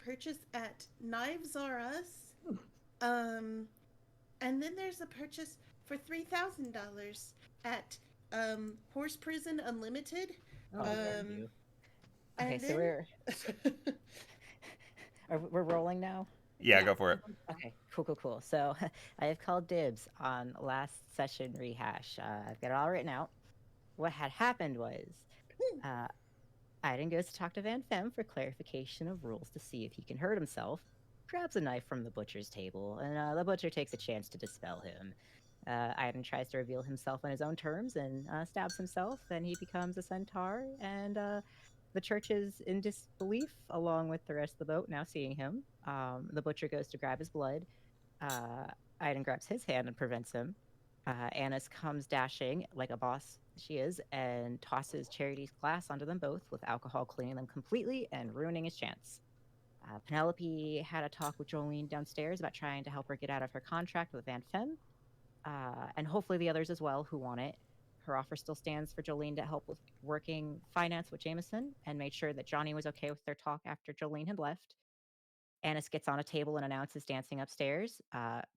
purchase at Knives R Us. Um, and then there's a purchase for $3,000 at Horse Prison Unlimited. Oh, Okay. Lord, Um, you. Okay, and so then we're rolling now. Yeah, yeah, go for it. Okay, cool. So I have called dibs on last session rehash. I've got it all written out. What had happened was, uh, Aidin goes to talk to Van-Fem for clarification of rules to see if he can hurt himself. Grabs a knife from the butcher's table, and the butcher takes a chance to dispel him. Aidin tries to reveal himself on his own terms and stabs himself. Then he becomes a centaur, and the church is in disbelief, along with the rest of the boat now seeing him. The butcher goes to grab his blood. Uh, Aidin grabs his hand and prevents him. Anise comes dashing like a boss she is and tosses Charity's glass onto them both, with alcohol cleaning them completely and ruining his chance. Penelope had a talk with Jolene downstairs about trying to help her get out of her contract with Van-Fem, and hopefully the others as well who want it. Her offer still stands for Jolene to help with working finance with Jameson, and made sure that Johnny was okay with their talk after Jolene had left. Anise gets on a table and announces dancing upstairs.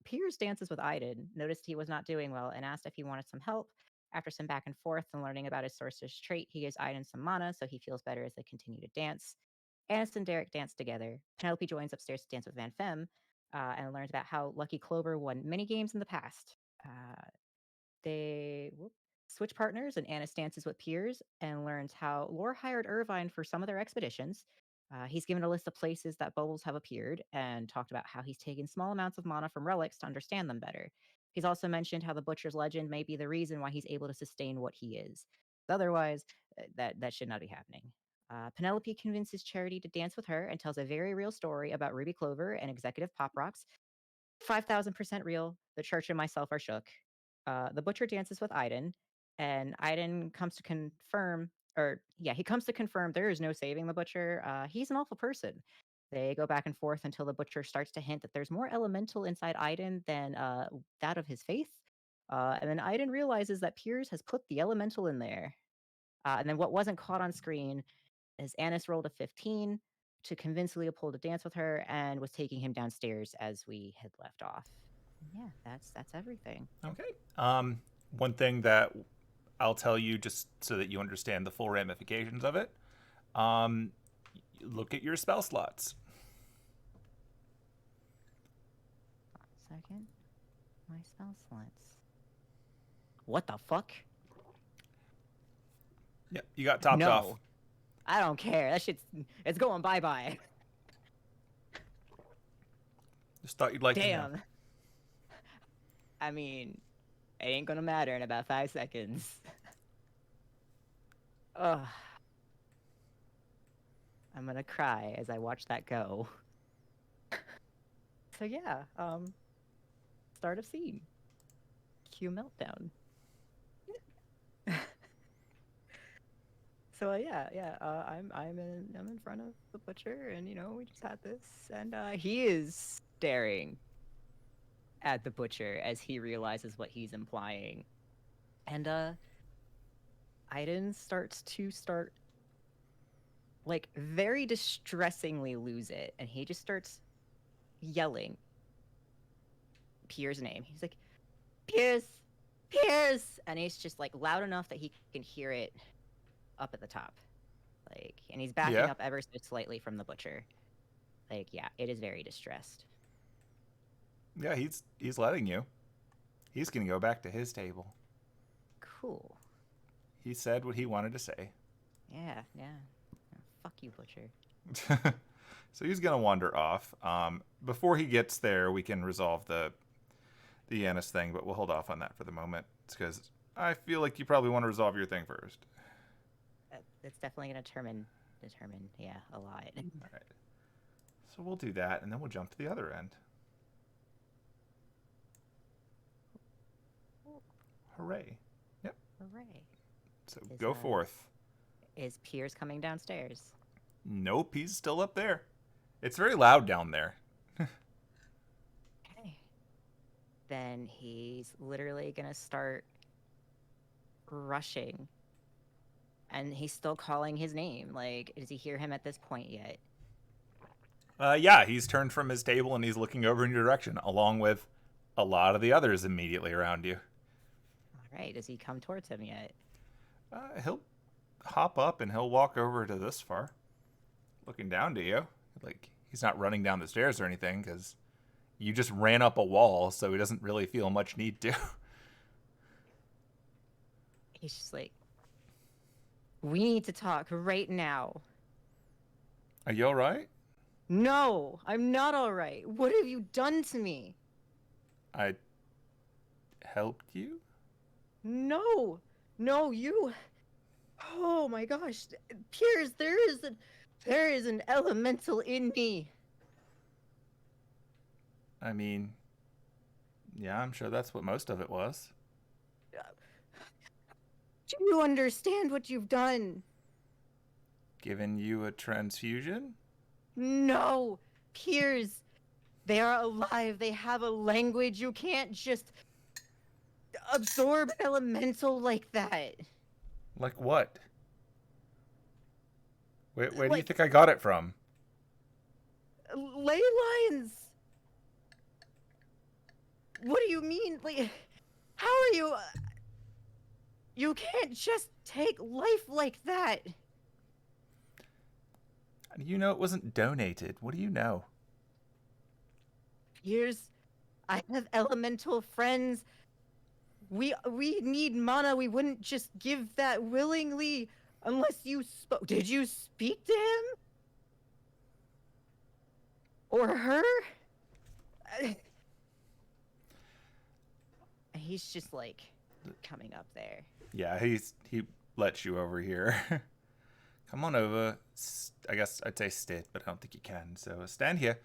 Piers dances with Aidin, noticed he was not doing well, and asked if he wanted some help. After some back and forth and learning about his sorcerer's trait, he gives Aidin some mana so he feels better as they continue to dance. Anise and Derek dance together. Penelope joins upstairs to dance with Van-Fem, and learns about how Lucky Clover won many games in the past. They switch partners, and Annis dances with Piers and learns how Lore hired Irvine for some of their expeditions. He's given a list of places that bubbles have appeared and talked about how he's taken small amounts of mana from relics to understand them better. He's also mentioned how the Butcher's legend may be the reason why he's able to sustain what he is. Otherwise, that should not be happening. Penelope convinces Charity to dance with her and tells a very real story about Ruby Clover and Executive Pop Rocks. 5,000% real. The church and myself are shook. The butcher dances with Aidin, and Aidin comes to confirm, he comes to confirm there is no saving the butcher. He's an awful person. They go back and forth until the butcher starts to hint that there's more elemental inside Aidin than that of his faith. And then Aidin realizes that Piers has put the elemental in there. And then what wasn't caught on screen is Annis rolled a 15 to convince Leopold to dance with her and was taking him downstairs as we had left off. Yeah, that's everything. Okay. One thing that I'll tell you just so that you understand the full ramifications of it. Um, look at your spell slots. 1 second. My spell slots. What the fuck? Yep, you got topped off. No. I don't care. That shit's it's going bye-bye. Just thought you'd like to know. Damn. I mean, it ain't gonna matter in about 5 seconds. Ugh. I'm gonna cry as I watch that go. So yeah, start of scene. Cue meltdown. So I'm in front of the butcher, and we just had this, and he is staring at the butcher as he realizes what he's implying, and Aidin starts to like very distressingly lose it, and he just starts yelling Pierre's name. He's like, Piers, Piers, and he's just like loud enough that he can hear it up at the top. Like, and he's backing Yeah. up ever so slightly from the butcher. Like, yeah, it is very distressed. Yeah, he's letting you. He's gonna go back to his table. Cool. He said what he wanted to say. Yeah. Fuck you, butcher. So he's gonna wander off. Before he gets there, we can resolve the Annis thing, but we'll hold off on that for the moment because I feel like you probably want to resolve your thing first. It's definitely gonna determine, yeah, a lot. All right. So we'll do that, and then we'll jump to the other end. Hooray! Yep. Hooray. So go forth. Is Piers coming downstairs? Nope, he's still up there. It's very loud down there. Okay. Then he's literally gonna start rushing. And he's still calling his name. Like, does he hear him at this point yet? Yeah, he's turned from his table and he's looking over in your direction, along with a lot of the others immediately around you. All right, does he come towards him yet? He'll hop up and he'll walk over to this far, looking down to you. Like, he's not running down the stairs or anything, because you just ran up a wall, so he doesn't really feel much need to. He's just like, we need to talk right now. Are you all right? No, I'm not all right. What have you done to me? I helped you? No, you. Oh my gosh, Piers, there is an elemental in me. I mean, yeah, I'm sure that's what most of it was. Do you understand what you've done? Given you a transfusion? No, Piers, they are alive. They have a language. You can't just absorb an elemental like that. Like what? Where do you think I got it from? Ley lines. What do you mean? Like, how are you? You can't just take life like that. You know it wasn't donated. What do you know? Piers, I have elemental friends. We need mana. We wouldn't just give that willingly unless you spoke. Did you speak to him? Or her? He's just like coming up there. Yeah, he lets you over here. Come on over. I guess I'd say sit, but I don't think you can. So stand here.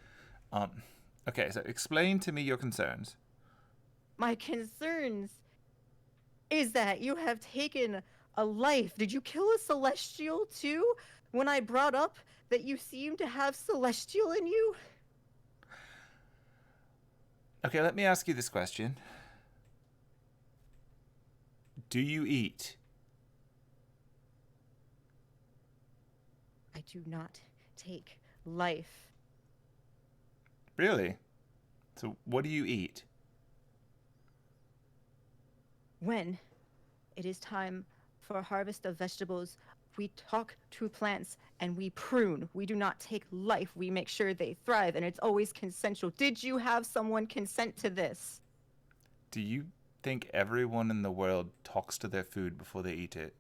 Okay, so explain to me your concerns. My concerns is that you have taken a life. Did you kill a celestial too? When I brought up that you seem to have celestial in you? Okay, let me ask you this question. Do you eat? I do not take life. Really? So what do you eat? When it is time for a harvest of vegetables, we talk to plants and we prune. We do not take life. We make sure they thrive, and it's always consensual. Did you have someone consent to this? Do you think everyone in the world talks to their food before they eat it?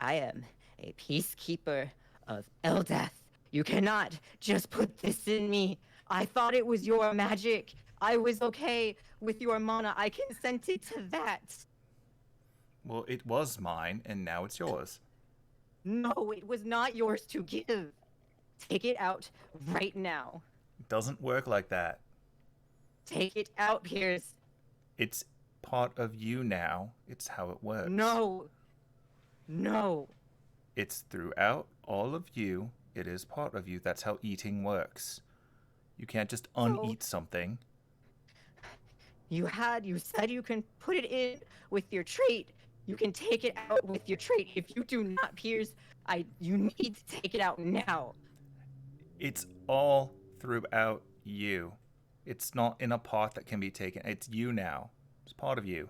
I am a peacekeeper of Eldath. You cannot just put this in me. I thought it was your magic. I was okay with your mana. I consented to that. Well, it was mine, and now it's yours. No, it was not yours to give. Take it out right now. It doesn't work like that. Take it out, Piers. It's part of you now. It's how it works. No. It's throughout all of you. It is part of you. That's how eating works. You can't just uneat something. You said you can put it in with your trait. You can take it out with your trait. If you do not, Piers, you need to take it out now. It's all throughout you. It's not in a pot that can be taken. It's you now. It's part of you.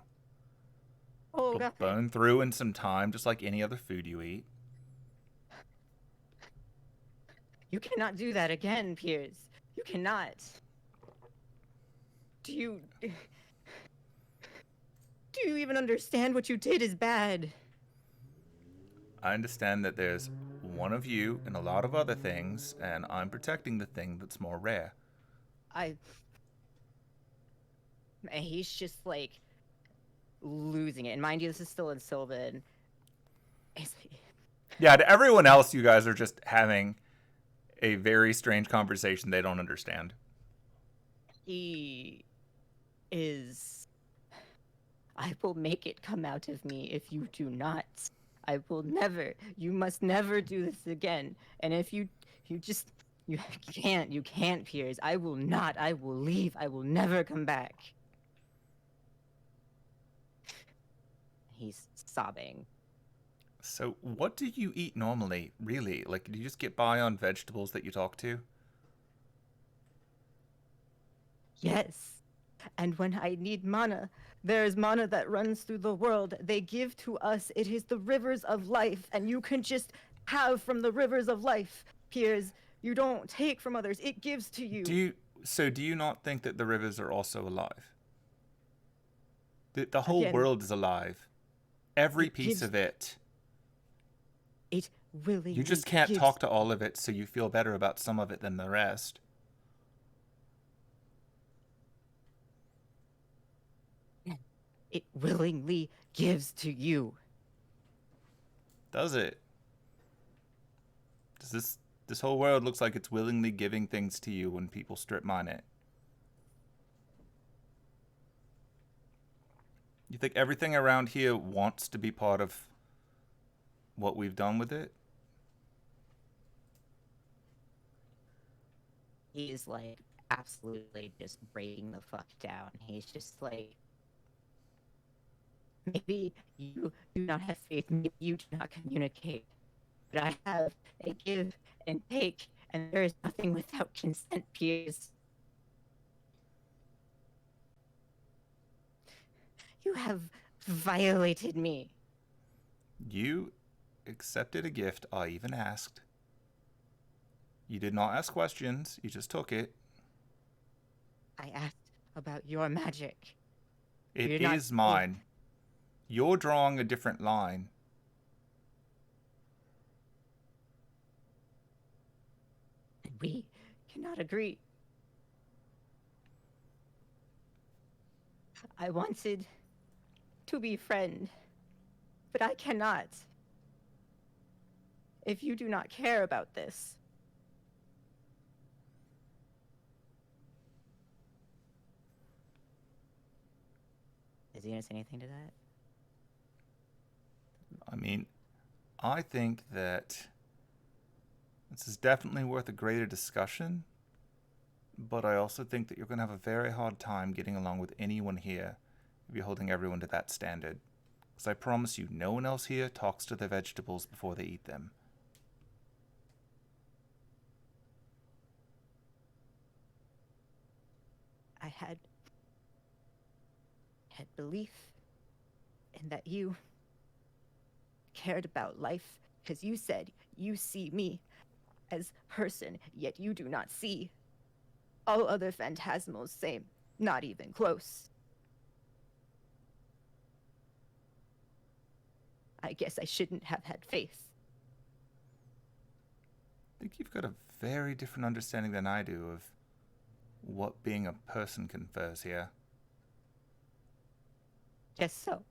Oh, It'll God. burn through in some time, just like any other food you eat. You cannot do that again, Piers. You cannot. Do you even understand what you did is bad? I understand that there's one of you and a lot of other things, and I'm protecting the thing that's more rare. And he's just like losing it. And mind you, this is still in Sylvan. Yeah, to everyone else, you guys are just having a very strange conversation they don't understand. He is... I will make it come out of me if you do not. I will never. You must never do this again. And if you can't, Piers. I will not. I will leave. I will never come back. He's sobbing. So, what do you eat normally, really? Like, do you just get by on vegetables that you talk to? Yes. And when I need mana, there is mana that runs through the world. They give to us. It is the rivers of life, and you can just have from the rivers of life. Piers, you don't take from others. It gives to you. Do you not think that the rivers are also alive? The whole Again, world is alive. Every it piece gives- of it. It willingly You just can't gives. talk to all of it, so you feel better about some of it than the rest. It willingly gives to you. Does it? Does this whole world looks like it's willingly giving things to you when people strip mine it? You think everything around here wants to be part of what we've done with it? He's like absolutely just breaking the fuck down. He's just like, maybe you do not have faith, maybe you do not communicate, but I have a give and take, and there is nothing without consent, Piers. You have violated me. You accepted a gift I even asked. You did not ask questions, you just took it. I asked about your magic. It You're not- is mine. You're drawing a different line. We cannot agree. I wanted to be friend, but I cannot. If you do not care about this. Is he gonna say anything to that? I mean, I think that this is definitely worth a greater discussion, but I also think that you're going to have a very hard time getting along with anyone here if you're holding everyone to that standard. Because I promise you, no one else here talks to their vegetables before they eat them. I had belief in that you cared about life, because you said you see me as person, yet you do not see all other phantasmals same, not even close. I guess I shouldn't have had faith. I think you've got a very different understanding than I do of what being a person confers here. Just so.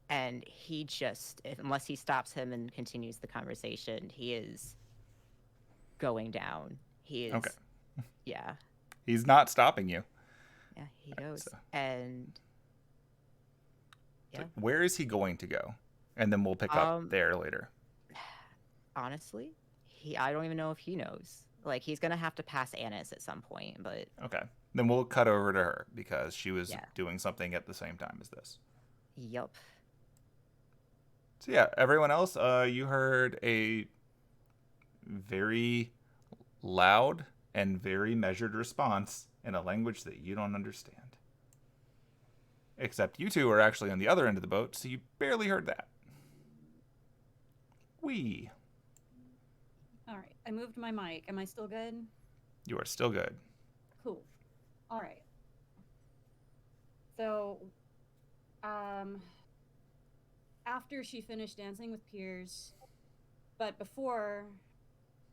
And he just, unless he stops him and continues the conversation, he is going down. He is. Okay. Yeah. He's not stopping you. Yeah, he goes. So- And. So Yeah. where is he going to go? And then we'll pick up there later. Honestly, I don't even know if he knows. Like, he's gonna have to pass Anise at some point, but Okay. Then we'll cut over to her because she was Yeah. doing something at the same time as this. yup. So yeah, everyone else, you heard a very loud and very measured response in a language that you don't understand. Except you two are actually on the other end of the boat, so you barely heard that. We. All right, I moved my mic. Am I still good? You are still good. Cool. All right. So, after she finished dancing with Piers, but before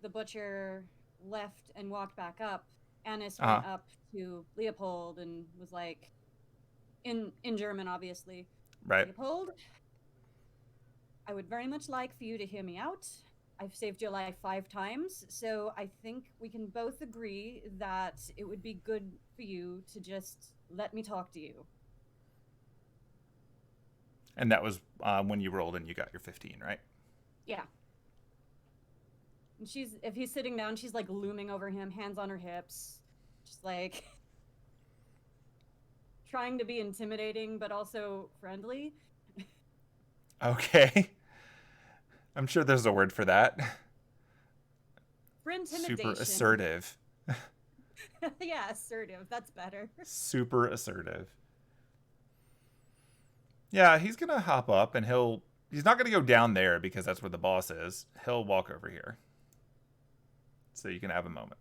the butcher left and walked back up, Anise went up to Leopold and was like, in German, obviously, Right. Leopold, I would very much like for you to hear me out. I've saved your life 5 times, so I think we can both agree that it would be good for you to just let me talk to you. And that was when you rolled and you got your 15, right? Yeah. And if he's sitting down, she's like looming over him, hands on her hips, just like trying to be intimidating, but also friendly. Okay. I'm sure there's a word for that. For intimidation. Super assertive. Yeah, assertive. That's better. Super assertive. Yeah, he's gonna hop up and he's not gonna go down there because that's where the boss is. He'll walk over here. So you can have a moment.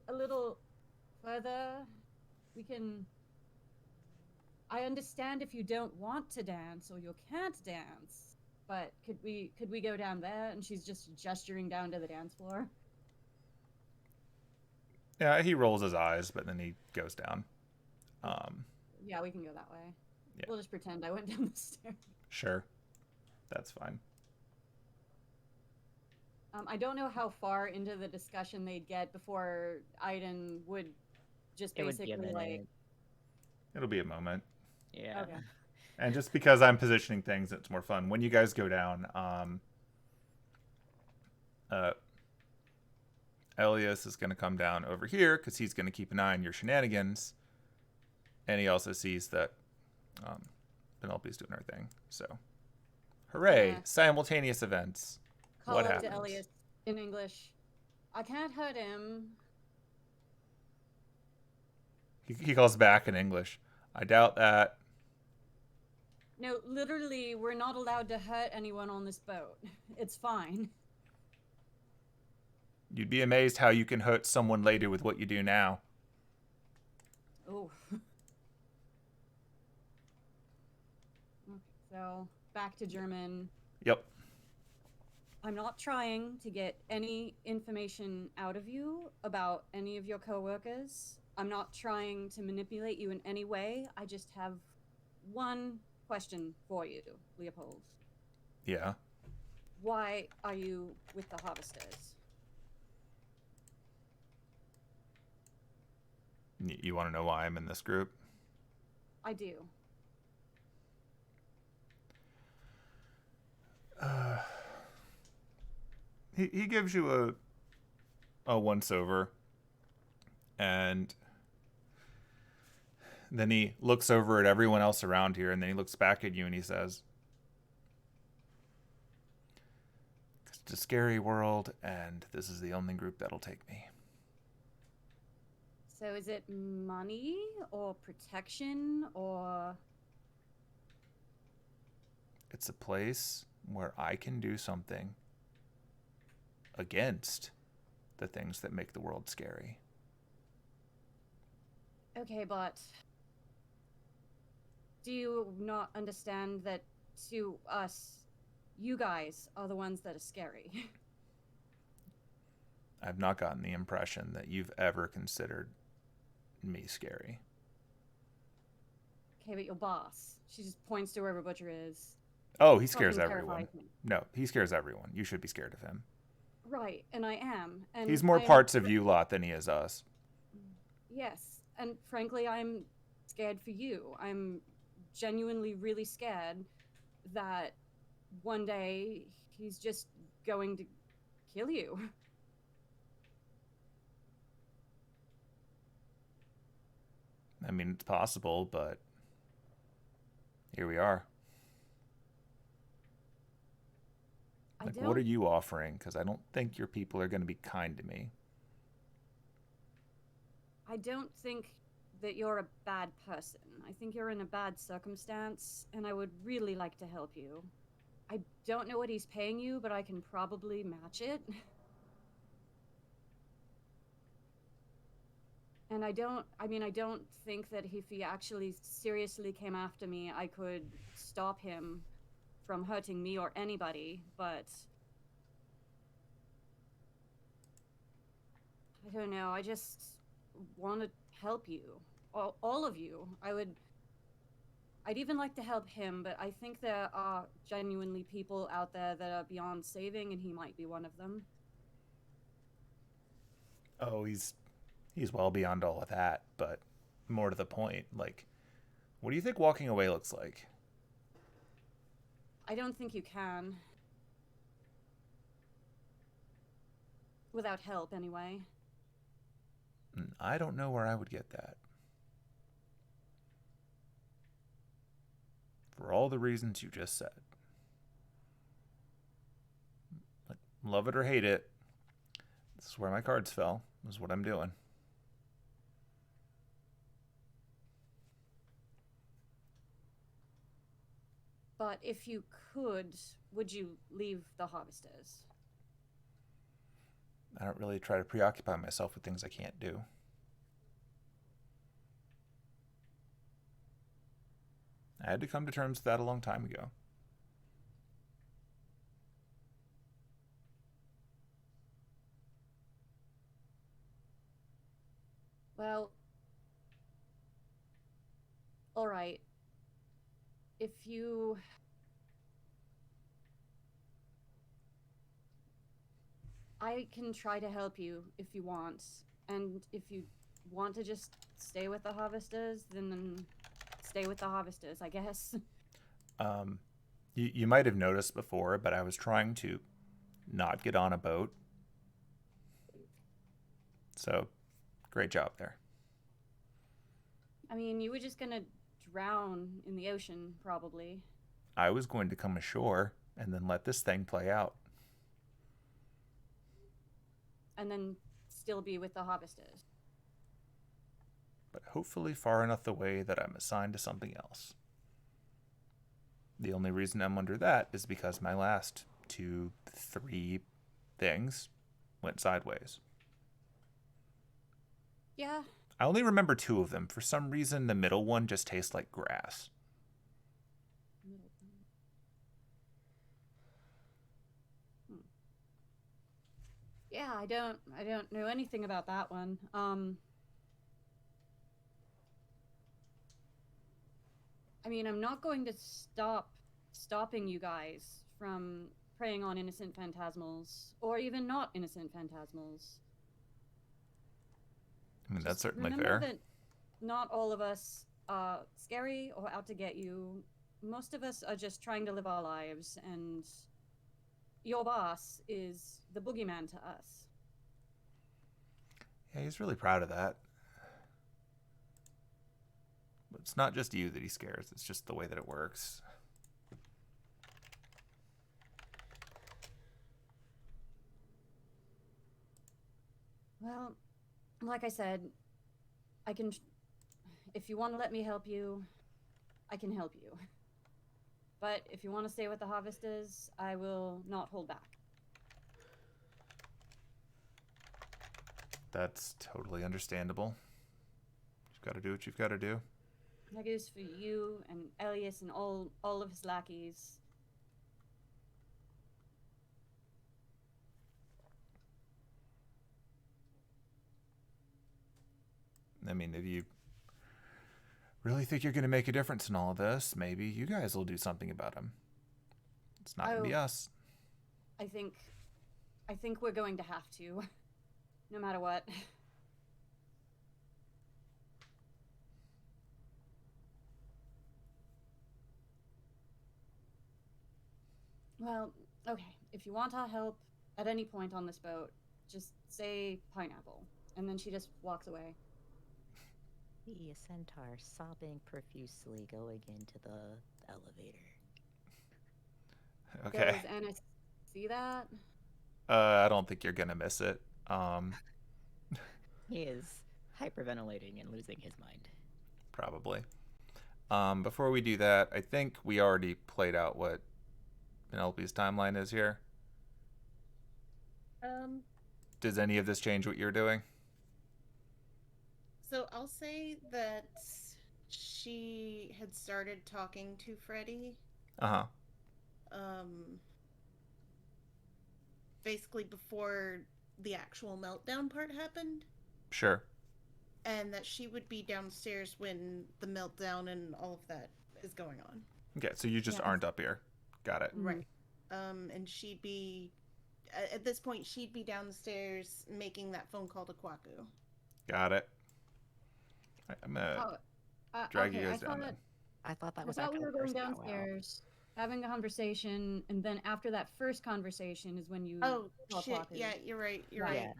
A little further. We can. I understand if you don't want to dance or you can't dance, but could we go down there? And she's just gesturing down to the dance floor. Yeah, he rolls his eyes, but then he goes down. Yeah, we can go that way. Yeah. We'll just pretend I went down the stairs. Sure. That's fine. I don't know how far into the discussion they'd get before Aidin would just basically like. It'll be a moment. Yeah. Okay. And just because I'm positioning things, it's more fun. When you guys go down, Elias is going to come down over here because he's going to keep an eye on your shenanigans. And he also sees that Penelope's doing her thing. So, hooray! Yeah. Simultaneous events. Call What up happens? to Elias in English. I can't hurt him. He calls back in English. I doubt that. No, literally, we're not allowed to hurt anyone on this boat. It's fine. You'd be amazed how you can hurt someone later with what you do now. Oh. So, back to German. Yep. I'm not trying to get any information out of you about any of your coworkers. I'm not trying to manipulate you in any way. I just have one question for you, Leopold. Yeah. Why are you with the Harvesters? You want to know why I'm in this group? I do. He gives you a once over, and then he looks over at everyone else around here, and then he looks back at you and he says, "It's a scary world, and this is the only group that'll take me." So is it money or protection or... It's a place where I can do something against the things that make the world scary. Okay, but do you not understand that to us, you guys are the ones that are scary? I've not gotten the impression that you've ever considered me scary. Okay, but your boss, she just points to wherever Butcher is. Oh, he scares Fucking everyone. terrifies me. No, he scares everyone. You should be scared of him. Right, and I am. And He's more I am- parts of you lot than he is us. Yes, and frankly, I'm scared for you. I'm genuinely really scared that one day he's just going to kill you. I mean, it's possible, but here we are. Like, what are you offering? Because I don't think your people are going to be kind to me. I don't think that you're a bad person. I think you're in a bad circumstance, and I would really like to help you. I don't know what he's paying you, but I can probably match it. And I don't think that if he actually seriously came after me, I could stop him from hurting me or anybody, but I don't know, I just want to help you. All of you. I'd even like to help him, but I think there are genuinely people out there that are beyond saving, and he might be one of them. Oh, he's well beyond all of that, but more to the point, like, what do you think walking away looks like? I don't think you can. Without help, anyway. I don't know where I would get that. For all the reasons you just said. love it or hate it, this is where my cards fell. This is what I'm doing. But if you could, would you leave the Harvesters? I don't really try to preoccupy myself with things I can't do. I had to come to terms with that a long time ago. Well, all right. If you... I can try to help you if you want. And if you want to just stay with the Harvesters, then stay with the Harvesters, I guess. You might have noticed before, but I was trying to not get on a boat. So, great job there. I mean, you were just gonna drown in the ocean, probably. I was going to come ashore and then let this thing play out. And then still be with the Harvesters. But hopefully far enough away that I'm assigned to something else. The only reason I'm under that is because my last 2, 3 things went sideways. Yeah. I only remember 2 of them. For some reason, the middle one just tastes like grass. Yeah, I don't know anything about that one. I mean, I'm not going to stopping you guys from preying on innocent phantasmals, or even not innocent phantasmals. I mean, that's certainly remember fair. That not all of us are scary or out to get you. Most of us are just trying to live our lives, and your boss is the boogeyman to us. Yeah, he's really proud of that. But it's not just you that he scares, it's just the way that it works. Well, like I said, I can... If you want to let me help you, I can help you. But if you want to stay with the Harvesters, I will not hold back. That's totally understandable. You've got to do what you've got to do. That goes for you and Elias and all of his lackeys. I mean, if you really think you're going to make a difference in all of this, maybe you guys will do something about him. It's not going to be us. I think we're going to have to, no matter what. Well, okay, if you want our help at any point on this boat, just say pineapple. And then she just walks away. The centaur sobbing profusely going into the elevator. Okay. Does Anise see that? I don't think you're going to miss it. He is hyperventilating and losing his mind. Probably. Before we do that, I think we already played out what Penelope's timeline is here. Does any of this change what you're doing? So I'll say that she had started talking to Freddie. Uh-huh. Basically before the actual meltdown part happened. Sure. And that she would be downstairs when the meltdown and all of that is going on. Okay, so you just aren't up here. Got it. Right. And she'd be, at this point, she'd be downstairs making that phone call to Kwaku. Got it. I'm gonna drag you guys down then. I thought that was I thought after we were the going first powwow. downstairs, having a conversation, and then after that first conversation is when you... Oh, talk shit. Kwaku. Yeah, you're right. You're Yeah. right.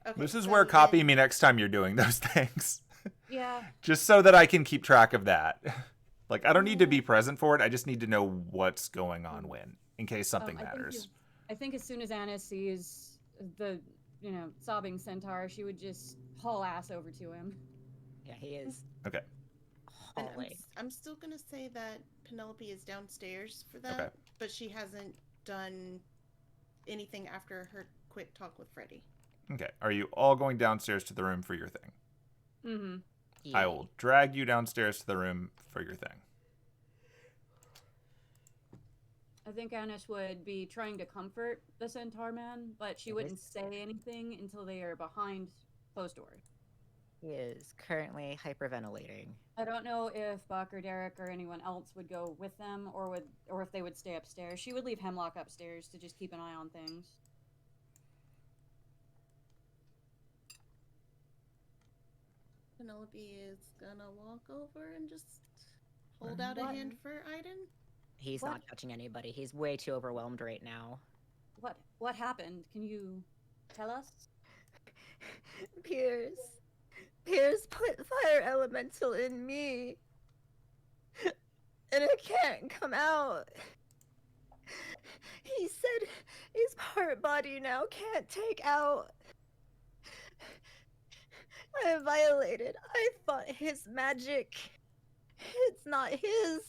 Okay, This is so where copy then- me next time you're doing those things. Yeah. Just so that I can keep track of that. Like, I don't need to be present for it. I just need to know what's going on when, in case something matters. I think as soon as Anise sees the, sobbing centaur, she would just haul ass over to him. Yeah, he is. Okay. And Hallway. I'm still gonna say that Penelope is downstairs for that, Okay. but she hasn't done anything after her quick talk with Freddy. Okay. Are you all going downstairs to the room for your thing? Mm-hmm. I will drag you downstairs to the room for your thing. I think Anise would be trying to comfort the centaur man, but she wouldn't say anything until they are behind closed doors. He is currently hyperventilating. I don't know if Buck or Derek or anyone else would go with them, or if they would stay upstairs. She would leave Hemlock upstairs to just keep an eye on things. Penelope is gonna walk over and just hold out a hand for Aidin. He's What? not touching anybody. He's way too overwhelmed right now. What happened? Can you tell us? Piers put fire elemental in me. And it can't come out. He said his part body now can't take out. I violated. I fought his magic. It's not his.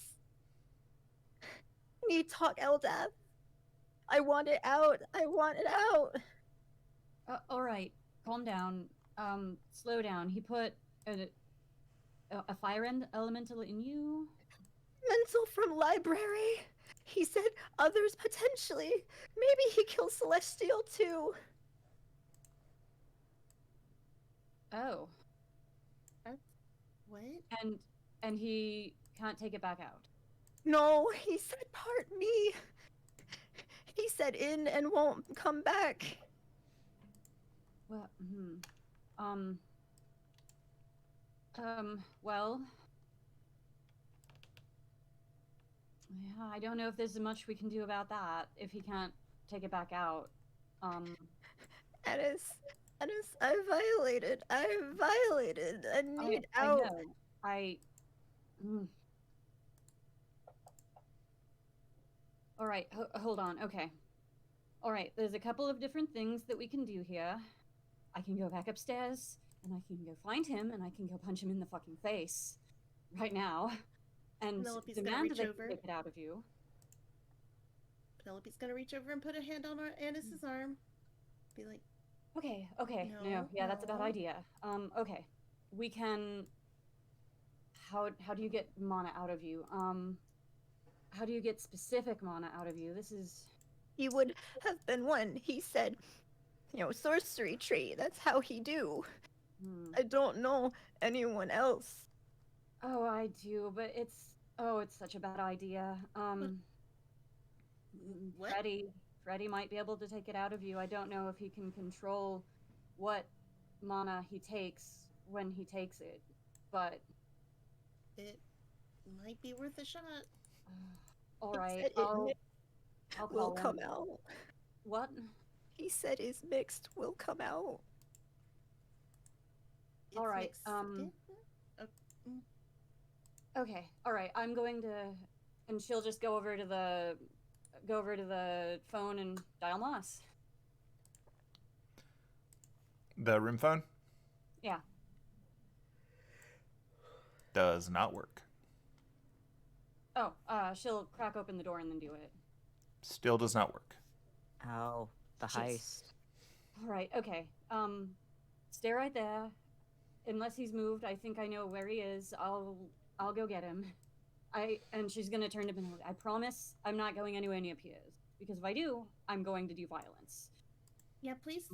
Need talk, Eldath. I want it out. I want it out. All right, calm down. Slow down. He put a fire elemental in you. Mental from library. He said others potentially. Maybe he killed Celestial too. Oh, What? and he can't take it back out. No, he said part me. He said in and won't come back. Well, well, yeah, I don't know if there's much we can do about that if he can't take it back out. Anise, I violated. I need out. I know. All right, hold on. Okay. All right, there's a couple of different things that we can do here. I can go back upstairs, and I can go find him, and I can go punch him in the fucking face right now, and Penelope's gonna demand reach that over. they take it out of you. Penelope's gonna reach over and put a hand on Anis's arm. Be like, Okay. No, Yeah, that's a bad no. idea. Okay. We can. How do you get mana out of you? How do you get specific mana out of you? This is. He would have been one. He said, sorcery tree. That's how he do. I don't know anyone else. Oh, I do, but it's such a bad idea. what? Freddy might be able to take it out of you. I don't know if he can control what mana he takes when he takes it, but It might be worth a shot. all He right, said I'll will call come him. out. What? He said his mixed will come out. All right, mixed in? Okay, all right. I'm going to, and she'll just go over to the phone and dial Moss. The room phone? Yeah. Does not work. Oh, she'll crack open the door and then do it. Still does not work. Oh, the Jeez. heist. All right, okay. Stay right there. Unless he's moved, I think I know where he is. I'll go get him. And she's gonna turn to Penelope. I promise I'm not going anywhere near Piers. Because if I do, I'm going to do violence. Yeah, please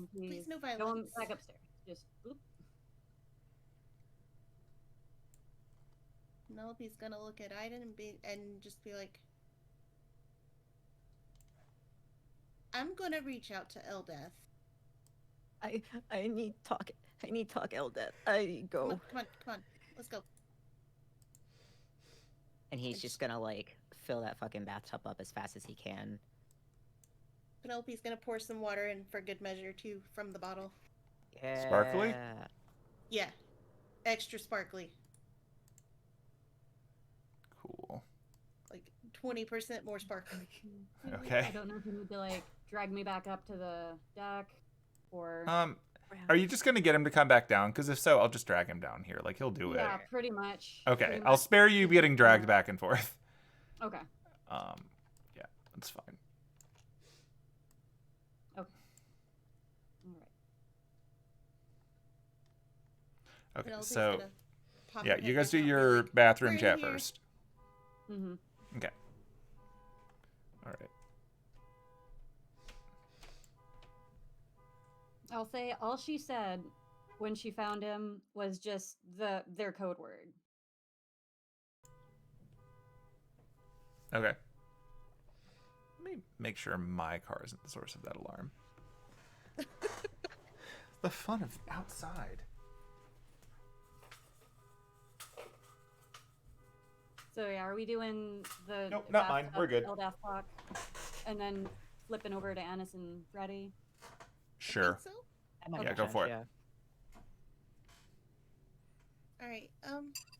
no Go violence. back upstairs. Just bloop. Penelope's gonna look at Aidin and just be like, I'm gonna reach out to Eldath. I need talk. I need talk, Eldath. I go. Come on. Let's go. And he's just gonna fill that fucking bathtub up as fast as he can. Penelope's gonna pour some water in for good measure too from the bottle. Yeah. Sparkly? Yeah. Extra sparkly. Cool. Like 20% more sparkly. Okay. I don't know if you need to drag me back up to the deck, or Are you just gonna get him to come back down? Because if so, I'll just drag him down here. Like he'll do it. yeah, pretty much. Okay, Pretty I'll much. spare you getting dragged back and forth. Okay. Yeah, that's fine. Okay. All right. Okay, Penelope's so gonna pop yeah, her you head guys back do out and be your like, bathroom "We're in chat here." first. Mm-hmm. Okay. All right. I'll say all she said when she found him was just their code word. Okay. Let me make sure my car isn't the source of that alarm. The fun of outside. So yeah, are we doing the Nope, not mine. bathtub We're good. Eldath block, and then flipping over to Anise and Freddie? Sure. Think so? That might Yeah, make go sense, for it. yeah. All right.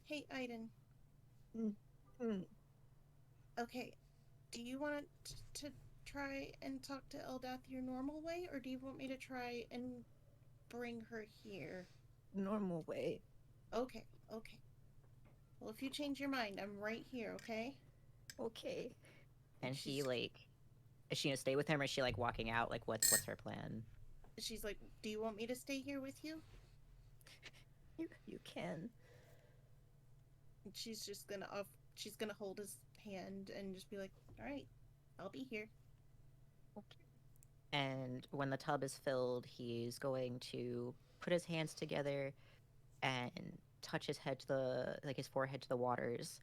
Hey, Aidin. Mm. Okay. Do you want to try and talk to Eldath your normal way, or do you want me to try and bring her here? Normal way. Okay. Okay. Well, if you change your mind, I'm right here. Okay. Okay. And he She's- like, is she gonna stay with him, or is she like walking out? Like, what's her plan? She's like, "Do you want me to stay here with you?" You can. And she's just gonna she's gonna hold his hand and just be like, "All right, I'll be here." Okay. And when the tub is filled, he's going to put his hands together and touch his head to his forehead to the waters,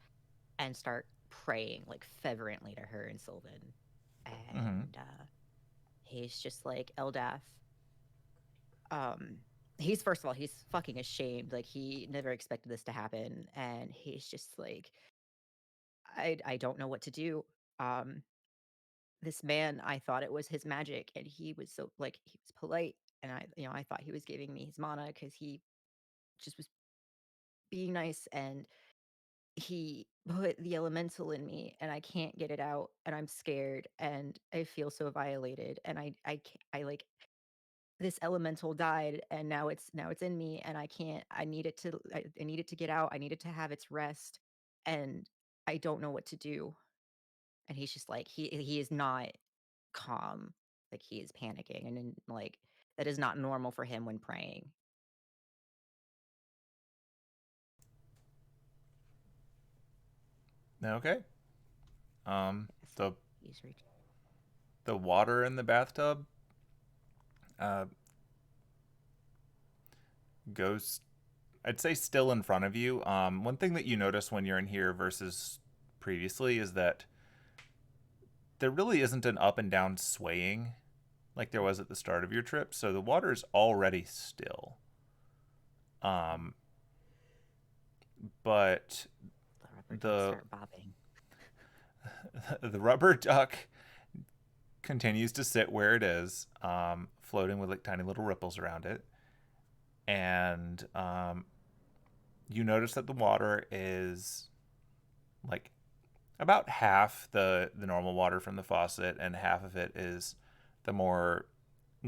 and start praying like fervently to her and Sylvan. And he's just like, Eldath. He's first of all, he's fucking ashamed. Like he never expected this to happen, and he's just like, I don't know what to do. This man, I thought it was his magic, and he was so like he was polite, and I thought he was giving me his mana because he just was being nice, and he put the elemental in me, and I can't get it out, and I'm scared, and I feel so violated, and I like this elemental died, and now it's in me, and I can't. I need it to. I need it to get out. I need it to have its rest, and I don't know what to do. And he's just like he is not calm. Like he is panicking, and then, like that is not normal for him when praying. Okay. The He's reaching. the water in the bathtub goes, I'd say, still in front of you. One thing that you notice when you're in here versus previously is that there really isn't an up and down swaying like there was at the start of your trip. So the water is already still. But The rubber ducks start bobbing. the rubber duck continues to sit where it is, floating with like tiny little ripples around it. And you notice that the water is like about half the normal water from the faucet, and half of it is the more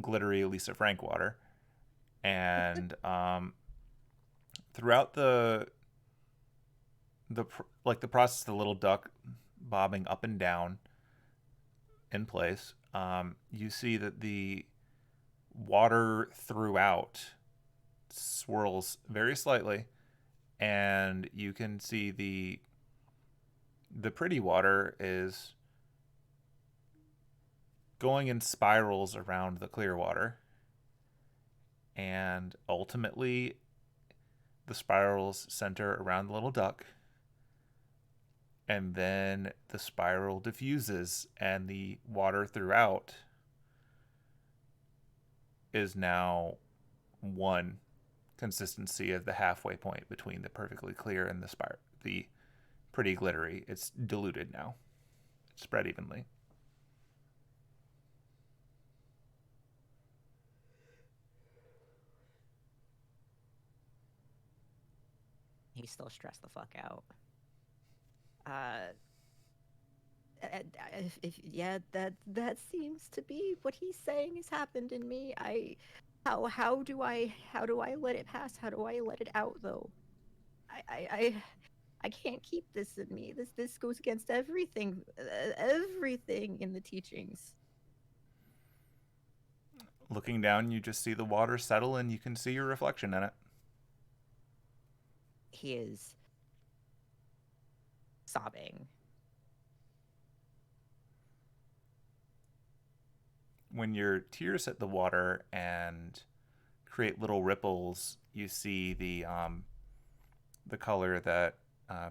glittery Lisa Frank water. And throughout the process of the little duck bobbing up and down in place, you see that the water throughout swirls very slightly, and you can see the pretty water is going in spirals around the clear water, and ultimately the spirals center around the little duck, and then the spiral diffuses, and the water throughout is now one consistency of the halfway point between the perfectly clear and the pretty glittery. It's diluted now. It's spread evenly. He's still stressed the fuck out. Yeah, that seems to be what he's saying has happened in me. How do I let it pass? How do I let it out though? I can't keep this in me. This goes against everything in the teachings. Looking down, you just see the water settle and you can see your reflection in it. He is sobbing. When your tears hit the water and create little ripples, you see the color that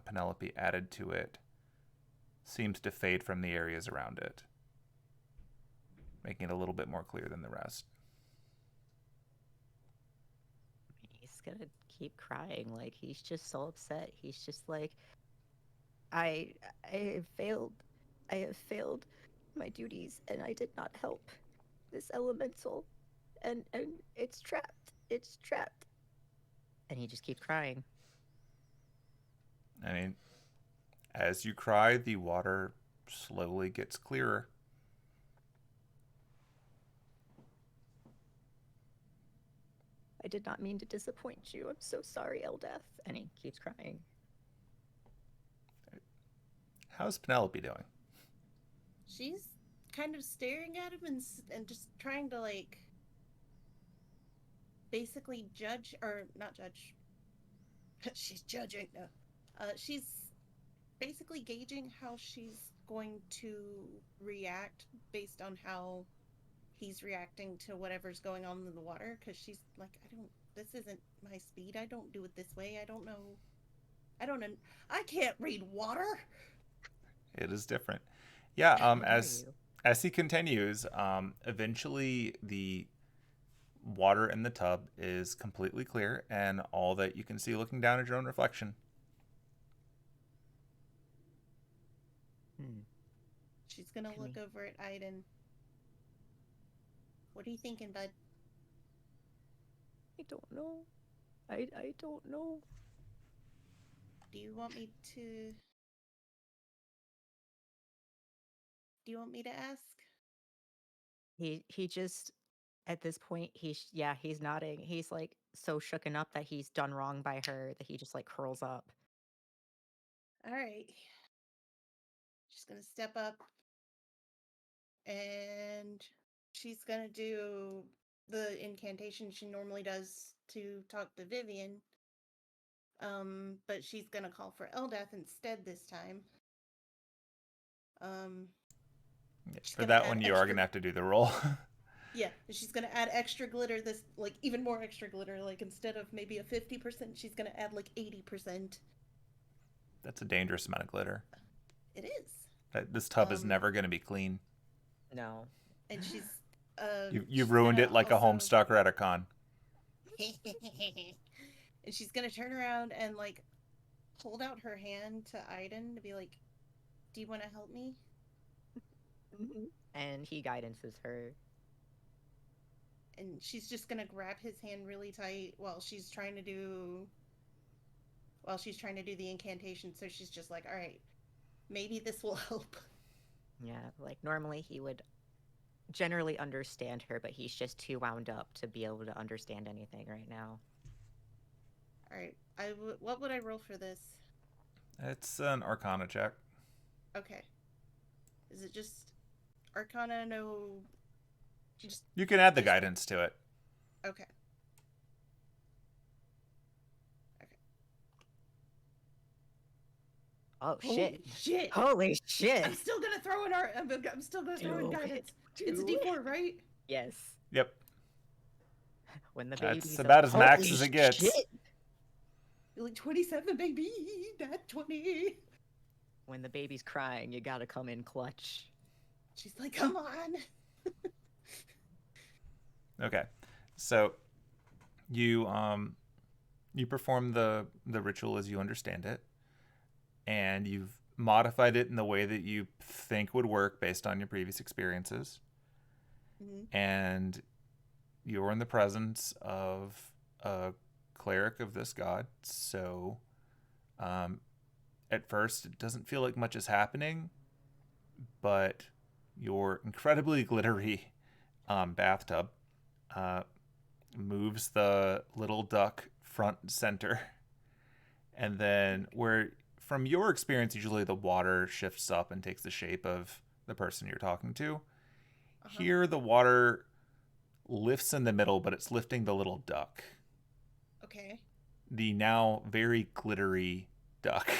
Penelope added to it seems to fade from the areas around it, making it a little bit more clear than the rest. He's gonna keep crying. Like, he's just so upset. He's just like, I have failed. I have failed my duties, and I did not help this elemental, and it's trapped. It's trapped. And he just keeps crying. I mean, as you cry, the water slowly gets clearer. I did not mean to disappoint you. I'm so sorry, Eldath. And he keeps crying. How's Penelope doing? She's kind of staring at him and just trying to, like, basically judge, or not judge. She's judging. No. She's basically gauging how she's going to react based on how he's reacting to whatever's going on in the water, because she's like, this isn't my speed. I don't do it this way. I don't know. I can't read water. It is different. Yeah, How dare as you? he continues, eventually the water in the tub is completely clear, and all that you can see looking down is your own reflection. She's gonna look over at Aidin. What are you thinking, bud? I don't know. I don't know. Do you want me to ask? He just, at this point, he's nodding. He's like so shooken up that he's done wrong by her that he just like curls up. All right. She's gonna step up and she's gonna do the incantation she normally does to talk to Vivian. But she's gonna call for Eldath instead this time. For that one, you are going to have to do the roll. Yeah, she's gonna add extra glitter. This, like, even more extra glitter. Like, instead of maybe a 50%, she's gonna add like 80%. That's a dangerous amount of glitter. It is. This tub is never going to be clean. No. And she's you've ruined it like a homestucker at a con. And she's gonna turn around and, like, hold out her hand to Aidin to be like, "Do you want to help me?" And he guidances her. And she's just gonna grab his hand really tight while she's trying to do the incantation. So she's just like, "All right, maybe this will help." Yeah, like normally he would generally understand her, but he's just too wound up to be able to understand anything right now. All right, what would I roll for this? It's an Arcana check. Okay. Is it just Arcana? No. You can add the guidance to it. Okay. Oh shit! Shit! Holy shit! I'm still gonna throw in guidance. It's a D4, right? Yes. Yep. When the baby's That's about as max as it gets. Shit. Like 27, baby. That 20. When the baby's crying, you gotta come in clutch. She's like, "Come on." Okay, so you perform the ritual as you understand it, and you've modified it in the way that you think would work based on your previous experiences. Mm-hmm. And you're in the presence of a cleric of this god, so at first it doesn't feel like much is happening, but your incredibly glittery bathtub moves the little duck front and center. And then where, from your experience, usually the water shifts up and takes the shape of the person you're talking to. Here, the water lifts in the middle, but it's lifting the little duck. Okay. The now very glittery duck.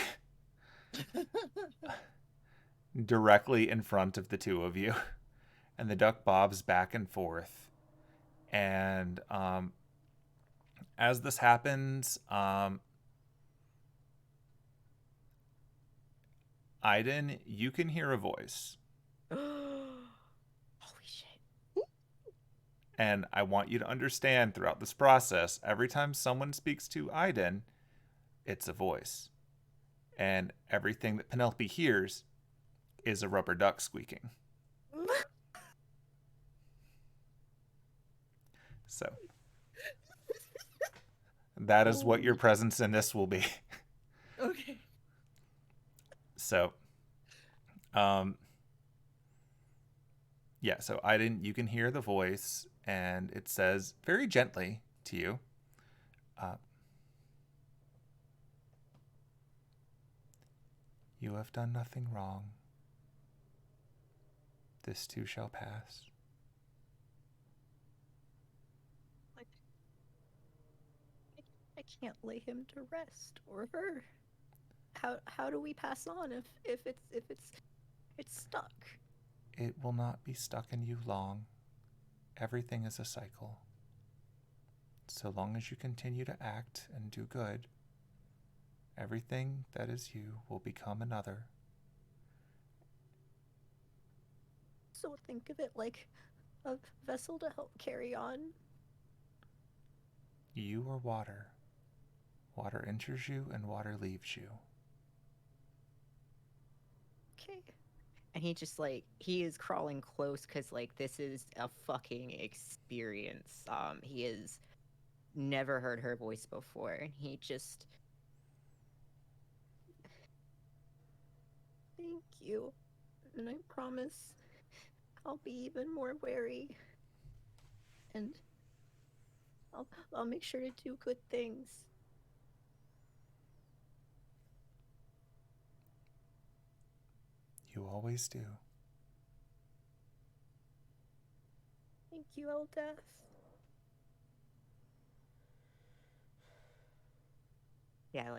Directly in front of the two of you. And the duck bobs back and forth. And as this happens, Aidin, you can hear a voice. Holy shit. And I want you to understand throughout this process, every time someone speaks to Aidin, it's a voice. And everything that Penelope hears is a rubber duck squeaking. So that is what your presence in this will be. Okay. So, yeah, so Aidin, you can hear the voice, and it says very gently to you, you have done nothing wrong. This too shall pass. I can't lay him to rest, or her. How do we pass on if it's stuck? It will not be stuck in you long. Everything is a cycle. So long as you continue to act and do good, everything that is you will become another. So think of it like a vessel to help carry on. You are water. Water enters you and water leaves you. Okay. And he just he is crawling close because this is a fucking experience. He has never heard her voice before. He just, thank you, and I promise I'll be even more wary, and I'll make sure to do good things. You always do. Thank you, Eldeath. Yeah,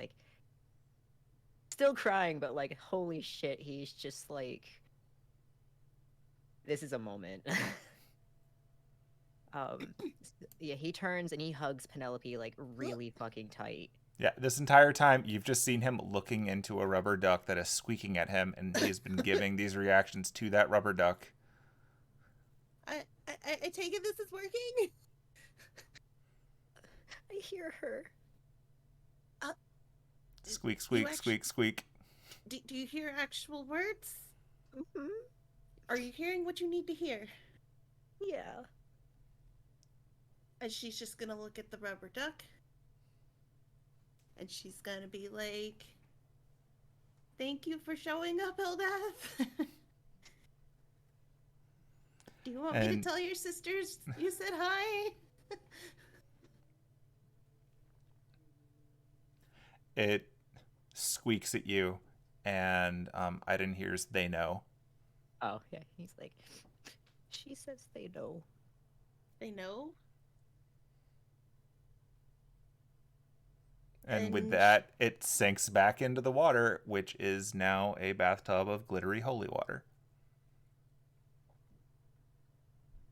still crying, but holy shit, he's just this is a moment. Yeah, he turns and he hugs Penelope really fucking tight. Yeah, this entire time you've just seen him looking into a rubber duck that is squeaking at him, and he has been giving these reactions to that rubber duck. I take it this is working? I hear her. Squeak, squeak, squeak, squeak. Do you hear actual words? Mm-hmm. Are you hearing what you need to hear? Yeah. And she's just gonna look at the rubber duck. And she's gonna be like, thank you for showing up, Eldeath. Do you want me to tell your sisters you said hi? It squeaks at you, and Aidin hears they know. Oh, yeah. He's she says they know. They know? And with that, it sinks back into the water, which is now a bathtub of glittery holy water.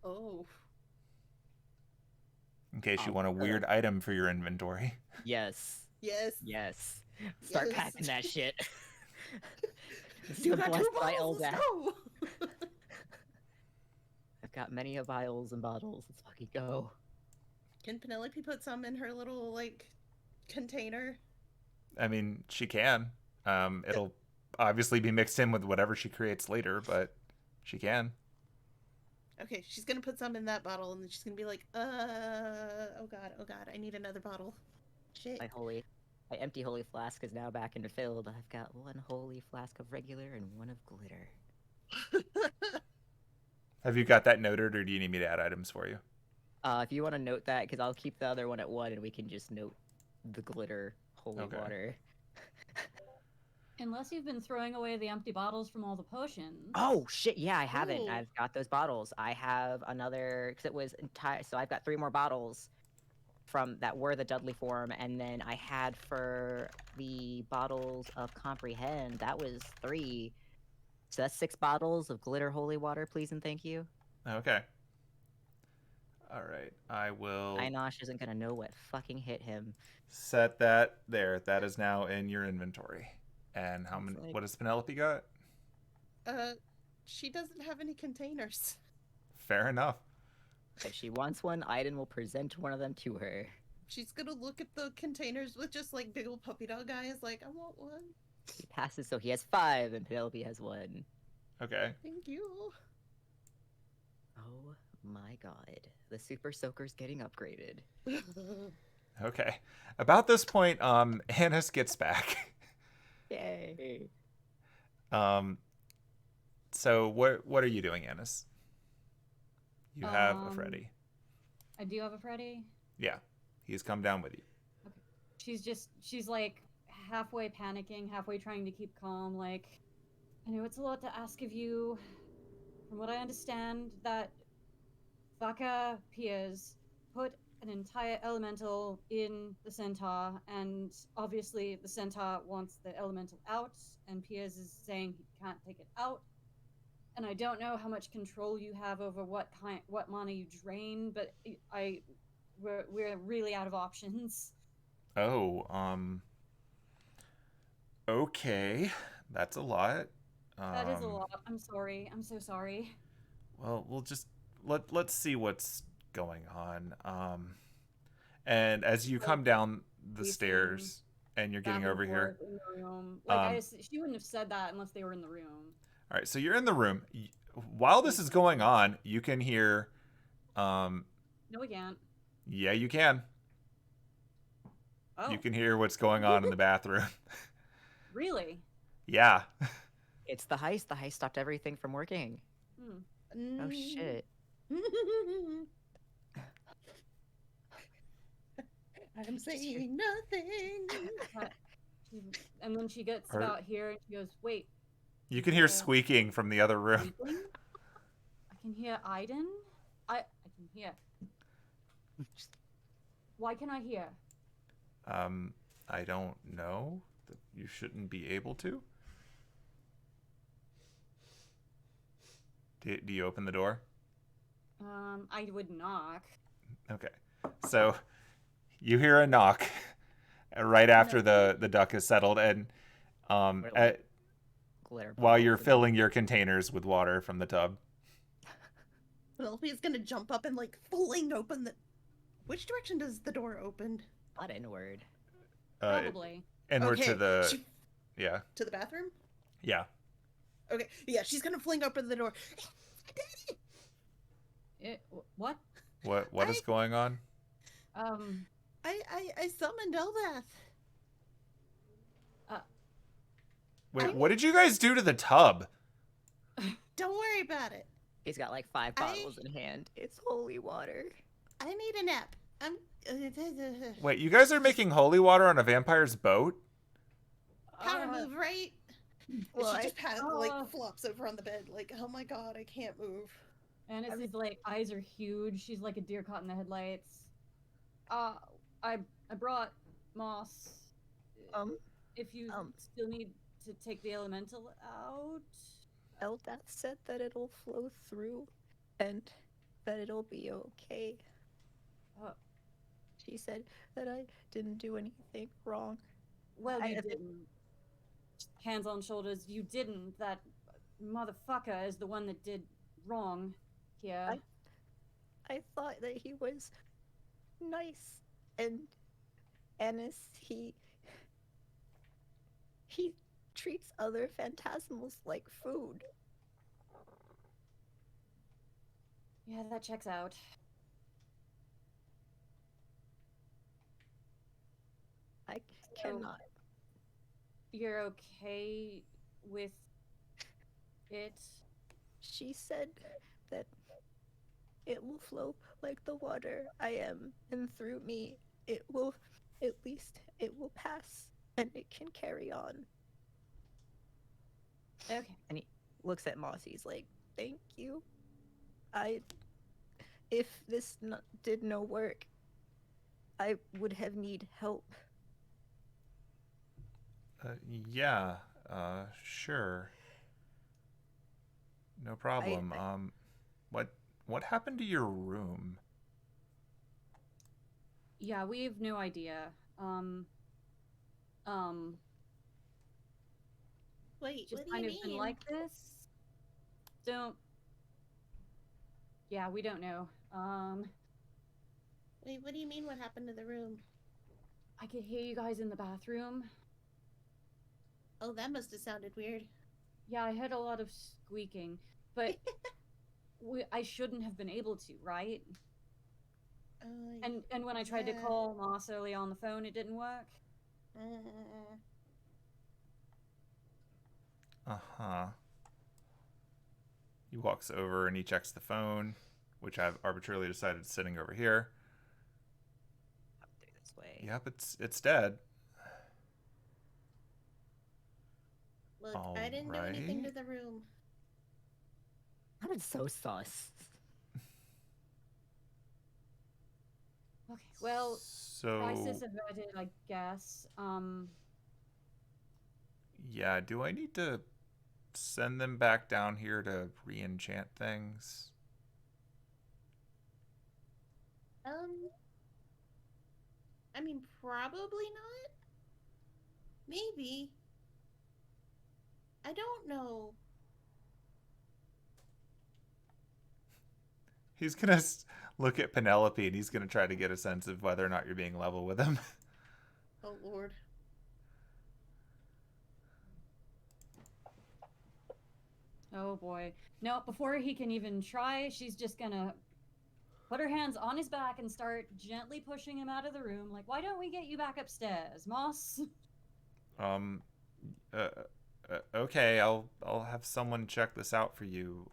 Oh. In case you want a weird item for your inventory. Yes. Yes. Yes. Start packing that shit. You got 2 bottles, let's go! I've got many of vials and bottles. Let's fucking go. Can Penelope put some in her little, container? I mean, she can. It'll obviously be mixed in with whatever she creates later, but she can. Okay, she's gonna put some in that bottle, and then she's gonna be like, oh god, I need another bottle. Shit. My empty holy flask is now back into filled. I've got 1 holy flask of regular and 1 of glitter. Have you got that noted, or do you need me to add items for you? If you want to note that, because I'll keep the other one at 1, and we can just note the glitter holy Okay. water. Unless you've been throwing away the empty bottles from all the potions. Oh shit! Yeah, I haven't. Ooh. I've got those bottles. I have another because it was entire. So I've got 3 more bottles from that were the Dudley form, and then I had for the bottles of comprehend. That was 3. So that's 6 bottles of glitter holy water, please and thank you. Okay. All right. I will Einosh isn't gonna know what fucking hit him. set that there. That is now in your inventory. And how many? Like- What does Penelope got? She doesn't have any containers. Fair enough. If she wants one, Aidin will present one of them to her. She's gonna look at the containers with just like big old puppy dog eyes, like, I want one. He passes, so he has 5, and Penelope has 1. Okay. Thank you. Oh my god, the Super Soaker's getting upgraded. Okay. About this point, Anise gets back. Yay! So what are you doing, Anise? You have a Freddy. I do have a Freddy. Yeah. He's come down with you. She's like halfway panicking, halfway trying to keep calm. Like, I know it's a lot to ask of you. From what I understand, that Vaka Piers put an entire elemental in the centaur, and obviously the centaur wants the elemental out, and Piers is saying he can't take it out. And I don't know how much control you have over what mana you drain, but we're really out of options. Oh, okay. That's a lot. That is a lot. I'm sorry. I'm so sorry. Well, we'll just let's see what's going on. And as you come down the Pacing stairs and you're getting back and over here. forth in the room. Like she wouldn't have said that unless they were in the room. All right, so you're in the room. While this is going on, you can hear. No, we can't. Yeah, you can. Oh, You can hear what's going on in the bathroom. really? Yeah. It's the heist. The heist stopped everything from working. Oh shit. I'm saying nothing. And then she gets Her- about here and she goes, "Wait, You can hear squeaking from the other room. something? I can hear Aidin. I can hear. Why can I hear? I don't know. You shouldn't be able to. Do you open the door? I would knock. Okay. So you hear a knock right after the duck is settled, and Glitter while ball you're for filling your containers with water from the tub. Penelope is gonna jump up and like fling open the. Which direction does the door open? Not inward. Probably. Inward to the she- yeah. to the bathroom. Yeah. Okay, yeah, she's gonna fling open the door. What? What is going on? I summoned Elbath. Wait, what did you guys do to the tub? Don't worry about it. He's got like 5 bottles in hand. It's holy water. I need a nap. I'm. Wait, you guys are making holy water on a vampire's boat? Power move, right? well, And she just I- like flops over on the bed, like, oh my god, I can't move. And it's like eyes are huge. She's like a deer caught in the headlights. I brought moss. If you still need to take the elemental out. Eldath said that it'll flow through and that it'll be okay. She said that I didn't do anything wrong. Well, you didn't. Hands on shoulders, you didn't. That motherfucker is the one that did wrong here. I thought that he was nice, and Anise, he treats other phantasmals like food. Yeah, that checks out. I cannot. You're okay with it She said that it will flow like the water I am, and through me, it will, at least, it will pass, and it can carry on. Okay. And he looks at Moss. He's like, "Thank you. If this did no work, I would have need help." Yeah, sure. No problem. What happened to your room? Yeah, we have no idea. Wait, Just what do kind you of been mean? like this. Don't. Yeah, we don't know. Wait, what do you mean? What happened to the room? I could hear you guys in the bathroom. Oh, that must have sounded weird. Yeah, I heard a lot of squeaking, but I shouldn't have been able to, right? And when I tried to yeah. call Moss early on the phone, it didn't work. Uh-huh. He walks over and he checks the phone, which I've arbitrarily decided is sitting over here. Up through this way. Yep, it's dead. Look, I didn't do anything to the room. That is so sus. Okay, well, So crisis averted, I guess. yeah, do I need to send them back down here to re-enchant things? I mean, probably not. Maybe. I don't know. He's gonna look at Penelope and he's gonna try to get a sense of whether or not you're being level with him. Oh, Lord. Oh boy. No, before he can even try, she's just gonna put her hands on his back and start gently pushing him out of the room. Like, why don't we get you back upstairs, Moss? Okay, I'll have someone check this out for you.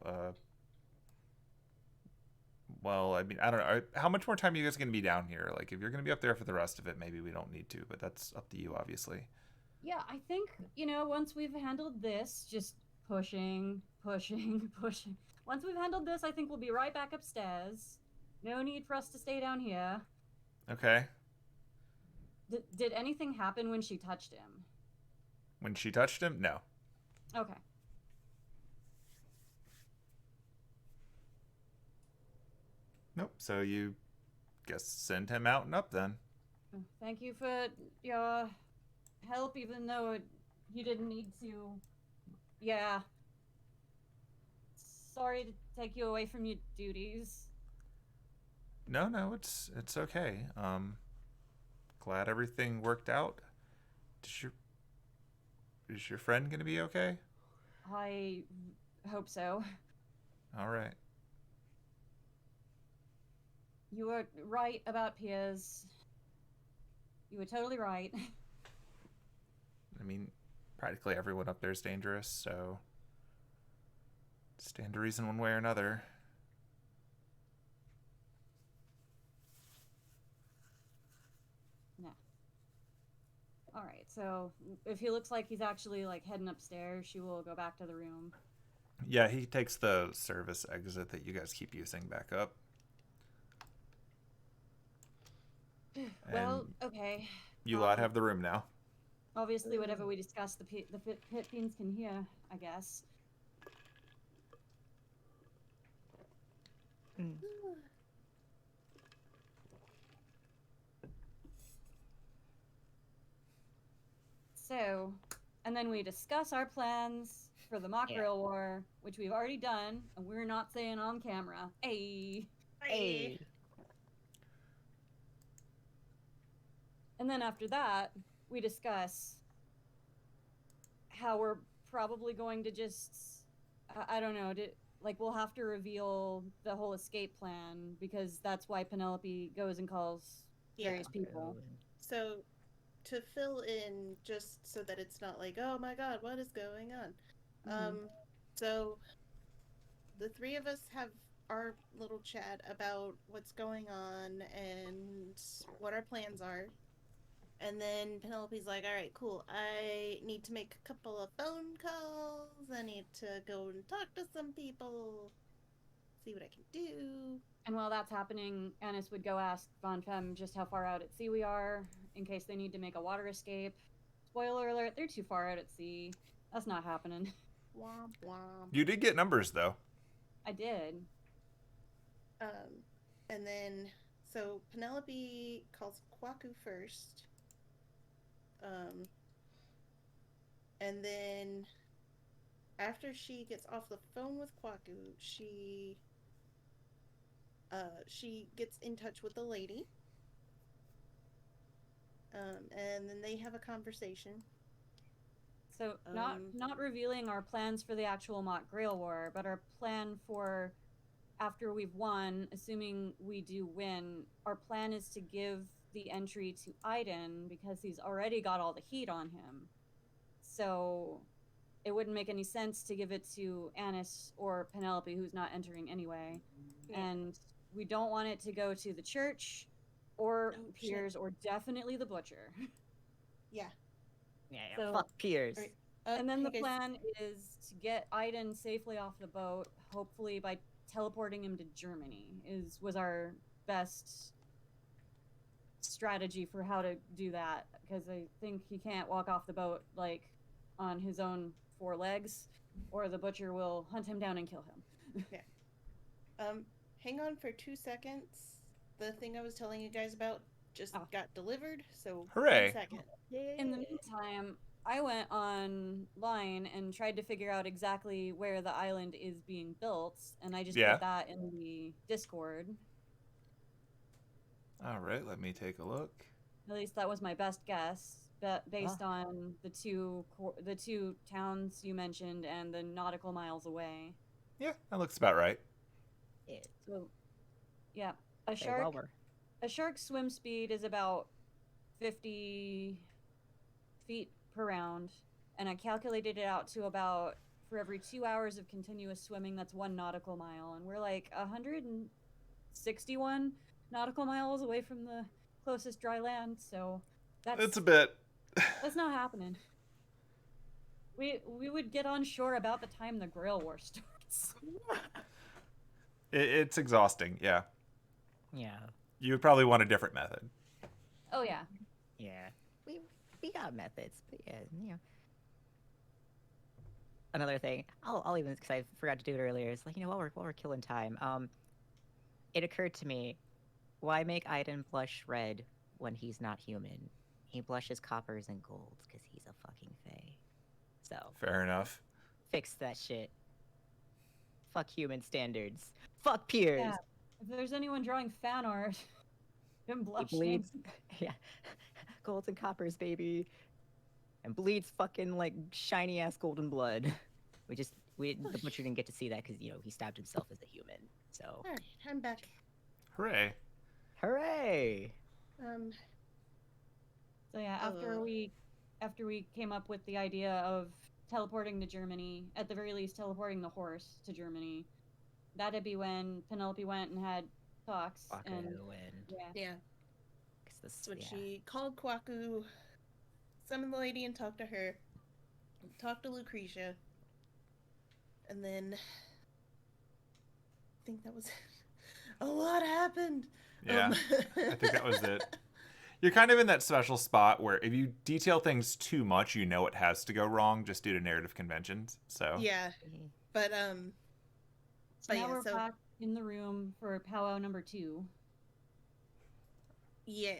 Well, I mean, I don't know. How much more time are you guys gonna be down here? Like, if you're gonna be up there for the rest of it, maybe we don't need to, but that's up to you, obviously. Yeah, I think, once we've handled this, just pushing, pushing, pushing. Once we've handled this, I think we'll be right back upstairs. No need for us to stay down here. Okay. Did anything happen when she touched him? When she touched him, no. Okay. Nope. So you guess send him out and up then. Thank you for your help, even though you didn't need to. Yeah. Sorry to take you away from your duties. No, it's okay. Glad everything worked out. Is your friend gonna be okay? I hope so. All right. You were right about Piers. You were totally right. I mean, practically everyone up there is dangerous, so stand to reason one way or another. Yeah. All right. So if he looks like he's actually like heading upstairs, she will go back to the room. Yeah, he takes the service exit that you guys keep using back up. Well, okay. You lot have the room now. Obviously, whatever we discuss, the pit fiends can hear, I guess. Mm. So, and then we discuss our plans for the mock drill war, which we've already done, and we're not saying on camera. Hey. Hey. And then after that, we discuss how we're probably going to just, I don't know, we'll have to reveal the whole escape plan, because that's why Penelope goes and calls various people. So, to fill in, just so that it's not like, oh my god, what is going on? So the three of us have our little chat about what's going on and what our plans are. And then Penelope's like, all right, cool. I need to make a couple of phone calls. I need to go and talk to some people. See what I can do. And while that's happening, Anise would go ask Van-Fem just how far out at sea we are, in case they need to make a water escape. Spoiler alert, they're too far out at sea. That's not happening. Womp womp. You did get numbers, though. I did. And then, so Penelope calls Kwaku first. And then after she gets off the phone with Kwaku, she gets in touch with the lady. And then they have a conversation. So not revealing our plans for the actual Mock Grail War, but our plan for after we've won, assuming we do win, our plan is to give the entry to Aidin because he's already got all the heat on him. So it wouldn't make any sense to give it to Anise or Penelope, who's not entering anyway. Yeah. And we don't want it to go to the church or Piers or definitely the butcher. Yeah. Yeah, So, fuck Piers. Right. And then the plan is to get Aidin safely off the boat, hopefully by teleporting him to Germany was our best strategy for how to do that, because I think he can't walk off the boat like on his own 4 legs, or the butcher will hunt him down and kill him. Yeah. Hang on for 2 seconds. The thing I was telling you guys about just got delivered, so Hooray. 1 second. Yay. In the meantime, I went online and tried to figure out exactly where the island is being built, and I just put that in the Discord. All right, let me take a look. At least that was my best guess, but based on the two towns you mentioned and the nautical miles away. Yeah, that looks about right. Yeah. So, yeah, a shark's swim speed is about 50 feet per round, and I calculated it out to about, for every 2 hours of continuous swimming, that's 1 nautical mile, and we're like 161 nautical miles away from the closest dry land, so that's a bit. That's not happening. We would get on shore about the time the Grail War starts. It's exhausting, yeah. Yeah. You would probably want a different method. Oh yeah. Yeah. We got methods, but yeah, you know. Another thing, I'll even, because I forgot to do it earlier, is like, you know, while we're killing time, it occurred to me, why make Aidin blush red when he's not human? He blushes coppers and golds because he's a fucking fae. So fair enough. Fix that shit. Fuck human standards. Fuck Piers. Yeah. If there's anyone drawing fan art, him blushing. He bleeds. Yeah. Golds and coppers, baby. And bleeds fucking like shiny ass golden blood. The butcher didn't get to see that because, you know, he stabbed himself as a human. So. All right, I'm back. Hooray. Hooray. So yeah, after we came up with the idea of teleporting to Germany, at the very least teleporting the horse to Germany, that'd be when Penelope went and had talks. Yeah. So she called Kwaku, summoned the lady and talked to her, talked to Lucretia, and then I think that was it. A lot happened. Yeah, I think that was it. You're kind of in that special spot where if you detail things too much, you know it has to go wrong just due to narrative conventions. So yeah, but So now we're back in the room for powwow number 2. Yeah.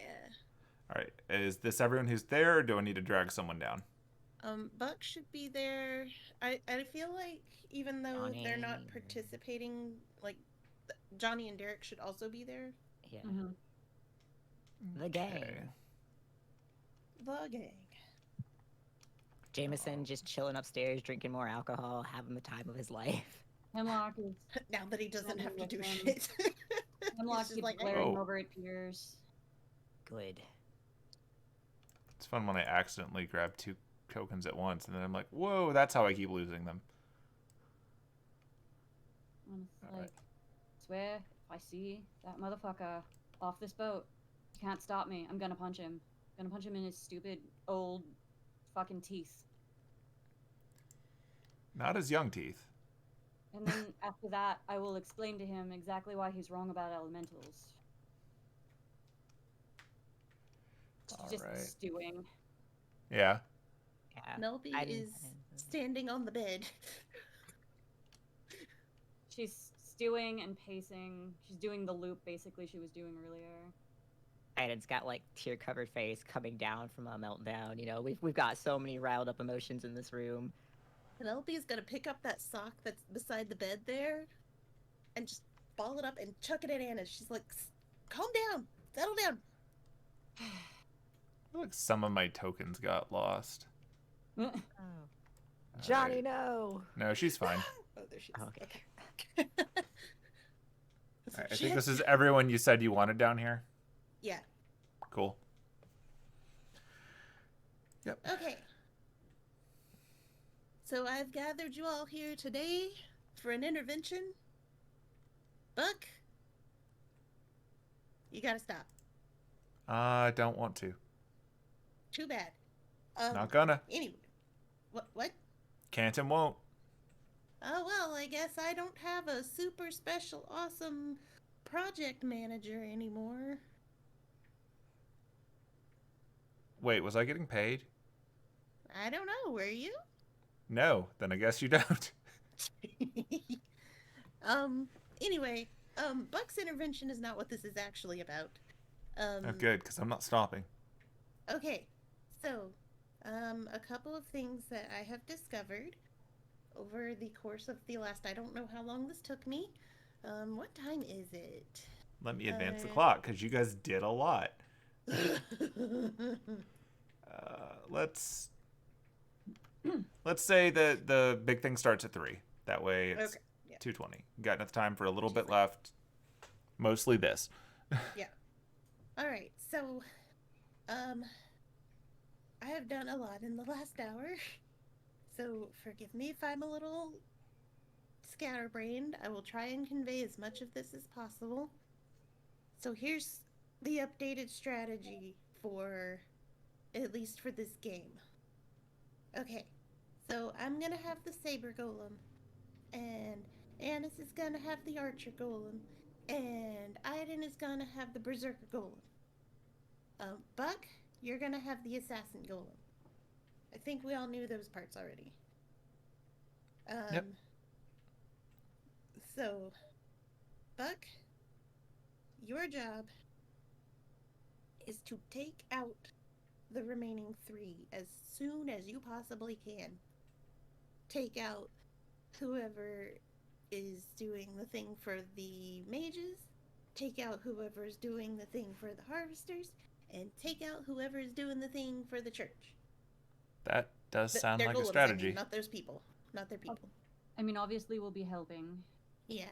All right, is this everyone who's there, or do I need to drag someone down? Buck should be there. I feel like even though they're not participating, like Johnny and Derek should also be there. Yeah. Mm-hmm. The gang. Okay. The gang. Jameson just chilling upstairs, drinking more alcohol, having the time of his life. Hemlock is now that he doesn't have to do him. shit. Hemlock keeps like, glaring over at Piers. Good. It's fun when I accidentally grab 2 tokens at once, and then I'm like, whoa, that's how I keep losing them. And it's All like, right. swear, if I see that motherfucker off this boat, you can't stop me. I'm gonna punch him. I'm gonna punch him in his stupid old fucking teeth. Not his young teeth. And then after that, I will explain to him exactly why he's wrong about elementals. All Just right. stewing. Yeah. Yeah. Penelope I didn't- is standing on the bed. She's stewing and pacing. She's doing the loop basically she was doing earlier. Aiden's got like tear-covered face coming down from a meltdown. You know, we've got so many riled up emotions in this room. Penelope is gonna pick up that sock that's beside the bed there, and just ball it up and chuck it at Anna. She's like, "Calm down, settle down." I feel like some of my tokens got lost. Oh. All Johnny, right. no. No, she's fine. Oh, there she is. Oh, okay. Okay. All right, I think this is everyone you said you wanted down here. Yeah. Cool. Yep. Okay. So I've gathered you all here today for an intervention. Buck, you gotta stop. I don't want to. Too bad. Not gonna. Anyway, what? Can't and won't. Oh, well, I guess I don't have a super special awesome project manager anymore. Wait, was I getting paid? I don't know, were you? No, then I guess you don't. Anyway, Buck's intervention is not what this is actually about. Oh, good, because I'm not stopping. Okay, so, a couple of things that I have discovered over the course of the last, I don't know how long this took me. What time is it? Let me advance the clock, because you guys did a lot. Let's say that the big thing starts at 3. That way it's Okay, yeah. 2:20. Got enough time for a little bit left. Mostly this. Yeah. All right. So, I have done a lot in the last hour. So forgive me if I'm a little scatterbrained. I will try and convey as much of this as possible. So here's the updated strategy for, at least for this game. Okay. So I'm gonna have the saber golem, and Anise is gonna have the archer golem, and Aidin is gonna have the berserker golem. Buck, you're gonna have the assassin golem. I think we all knew those parts already. Yep. So, Buck, your job is to take out the remaining 3 as soon as you possibly can. Take out whoever is doing the thing for the mages, take out whoever is doing the thing for the harvesters, and take out whoever is doing the thing for the church. That does sound Their like a golems, strategy. I mean, not those people. Not their people. I mean, obviously we'll be helping. Yeah.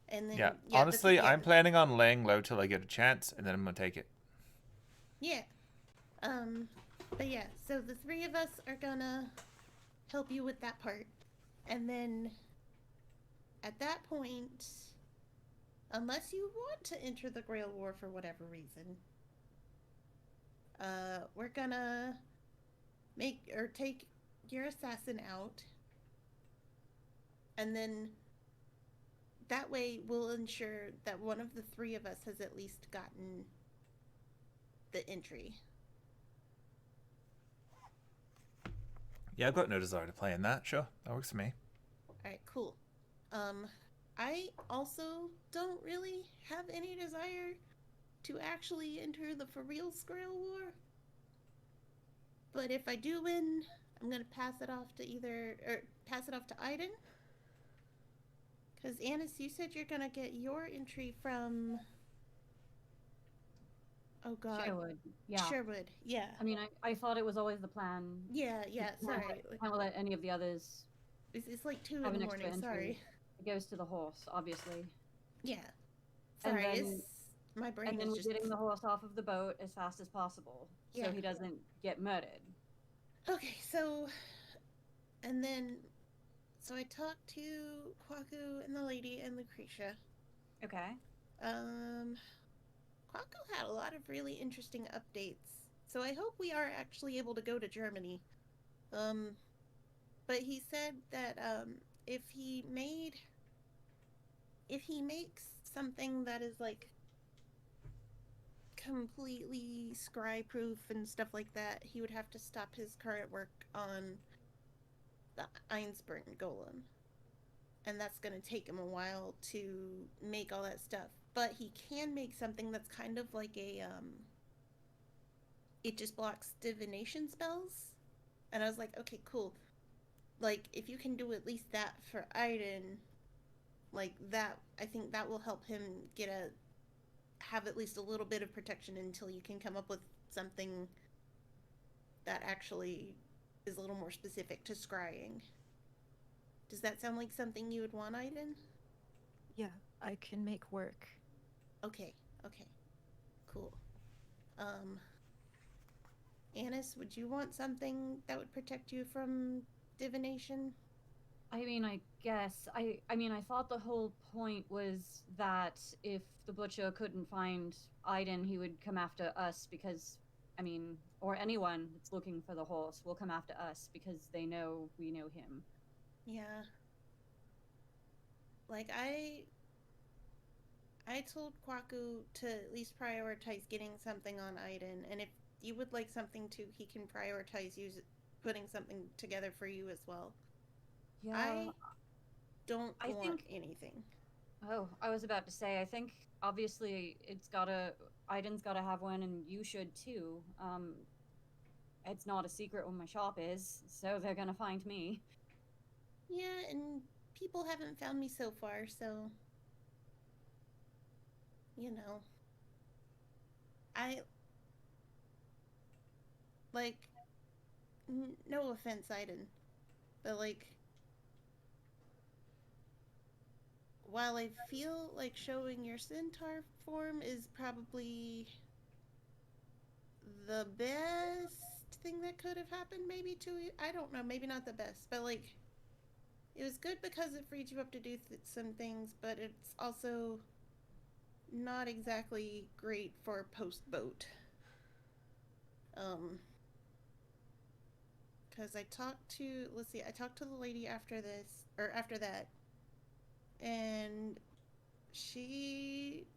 And then, Yeah, but honestly, yeah, I'm planning on laying low till I get a chance, and then I'm gonna take it. Yeah. But yeah, so the 3 of us are gonna help you with that part. And then, at that point, unless you want to enter the Grail War for whatever reason, we're gonna take your assassin out. And then, that way we'll ensure that one of the 3 of us has at least gotten the entry. Yeah, I've got no desire to play in that. Sure, that works for me. Alright, cool. I also don't really have any desire to actually enter the for real Grail War. But if I do win, I'm gonna pass it off to Aidin. Because Anise, you said you're gonna get your entry from... Oh god. Sherwood, yeah. Sherwood, yeah. I mean, I thought it was always the plan. Yeah, sorry. Can't let any of the others It's like 2 have in an the extra morning, entry. sorry. It goes to the horse, obviously. Yeah. And Sorry, then- my brain And then is we're just... getting the horse off of the boat as fast as possible, Yeah. so he doesn't get murdered. Okay, so... And then... So I talked to Kwaku and the lady and Lucretia. Okay. Kwaku had a lot of really interesting updates. So I hope we are actually able to go to Germany. But he said that if he makes something that is like completely scry proof and stuff like that, he would have to stop his current work on the Einsburn golem. And that's going to take him a while to make all that stuff. But he can make something that's kind of like a it just blocks divination spells. And I was like, okay, cool. Like, if you can do at least that for Aidin, like that, I think that will help him have at least a little bit of protection until you can come up with something that actually is a little more specific to scrying. Does that sound like something you would want, Aidin? Yeah, I can make work. Okay, cool. Anise, would you want something that would protect you from divination? I mean, I guess. I mean, I thought the whole point was that if the butcher couldn't find Aidin, he would come after us because, I mean, or anyone that's looking for the horse will come after us because they know we know him. Yeah. Like, I told Kwaku to at least prioritize getting something on Aidin, and if you would like something too, he can prioritize putting something together for you as well. Yeah. I don't I want think anything. Oh, I was about to say, I think obviously Aidin's gotta have one, and you should too. It's not a secret what my shop is, so they're gonna find me. Yeah, and people haven't found me so far, so you know. I like no offense, Aidin, but like while I feel like showing your centaur form is probably the best thing that could have happened maybe to you. I don't know, maybe not the best, but like it was good because it freed you up to do some things, but it's also not exactly great for post boat. Because I talked to, let's see, I talked to the lady after this, or after that, and she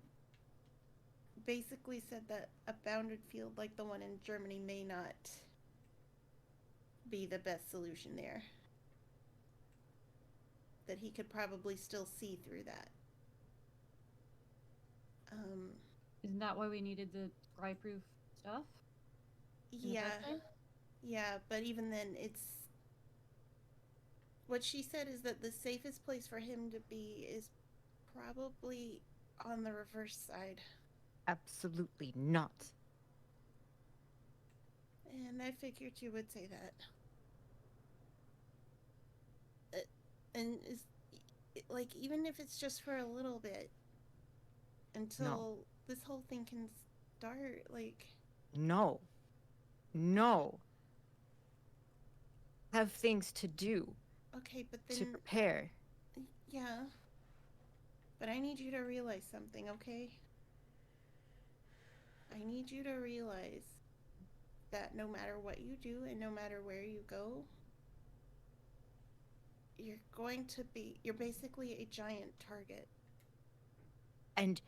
basically said that a bounded field like the one in Germany may not be the best solution there. That he could probably still see through that. Isn't that why we needed the scry-proof stuff? Yeah, but even then, it's what she said is that the safest place for him to be is probably on the reverse side. Absolutely not. And I figured you would say that. And is like even if it's just for a little bit until this whole thing can start, like No. Have things to do. Okay, but then to prepare. Yeah. But I need you to realize something, okay? I need you to realize that no matter what you do and no matter where you go, you're basically a giant target. And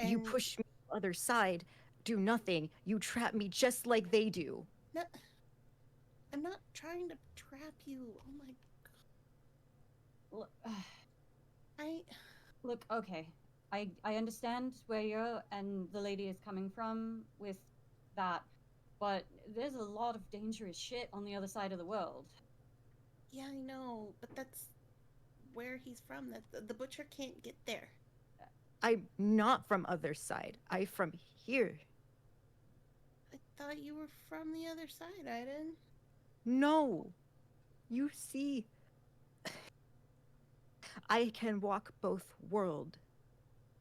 you push me to the other side, do nothing, you trap me just like they do. No, I'm not trying to trap you. Oh my god. Look, okay. I understand where you and the lady is coming from with that, but there's a lot of dangerous shit on the other side of the world. Yeah, I know, but that's where he's from. That the butcher can't get there. I'm not from other side. I'm from here. I thought you were from the other side, Aidin. No. You see, I can walk both world,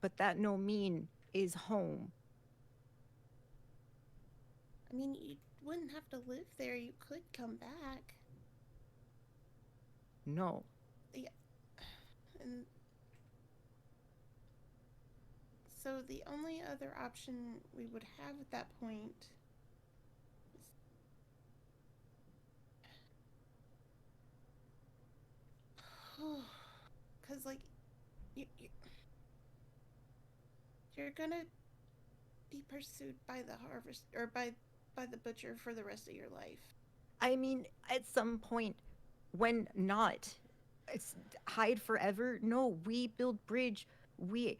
but that no mean is home. I mean, you wouldn't have to live there. You could come back. No. Yeah. And so the only other option we would have at that point is, because like you're gonna be pursued by the harvest or by the butcher for the rest of your life. I mean, at some point, when not, it's hide forever. No, we build bridge. We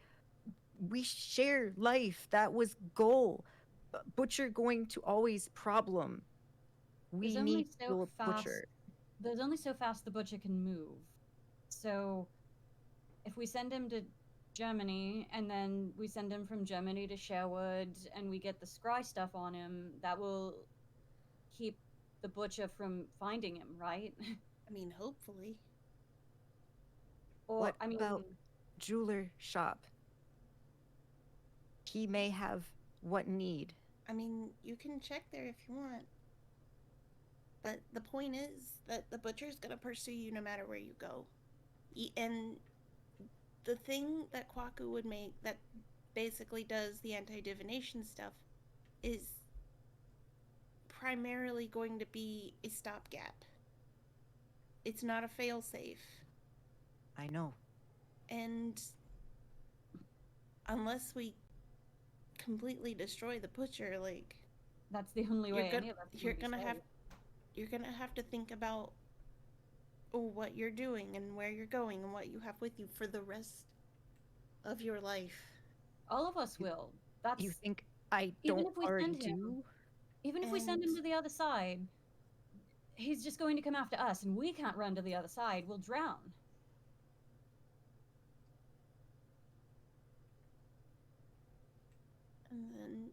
we share life. That was goal. Butcher going to always problem. There's We only need so fast. butcher. There's only so fast the butcher can move. So, if we send him to Germany and then we send him from Germany to Sherwood and we get the scry stuff on him, that will keep the butcher from finding him, right? I mean, hopefully. Or What I mean, about jeweler shop? He may have what need. I mean, you can check there if you want. But the point is that the butcher's gonna pursue you no matter where you go. And the thing that Kwaku would make that basically does the anti-divination stuff is primarily going to be a stopgap. It's not a failsafe. I know. And unless we completely destroy the butcher, like that's the only way any of us you're gonna have to think about what you're doing and where you're going and what you have with you for the rest of your life. All of us will. That's You think I even don't if we already send him, do? even if we send him to the other side, he's just going to come after us, and we can't run to the other side. We'll drown. And then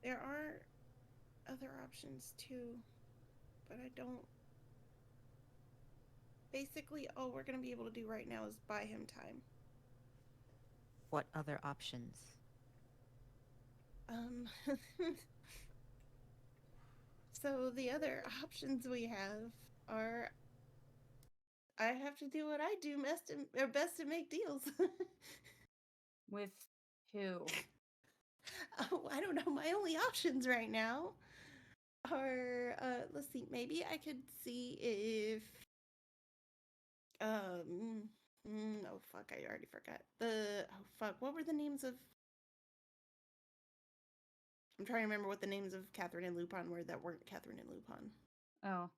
there are other options too, but I don't. Basically, all we're going to be able to do right now is buy him time. What other options? So the other options we have are I have to do what I do best to make deals. With who? Oh, I don't know. My only options right now are let's see, maybe I could see if oh fuck, I already forgot. What were the names of I'm trying to remember what the names of Catherine and Lupin were that weren't Catherine and Lupin. Oh.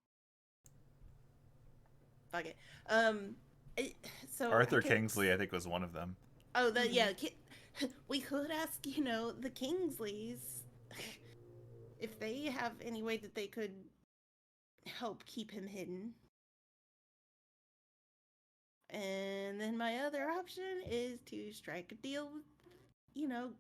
Fuck it. So Arthur Kingsley, I think, was one of them. Oh, yeah. We could ask, the Kingsleys if they have any way that they could help keep him hidden. And then my other option is to strike a deal with,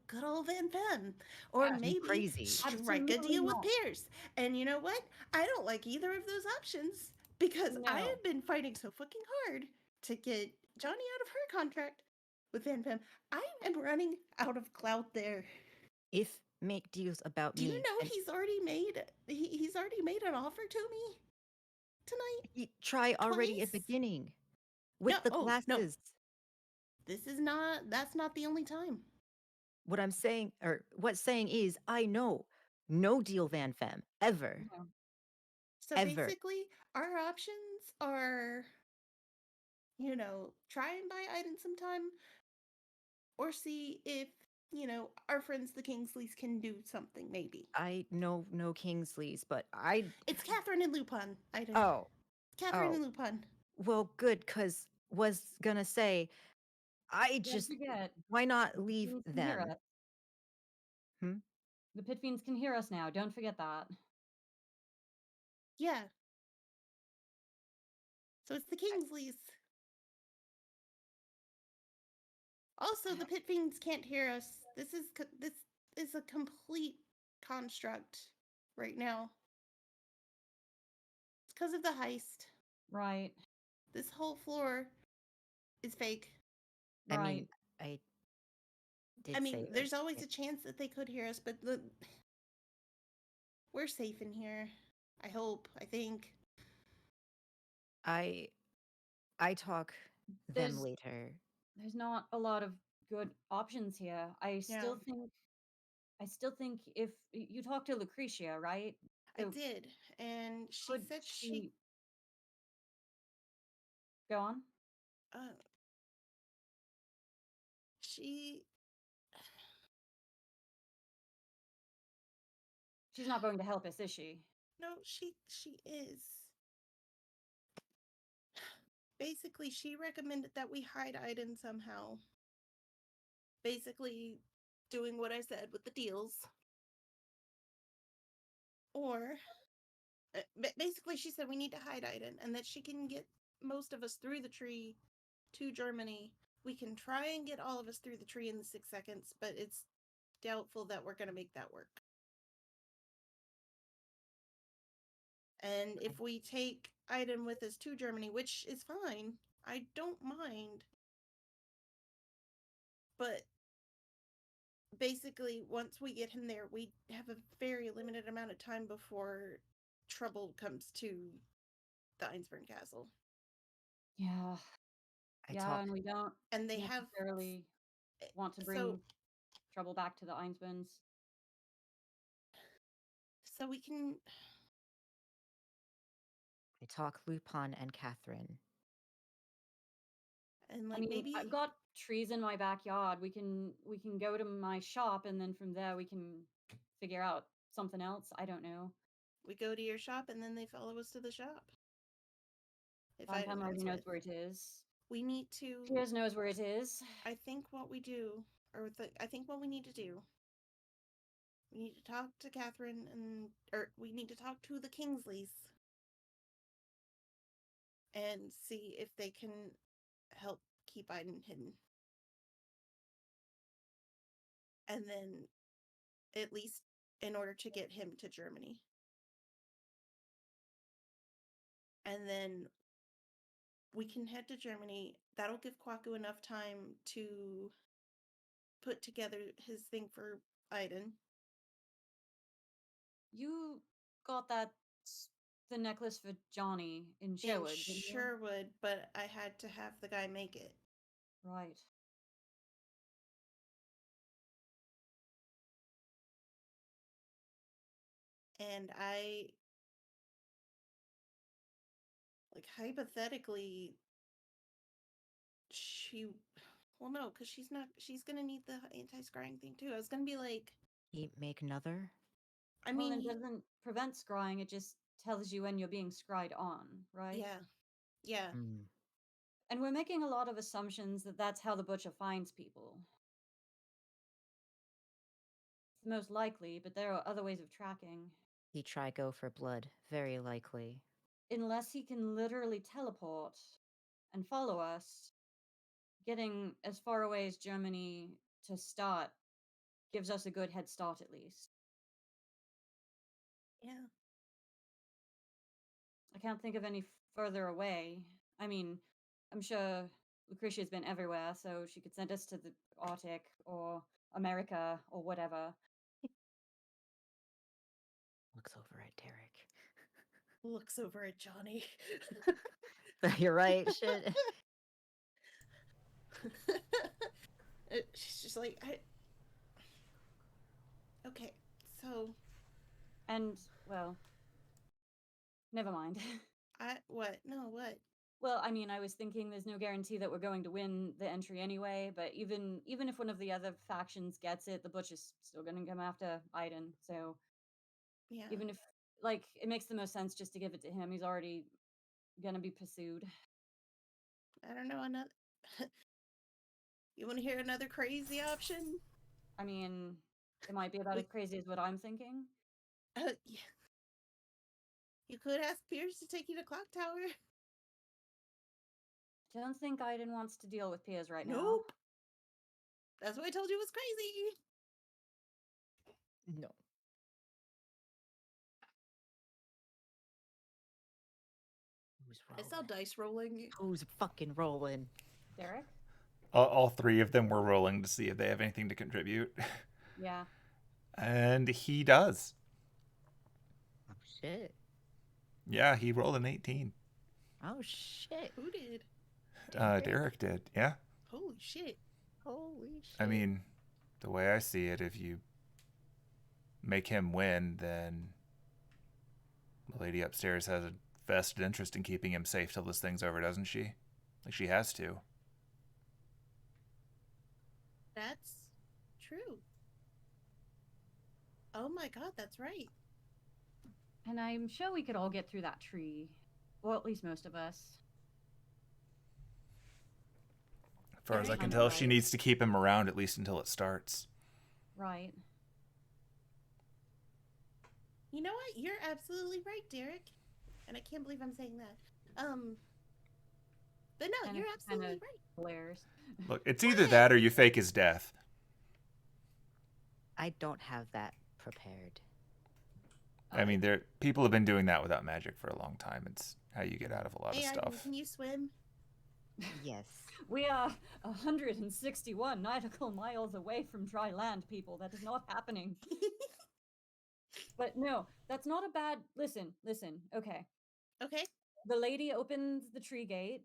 good old Van-Fem. Or maybe crazy. strike a deal with Piers. And you know what? I don't like either of those options because I have been fighting so fucking hard to get Johnny out of her contract with Van-Fem. I am running out of clout there. If make deals about Do me. you know he's already made an offer to me tonight? He try already at Twice? beginning with the glasses. No. That's not the only time. What I'm saying, or what's saying is, I know no deal Van-Fem ever. No. So ever. basically, our options are, try and buy Aidin some time, or see if our friends the Kingsleys can do something. Maybe I know no Kingsleys, but it's Catherine and Lupin. Aidin. Oh, Catherine and Lupin. Well, good, cause was gonna say, Don't forget, why not leave them? The Pit Fiends can hear us now. Don't forget that. Yeah. So it's the Kingsleys. Also, the Pit Fiends can't hear us. This is a complete construct right now. It's because of the heist. Right. This whole floor is fake. I mean, I did I say mean, it there's was- always a chance that they could hear us, but we're safe in here. I hope. I think. I talk them There's- later. There's not a lot of good options here. I still think if you talk to Lucretia, right? I So did, and she could said she. go on? She. She's not going to help us, is she? No, she is. Basically, she recommended that we hide Aidin somehow. Basically, doing what I said with the deals. Or, basically, she said we need to hide Aidin and that she can get most of us through the tree to Germany. We can try and get all of us through the tree in the 6 seconds, but it's doubtful that we're going to make that work. And if we take Aidin with us to Germany, which is fine, I don't mind. But basically, once we get him there, we have a very limited amount of time before trouble comes to the Einsburn Castle. Yeah. And we don't And they have necessarily want to bring trouble back to the Einsburns. So we can. I talk Lupin and Catherine. And like, I mean, maybe I've got trees in my backyard. We can go to my shop, and then from there we can figure out something else. I don't know. we go to your shop and then they follow us to the shop. If I Van-Fem already knows where it is. We need to. Piers knows where it is. I think what we do, I think what we need to do, we need to talk to Catherine or we need to talk to the Kingsleys and see if they can help keep Aidin hidden. And then, at least in order to get him to Germany. And then we can head to Germany. That'll give Kwaku enough time to put together his thing for Aidin. You got the necklace for Johnny in Sherwood, didn't you? Sherwood, but I had to have the guy make it. Right. And I, like, hypothetically, well, no, because she's gonna need the anti-scrying thing too. I was gonna be like, He make another? I Well, mean, it doesn't prevent scrying. It just tells you when you're being scryed on, right? yeah. And we're making a lot of assumptions that that's how the butcher finds people. It's most likely, but there are other ways of tracking. He try go for blood, very likely. Unless he can literally teleport and follow us, getting as far away as Germany to start gives us a good head start at least. Yeah. I can't think of any further away. I mean, I'm sure Lucretia's been everywhere, so she could send us to the Arctic or America or whatever. Looks over at Derek. Looks over at Johnny. You're right, shit. She's just like, okay, so. And, well, never mind. What? No, what? Well, I mean, I was thinking there's no guarantee that we're going to win the entry anyway, but even if one of the other factions gets it, the Butcher's still going to come after Aidin, so Yeah. even if, like, it makes the most sense just to give it to him. He's already going to be pursued. I don't know, another. You want to hear another crazy option? I mean, it might be about as crazy as what I'm thinking. Yeah. You could ask Piers to take you to Clock Tower. Don't think Aidin wants to deal with Piers right now. Nope. That's why I told you it was crazy. No. Who's rolling? I saw dice rolling. Who's fucking rolling? Derek? All three of them were rolling to see if they have anything to contribute. Yeah. And he does. Oh shit. Yeah, he rolled an 18. Oh shit. Who did? Derek did, yeah. Holy shit. Holy shit. I mean, the way I see it, if you make him win, then the lady upstairs has a vested interest in keeping him safe till this thing's over, doesn't she? Like, she has to. That's true. Oh my god, that's right. And I'm sure we could all get through that tree. Well, at least most of us. As far as I Derek, can you tell, know she what? needs to keep him around at least until it starts. Right. You know what? You're absolutely right, Derek. And I can't believe I'm saying that. But no, And you're it absolutely kinda right. Blares. Look, it's either that or you fake his death. I don't have that prepared. I mean, people have been doing that without magic for a long time. It's how you get out of a lot of Hey, Aidin, stuff. can you swim? Yes. We are 161 nautical miles away from dry land, people. That is not happening. But no, that's not a bad. Listen. Okay. Okay. The lady opens the tree gate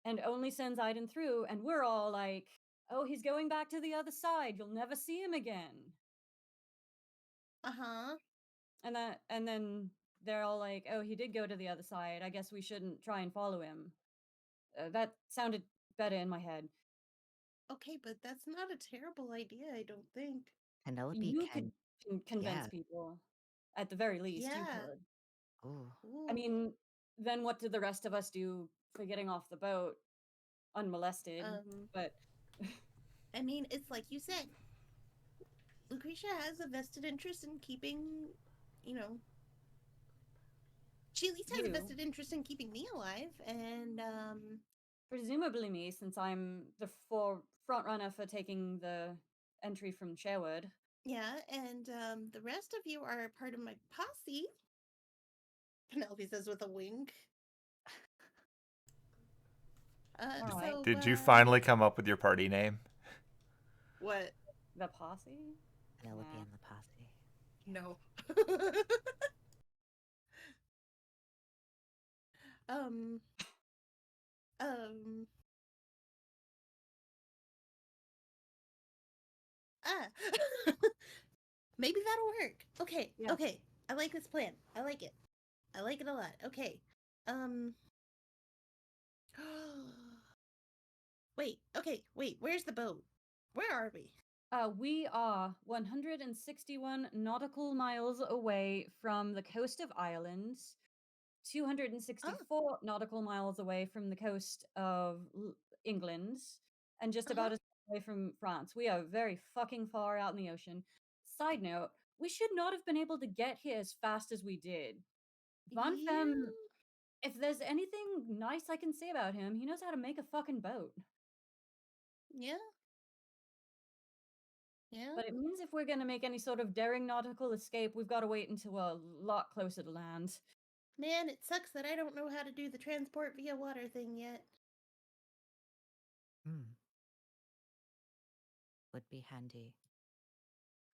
and only sends Aiden through, and we're all like, oh, he's going back to the other side. You'll never see him again. Uh-huh. And then they're all like, oh, he did go to the other side. I guess we shouldn't try and follow him. That sounded better in my head. Okay, but that's not a terrible idea, I don't think. Penelope You can. could convince Yeah. people. At the very least, you Yeah. could. Ooh. Ooh. I mean, then what did the rest of us do for getting off the boat unmolested? But I mean, it's like you said. Lucretia has a vested interest in keeping, you know, she at least has a You. vested interest in keeping me alive, and presumably me, since I'm the front runner for taking the entry from Sherwood. yeah, and the rest of you are part of my posse. Penelope says with a wink. All right. Did you finally come up with your party name? What? The posse? Penelope Nah. and the posse. No. um. Um. Ah. Maybe that'll work. Okay. Yeah. Okay. I like this plan. I like it. I like it a lot. Okay. Um. Wait. Okay. Wait. Where's the boat? Where are we? We are 161 nautical miles away from the coast of Ireland, 264 nautical miles away from the coast of England, and just about as far away from France. We are very fucking far out in the ocean. Side note, we should not have been able to get here as fast as we did. Van-Fem, if there's anything nice I can say about him, he knows how to make a fucking boat. Yeah. Yeah. But it means if we're going to make any sort of daring nautical escape, we've got to wait until a lot closer to land. Man, it sucks that I don't know how to do the transport via water thing yet. Would be handy.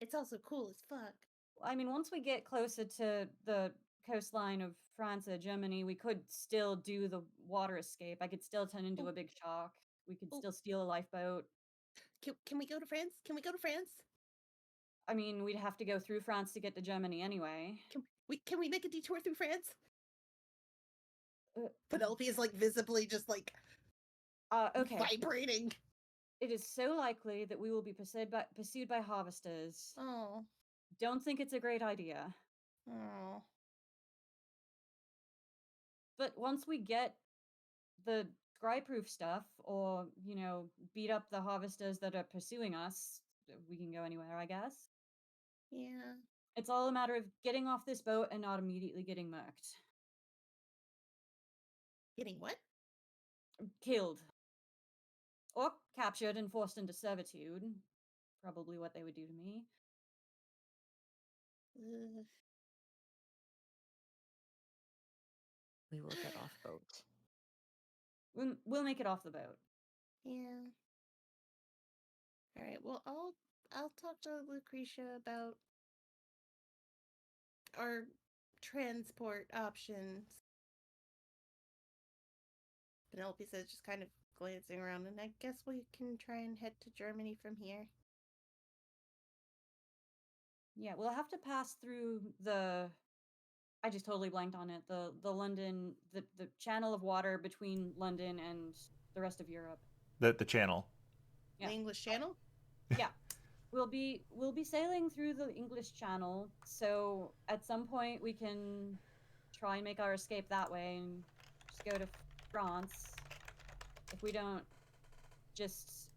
It's also cool as fuck. I mean, once we get closer to the coastline of France or Germany, we could still do the water escape. I could still turn into a big shark. We could still steal a lifeboat. Can we go to France? Can we go to France? I mean, we'd have to go through France to get to Germany anyway. Can we make a detour through France? Penelope is like visibly just like okay. vibrating. It is so likely that we will be pursued by harvesters. Oh. Don't think it's a great idea. Oh. But once we get the scry-proof stuff, or beat up the harvesters that are pursuing us, we can go anywhere, I guess. Yeah. It's all a matter of getting off this boat and not immediately getting murked. Getting what? Killed. Or captured and forced into servitude. Probably what they would do to me. We will get off boat. We'll make it off the boat. Yeah. All right. Well, I'll talk to Lucretia about our transport options. Penelope says, just kind of glancing around, and I guess we can try and head to Germany from here. Yeah, we'll have to pass through the. I just totally blanked on it. The London, the channel of water between London and the rest of Europe. The channel. Yeah. The English Channel? Yeah. We'll be sailing through the English Channel, so at some point we can try and make our escape that way and just go to France. If we don't just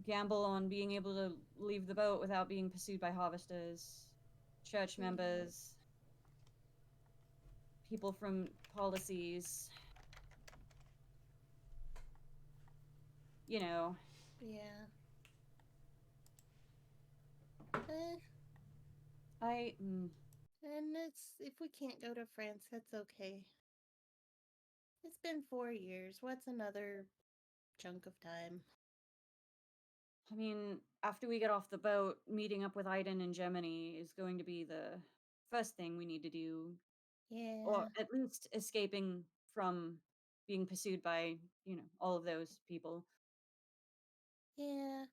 gamble on being able to leave the boat without being pursued by harvesters, church members, people from policies, you know. Yeah. And if we can't go to France, that's okay. It's been 4 years. What's another chunk of time? I mean, after we get off the boat, meeting up with Aidin in Germany is going to be the first thing we need to do. Yeah. Or at least escaping from being pursued by, all of those people. Yeah.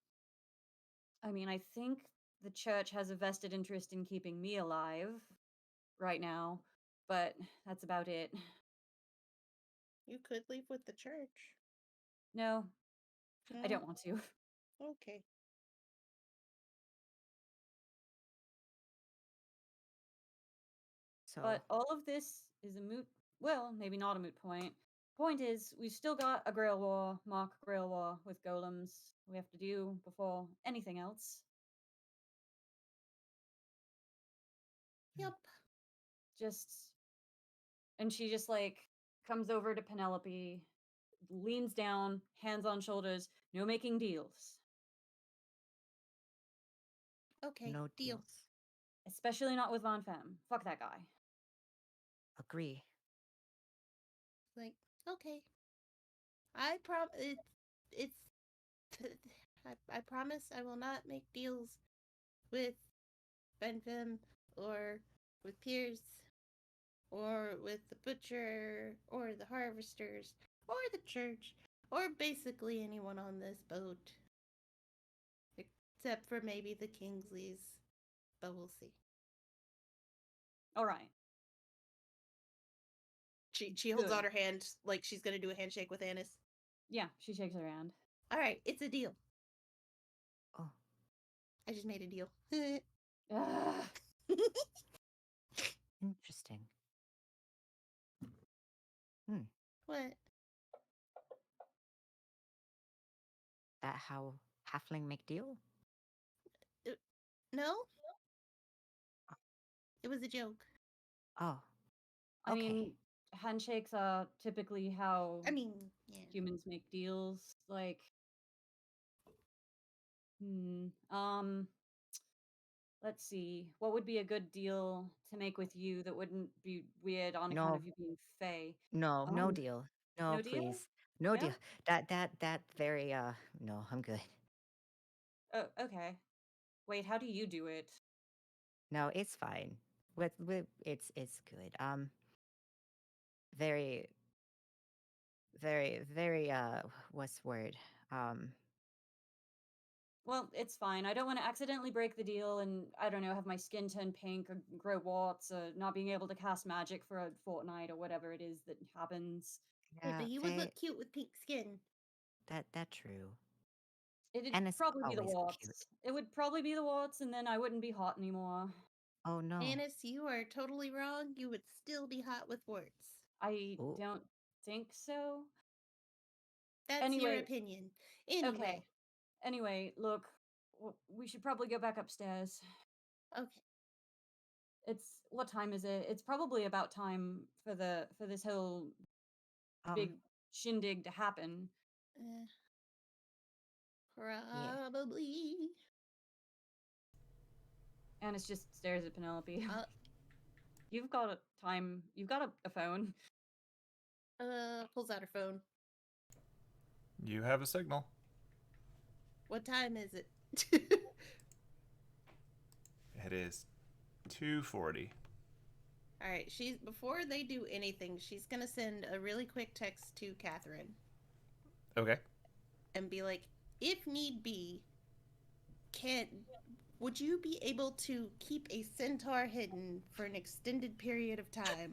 I mean, I think the church has a vested interest in keeping me alive right now, but that's about it. You could leave with the church. No, No? I don't want to. Okay. So, But all of this is a moot, well, maybe not a moot point. Point is, we've still got a Grail War, mock Grail War with golems we have to do before anything else. Yep. And she just like comes over to Penelope, leans down, hands on shoulders, no making deals. Okay. no Deal. deals. Especially not with Van-Fem. Fuck that guy. Agree. Like, okay. It's I promise I will not make deals with Van-Fem or with Piers or with the butcher or the harvesters or the church or basically anyone on this boat. Except for maybe the Kingsleys. But we'll see. All right. She holds Good. out her hand like she's gonna do a handshake with Anise. Yeah, she shakes her hand. All right, it's a deal. Oh, I just made a deal. Ugh. interesting. What? That how halfling make deal? No? It was a joke. Oh, I okay. mean, handshakes are typically how I mean, yeah. humans make deals. Like, let's see. What would be a good deal to make with you that wouldn't be weird on account of No, you being Fae? no Um, deal. No, no deal? please. No Yeah? deal. That very no, I'm good. Oh, okay. Wait, how do you do it? No, it's fine. With it's good. Very very what's the word? Um Well, it's fine. I don't want to accidentally break the deal and, I don't know, have my skin turn pink or grow warts or not being able to cast magic for a fortnight or whatever it is that happens. Hey, but yeah, he would look cute with pink skin. that true. It'd And it's probably be the always cute. warts. It would probably be the warts, and then I wouldn't be hot anymore. Oh no. Anise, you are totally wrong. You would still be hot with warts. I Ooh. don't think so. That's your Anyway, opinion. okay. Anyway. Anyway, look, we should probably go back upstairs. Okay. What time is it? It's probably about time for this whole big shindig to happen. Probably. Anise just stares at Penelope. You've got a phone. Pulls out her phone. You have a signal. What time is it? It is 2:40. All right, before they do anything, she's gonna send a really quick text to Catherine Okay. and be like, if need be, would you be able to keep a centaur hidden for an extended period of time?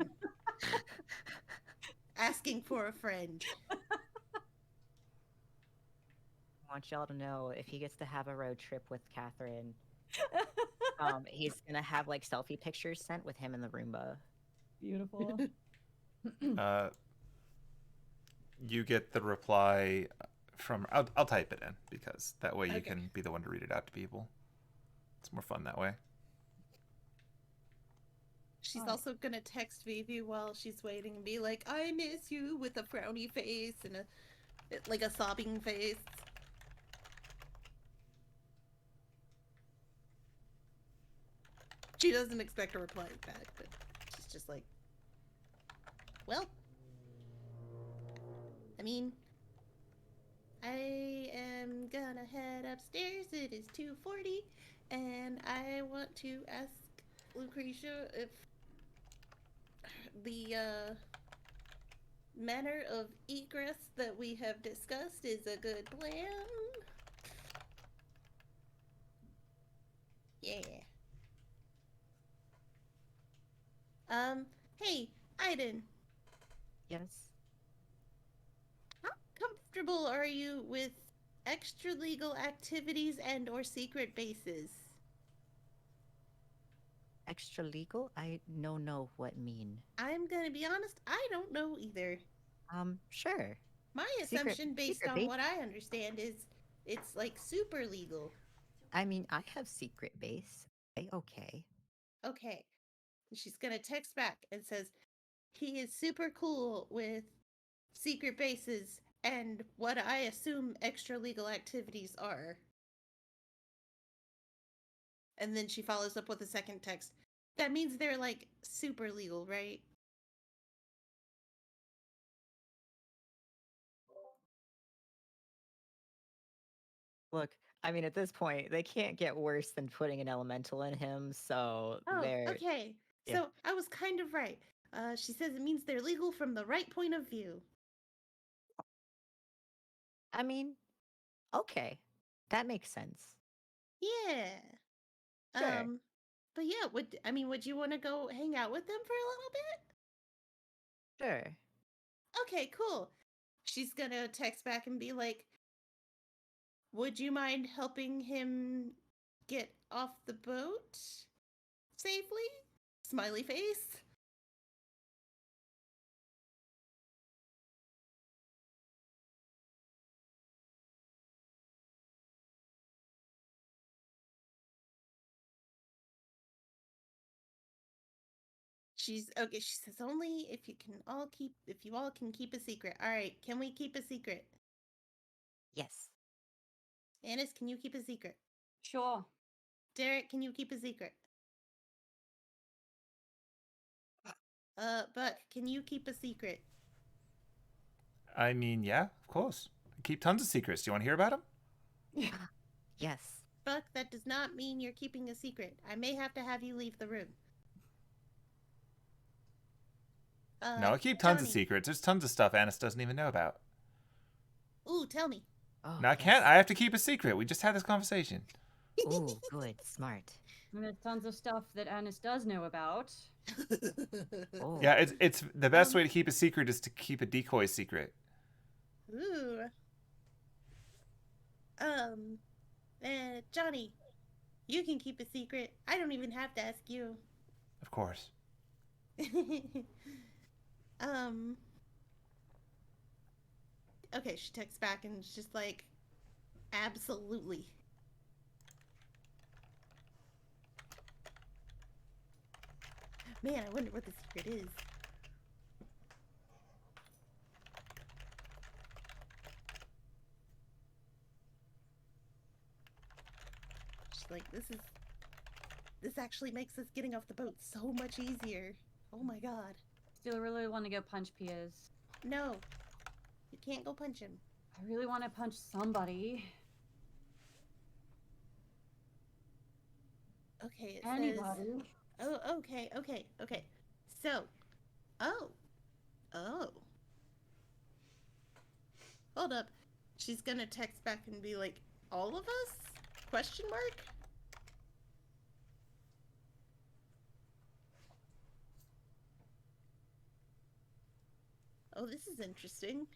Asking for a friend. I want y'all to know if he gets to have a road trip with Catherine, he's gonna have like selfie pictures sent with him in the Roomba. Beautiful. You get the reply from. I'll type it in because that way you Okay. can be the one to read it out to people. It's more fun that way. She's Alright. also gonna text Vivi while she's waiting and be like, I miss you, with a frowny face and a sobbing face. She doesn't expect a reply back, but she's just like, well, I mean, I am gonna head upstairs. It is 2:40, and I want to ask Lucretia if the manner of egress that we have discussed is a good plan. Yeah. Hey, Aidin, Yes. how comfortable are you with extra legal activities and or secret bases? Extra legal? I no know what mean. I'm gonna be honest, I don't know either. Sure. My Secret- assumption, based secret on base? what I understand, is it's like super legal. I mean, I have secret base. Okay. Okay. And she's gonna text back and says, he is super cool with secret bases and what I assume extra legal activities are. And then she follows up with a second text. That means they're like super legal, right? Look, I mean, at this point, they can't get worse than putting an elemental in him, so Oh, they're. okay. Yeah. So I was kind of right. She says it means they're legal from the right point of view. I mean, okay. That makes sense. Yeah. Sure. But yeah, would you want to go hang out with them for a little bit? Sure. Okay, cool. She's gonna text back and be like, would you mind helping him get off the boat safely? Smiley face. She says only if you all can keep a secret. All right, can we keep a secret? Yes. Anise, can you keep a secret? Sure. Derek, can you keep a secret? Buck, can you keep a secret? I mean, yeah, of course. I keep tons of secrets. Do you want to hear about them? Yes. Buck, that does not mean you're keeping a secret. I may have to have you leave the room. No, I keep tons of Johnny. secrets. There's tons of stuff Anise doesn't even know about. Ooh, tell me. Oh, No, I can't. I have to keep a secret. We just had this conversation. Ooh, good. Smart. And there's tons of stuff that Anise does know about. Oh. Yeah, it's the best way to keep a secret is to keep a decoy secret. Ooh. Johnny, you can keep a secret. I don't even have to ask you. Of course. Okay, she texts back and it's just like, absolutely. Man, I wonder what the secret is. She's like, this actually makes us getting off the boat so much easier. Oh my god. Still really want to go punch Piers. No. You can't go punch him. I really want to punch somebody. Okay, it says. Anybody. Oh, okay. So, oh, oh. Hold up. She's gonna text back and be like, all of us? Question mark? Oh, this is interesting.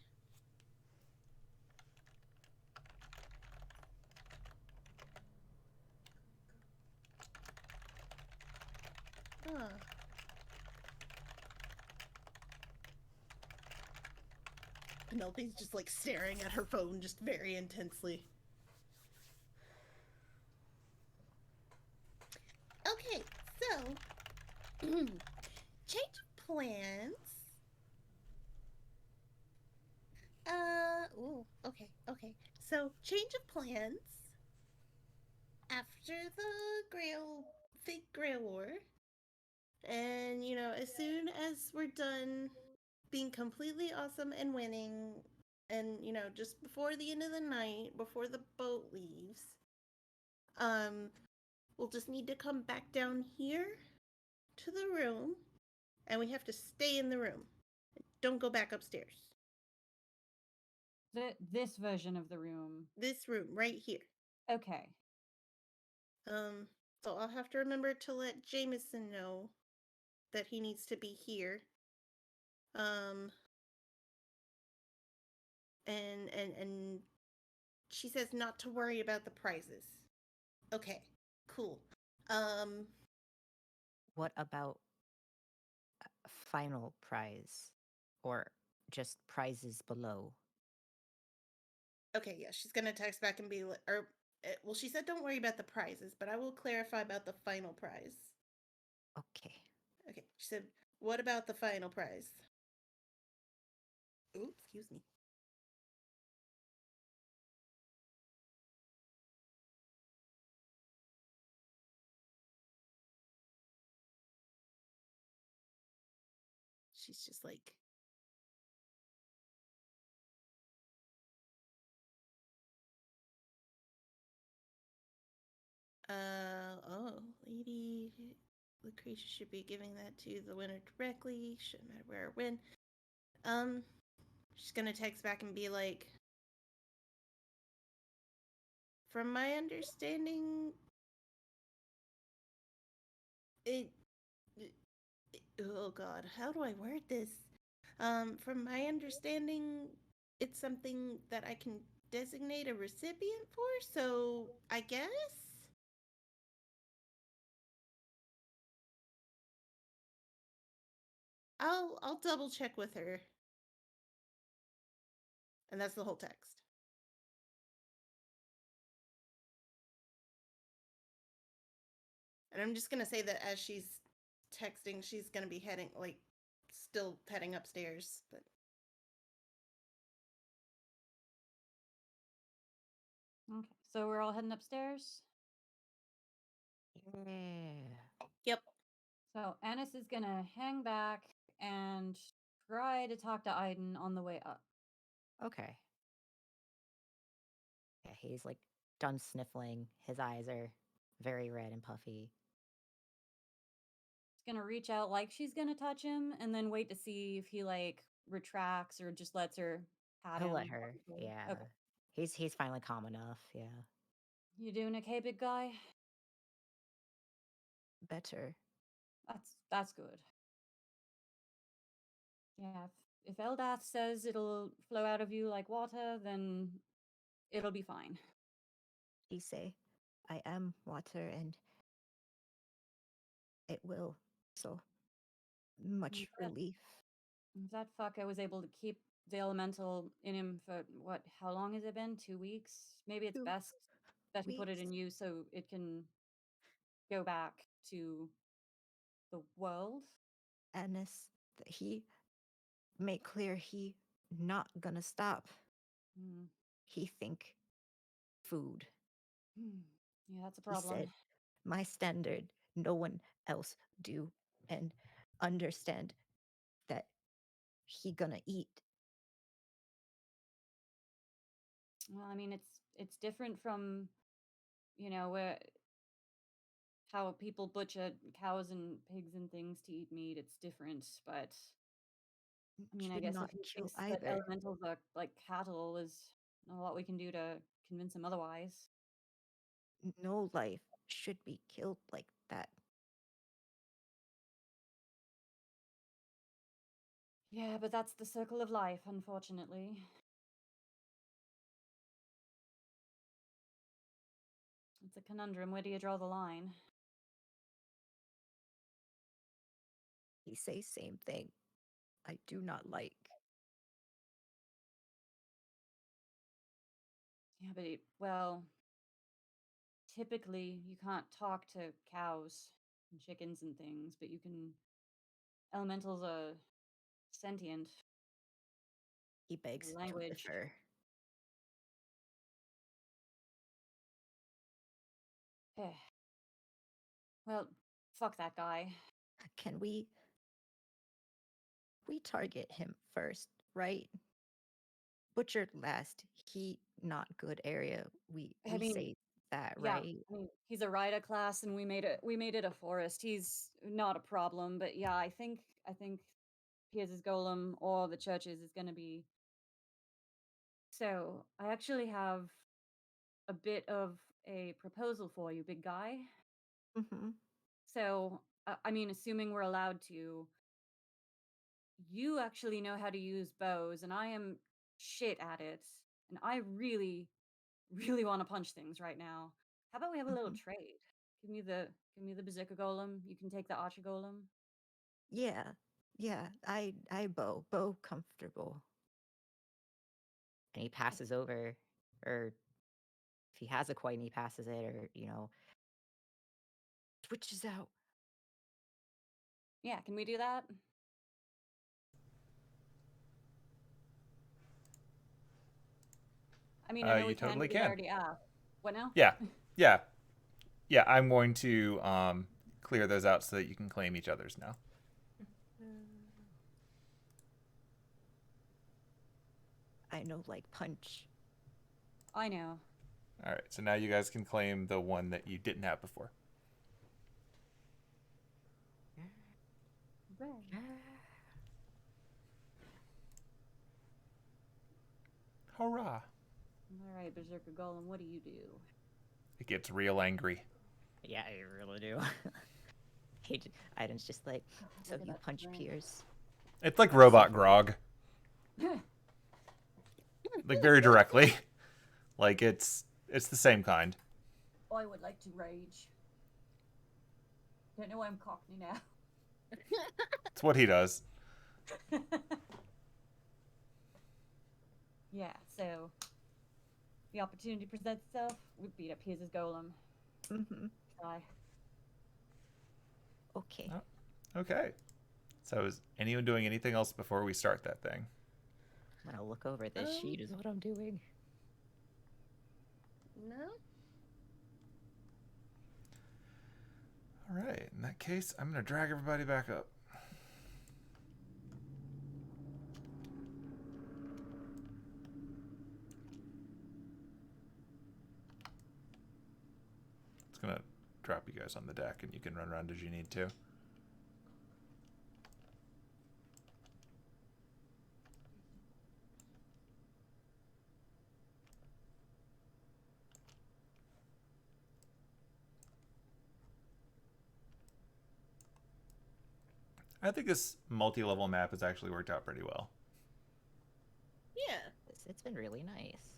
Huh. Penelope's just like staring at her phone just very intensely. Okay, so change of plans. Okay. So change of plans after the fake Grail War. And, as soon as we're done being completely awesome and winning, and, just before the end of the night, before the boat leaves, we'll just need to come back down here to the room, and we have to stay in the room. Don't go back upstairs. This version of the room. This room right here. Okay. So I'll have to remember to let Jameson know that he needs to be here. And she says not to worry about the prizes. Okay, cool. What about a final prize? Or just prizes below? Okay, yeah, she's gonna text back and be like, well, she said don't worry about the prizes, but I will clarify about the final prize. Okay. Okay, she said, what about the final prize? Ooh, excuse me. She's just like, Lady Lucretia should be giving that to the winner directly. Shouldn't matter where or when. She's gonna text back and be like, from my understanding, oh god, how do I word this? From my understanding, it's something that I can designate a recipient for, so I guess? I'll double check with her. And that's the whole text. And I'm just gonna say that as she's texting, she's gonna be still heading upstairs, but Okay. So we're all heading upstairs. Yeah. yep. So Anise is gonna hang back and try to talk to Aidin on the way up. Okay. Yeah, he's like done sniffling. His eyes are very red and puffy. He's gonna reach out like she's gonna touch him, and then wait to see if he like retracts or just lets her pat He'll him. let her. Yeah. Okay. He's finally calm enough. Yeah. You doing okay, big guy? Better. That's good. Yeah. If Eldath says it'll flow out of you like water, then it'll be fine. He say, I am water and it will. So much relief. That fucker was able to keep the elemental in him for what? How long has it been? 2 weeks? Maybe it's 2 best that he put it weeks. in you so it can go back to the world. Anise, that he make clear he not gonna stop. Hmm. He think food. Yeah, that's a He problem. said, my standard, no one else do. And understand that he gonna eat. Well, I mean, it's different from, where how people butcher cows and pigs and things to eat meat, it's different. But I mean, I Should guess if not he kill thinks that either. elementals are like cattle, is not a lot we can do to convince him otherwise. No life should be killed like that. Yeah, but that's the circle of life, unfortunately. It's a conundrum. Where do you draw the line? He say same thing. I do not like. Yeah, but well, typically you can't talk to cows and chickens and things, but you can. Elementals are sentient. He begs to Language. differ. Well, fuck that guy. Can we target him first, right? Butchered last. He not good area. We I mean, say that, yeah. right? I mean, he's a Rida class, and we made it a forest. He's not a problem, but yeah, I think Piers' golem or the churches is going to be. So I actually have a bit of a proposal for you, big guy. Mm-hmm. So I mean, assuming we're allowed to, you actually know how to use bows, and I am shit at it, and I really, really want to punch things right now. How about we have a little Mm-hmm. trade? Give me the berserker golem. You can take the archer golem. Yeah. Yeah. I bow comfortable. And he passes over, or if he has a coin, he passes it, or switches out. Yeah, can we do that? I mean, I know You we can, totally but we can. already asked. What now? Yeah, yeah, yeah. I'm going to clear those out so that you can claim each other's now. I know, like punch. I know. All right, so now you guys can claim the one that you didn't have before. Hurrah! All right, berserker golem, what do you do? It gets real angry. Yeah, I really do. Aidin's just like, so Look at you that punch strength. Piers. It's like robot grog, like very directly. Like it's the same kind. I would like to rage. Don't know why I'm cockney now. It's what he does. Yeah, so the opportunity presents itself. We beat up Piers' golem. Mm-hmm. Try. Okay. Oh, okay. So is anyone doing anything else before we start that thing? I'm gonna look over this sheet is what I'm doing. No. All right. In that case, I'm gonna drag everybody back up. It's gonna drop you guys on the deck, and you can run around as you need to. I think this multi-level map has actually worked out pretty well. Yeah. It's been really nice.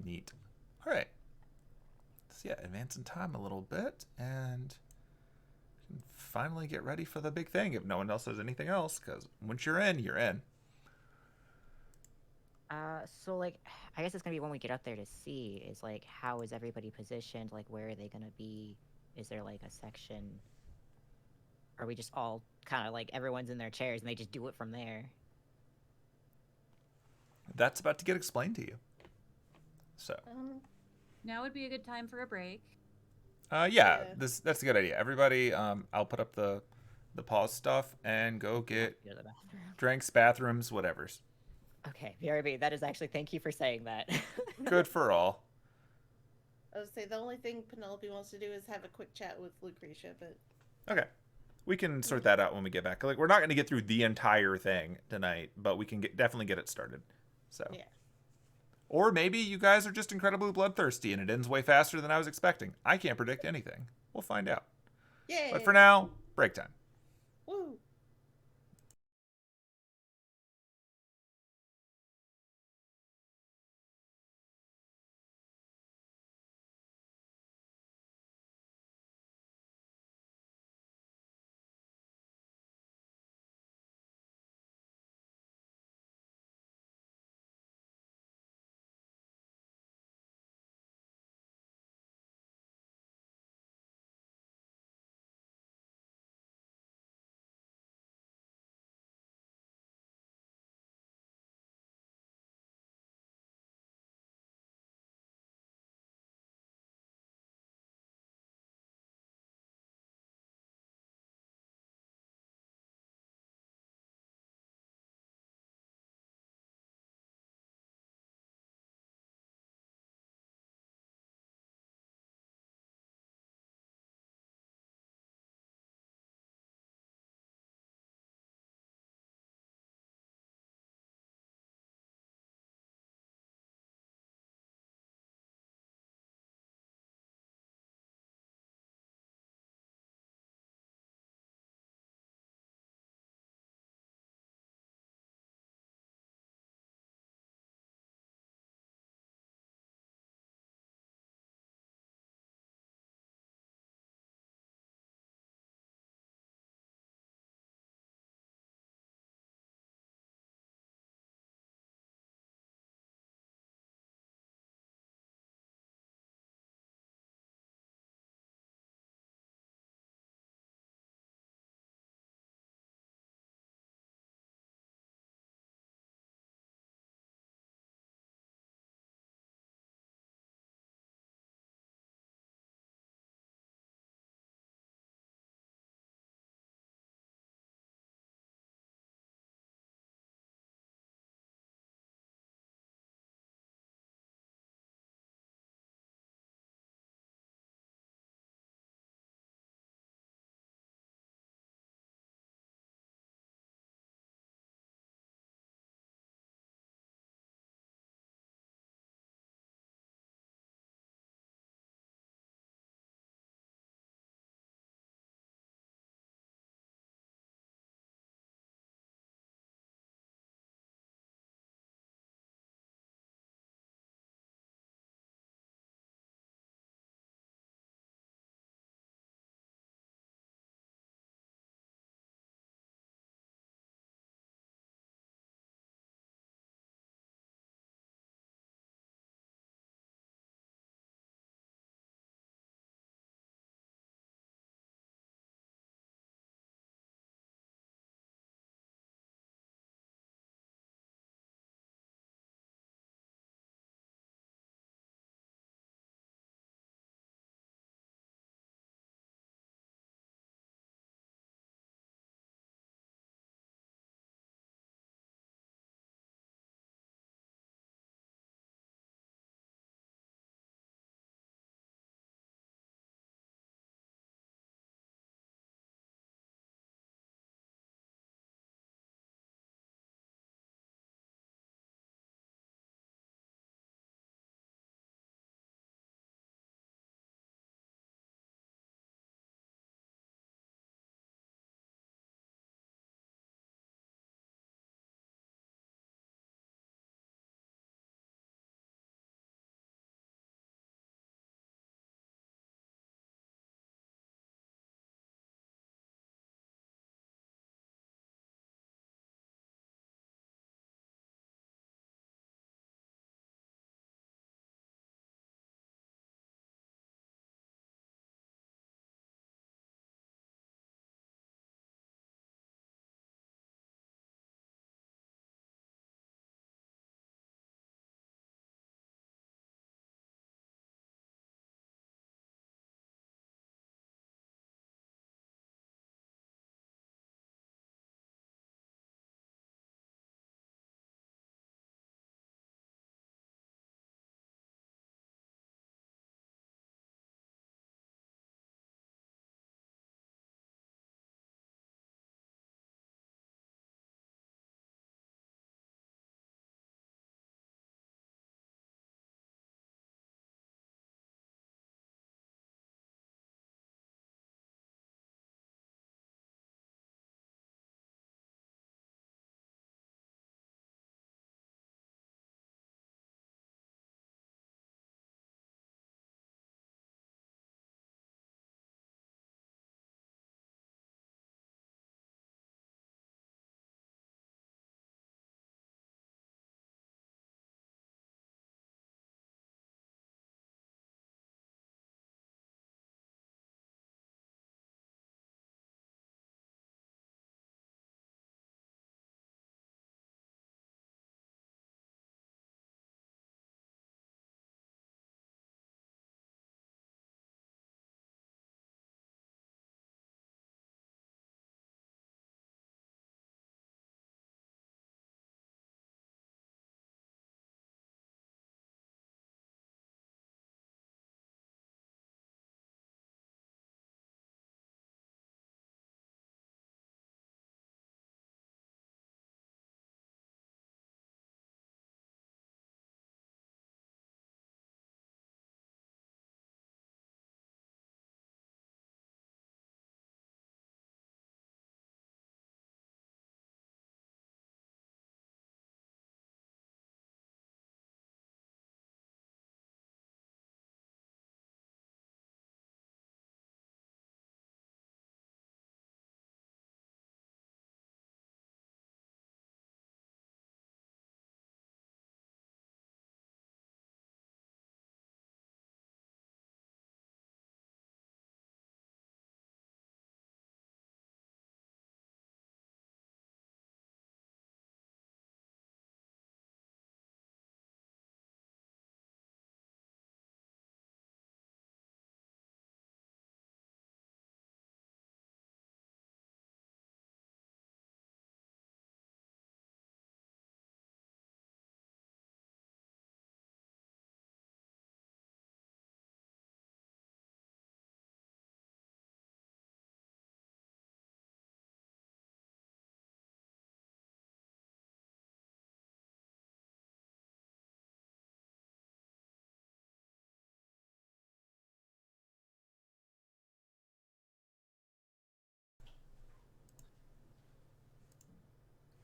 Neat. All right. So yeah, advance in time a little bit, and we can finally get ready for the big thing if no one else has anything else, because once you're in, you're in. So like, I guess it's gonna be when we get up there to see is like, how is everybody positioned? Like, where are they gonna be? Is there like a section? Are we just all kind of like everyone's in their chairs and they just do it from there? That's about to get explained to you. So, Now would be a good time for a break. yeah. That's a good idea. Everybody, I'll put up the pause stuff and go get Go to the bathroom. drinks, bathrooms, whatever's. Okay, BRB. That is actually, thank you for saying that. Good for all. I would say the only thing Penelope wants to do is have a quick chat with Lucretia, but Okay. We can sort that out when we get back. Like, we're not going to get through the entire thing tonight, but we can definitely get it started. So. yeah. Or maybe you guys are just incredibly bloodthirsty and it ends way faster than I was expecting. I can't predict anything. We'll find out. Yay! But for now, break time. Woo!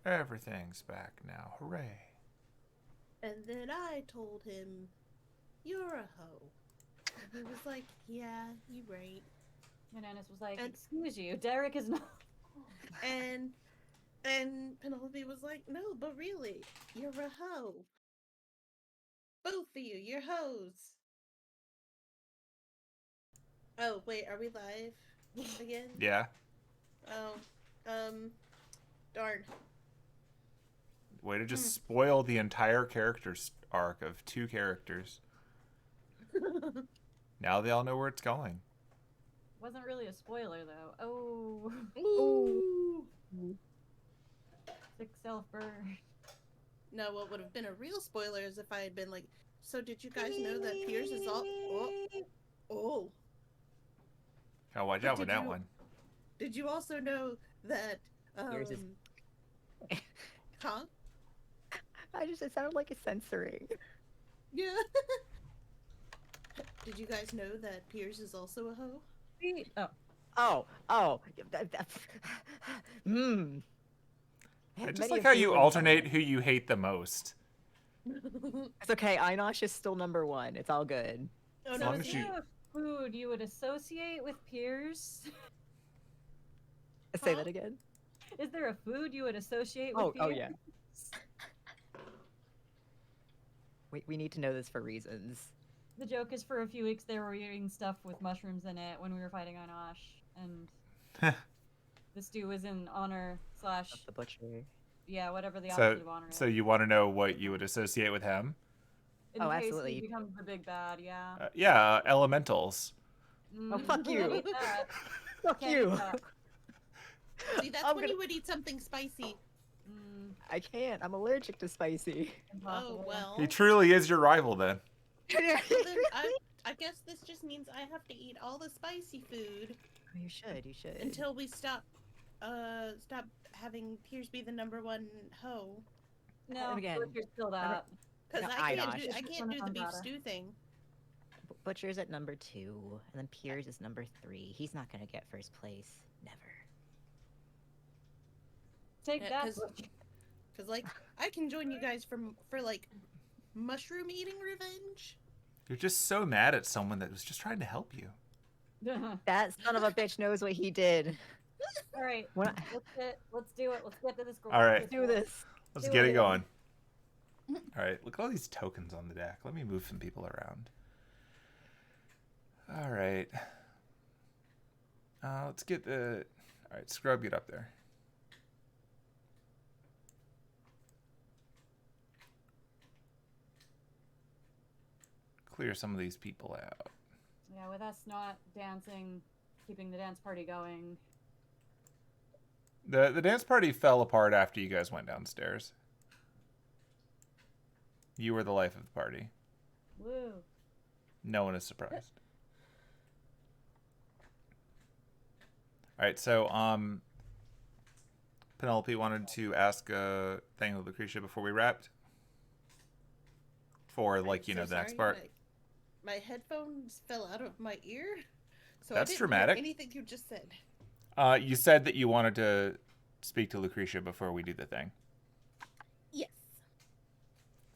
Everything's back now. Hooray. And then I told him, "You're a hoe." And he was like, "Yeah, you right." And Anise was like, And- "Excuse you, Derek is not." And Penelope was like, "No, but really, you're a hoe. Both of you, you're hoes." Oh, wait, are we live again? Yeah. Oh, darn. Way to just spoil the entire character arc of 2 characters. Now they all know where it's going. Wasn't really a spoiler though. Oh, Ooh. sick self-burn. No, what would have been a real spoiler is if I had been like, "So did you guys know that Piers is all..." Oh. Oh, watch But out with did that you- one. Did you also know that, Piers is- Huh? It sounded like a censoring. Yeah. Did you guys know that Piers is also a hoe? Oh. Mmm. I just like how you alternate who you hate the most. It's okay. Einosh is still number 1. It's all good. Oh, As no, long is as he? you- Is there a food you would associate with Piers? Say Huh? that again. Is there a food you would associate with Piers? Oh yeah. We need to know this for reasons. The joke is for a few weeks they were eating stuff with mushrooms in it when we were fighting Einosh, and the stew was in honor / Of the butcher. yeah, whatever the opposite of honor is. So you want to know what you would associate with him? In Oh, case absolutely. he becomes the big bad, yeah. Yeah, elementals. Oh, fuck you. Can't eat that. Fuck Can't you. eat that. See, that's I'm when gonna- you would eat something spicy. I can't. I'm allergic to spicy. Impossible. Oh, well. He truly is your rival then. Then I guess this just means I have to eat all the spicy food You should. until we stop having Piers be the number 1 hoe. No, Again, Butcher's still that. Because No, I Einosh. can't do the beef stew thing. Butcher's at number 2, and then Piers is number 3. He's not gonna get first place. Never. Take Yeah, that, 'cause- Butcher. Because, like, I can join you guys for like, mushroom eating revenge. You're just so mad at someone that was just trying to help you. That son of a bitch knows what he did. All right, When I- let's do it. Let's get to this goal. All right. Let's do this. Let's Do get it. it going. All right, look at all these tokens on the deck. Let me move some people around. All right. Let's get the... All right, Scrub, get up there. Clear some of these people out. Yeah, with us not dancing, keeping the dance party going. The dance party fell apart after you guys went downstairs. You were the life of the party. Woo. No one is surprised. All right, so Penelope wanted to ask a thing with Lucretia before we wrapped. For like, you know, the next part. My headphones fell out of my ear. So That's I didn't dramatic. Hear anything you just said. You said that you wanted to speak to Lucretia before we do the thing. Yes.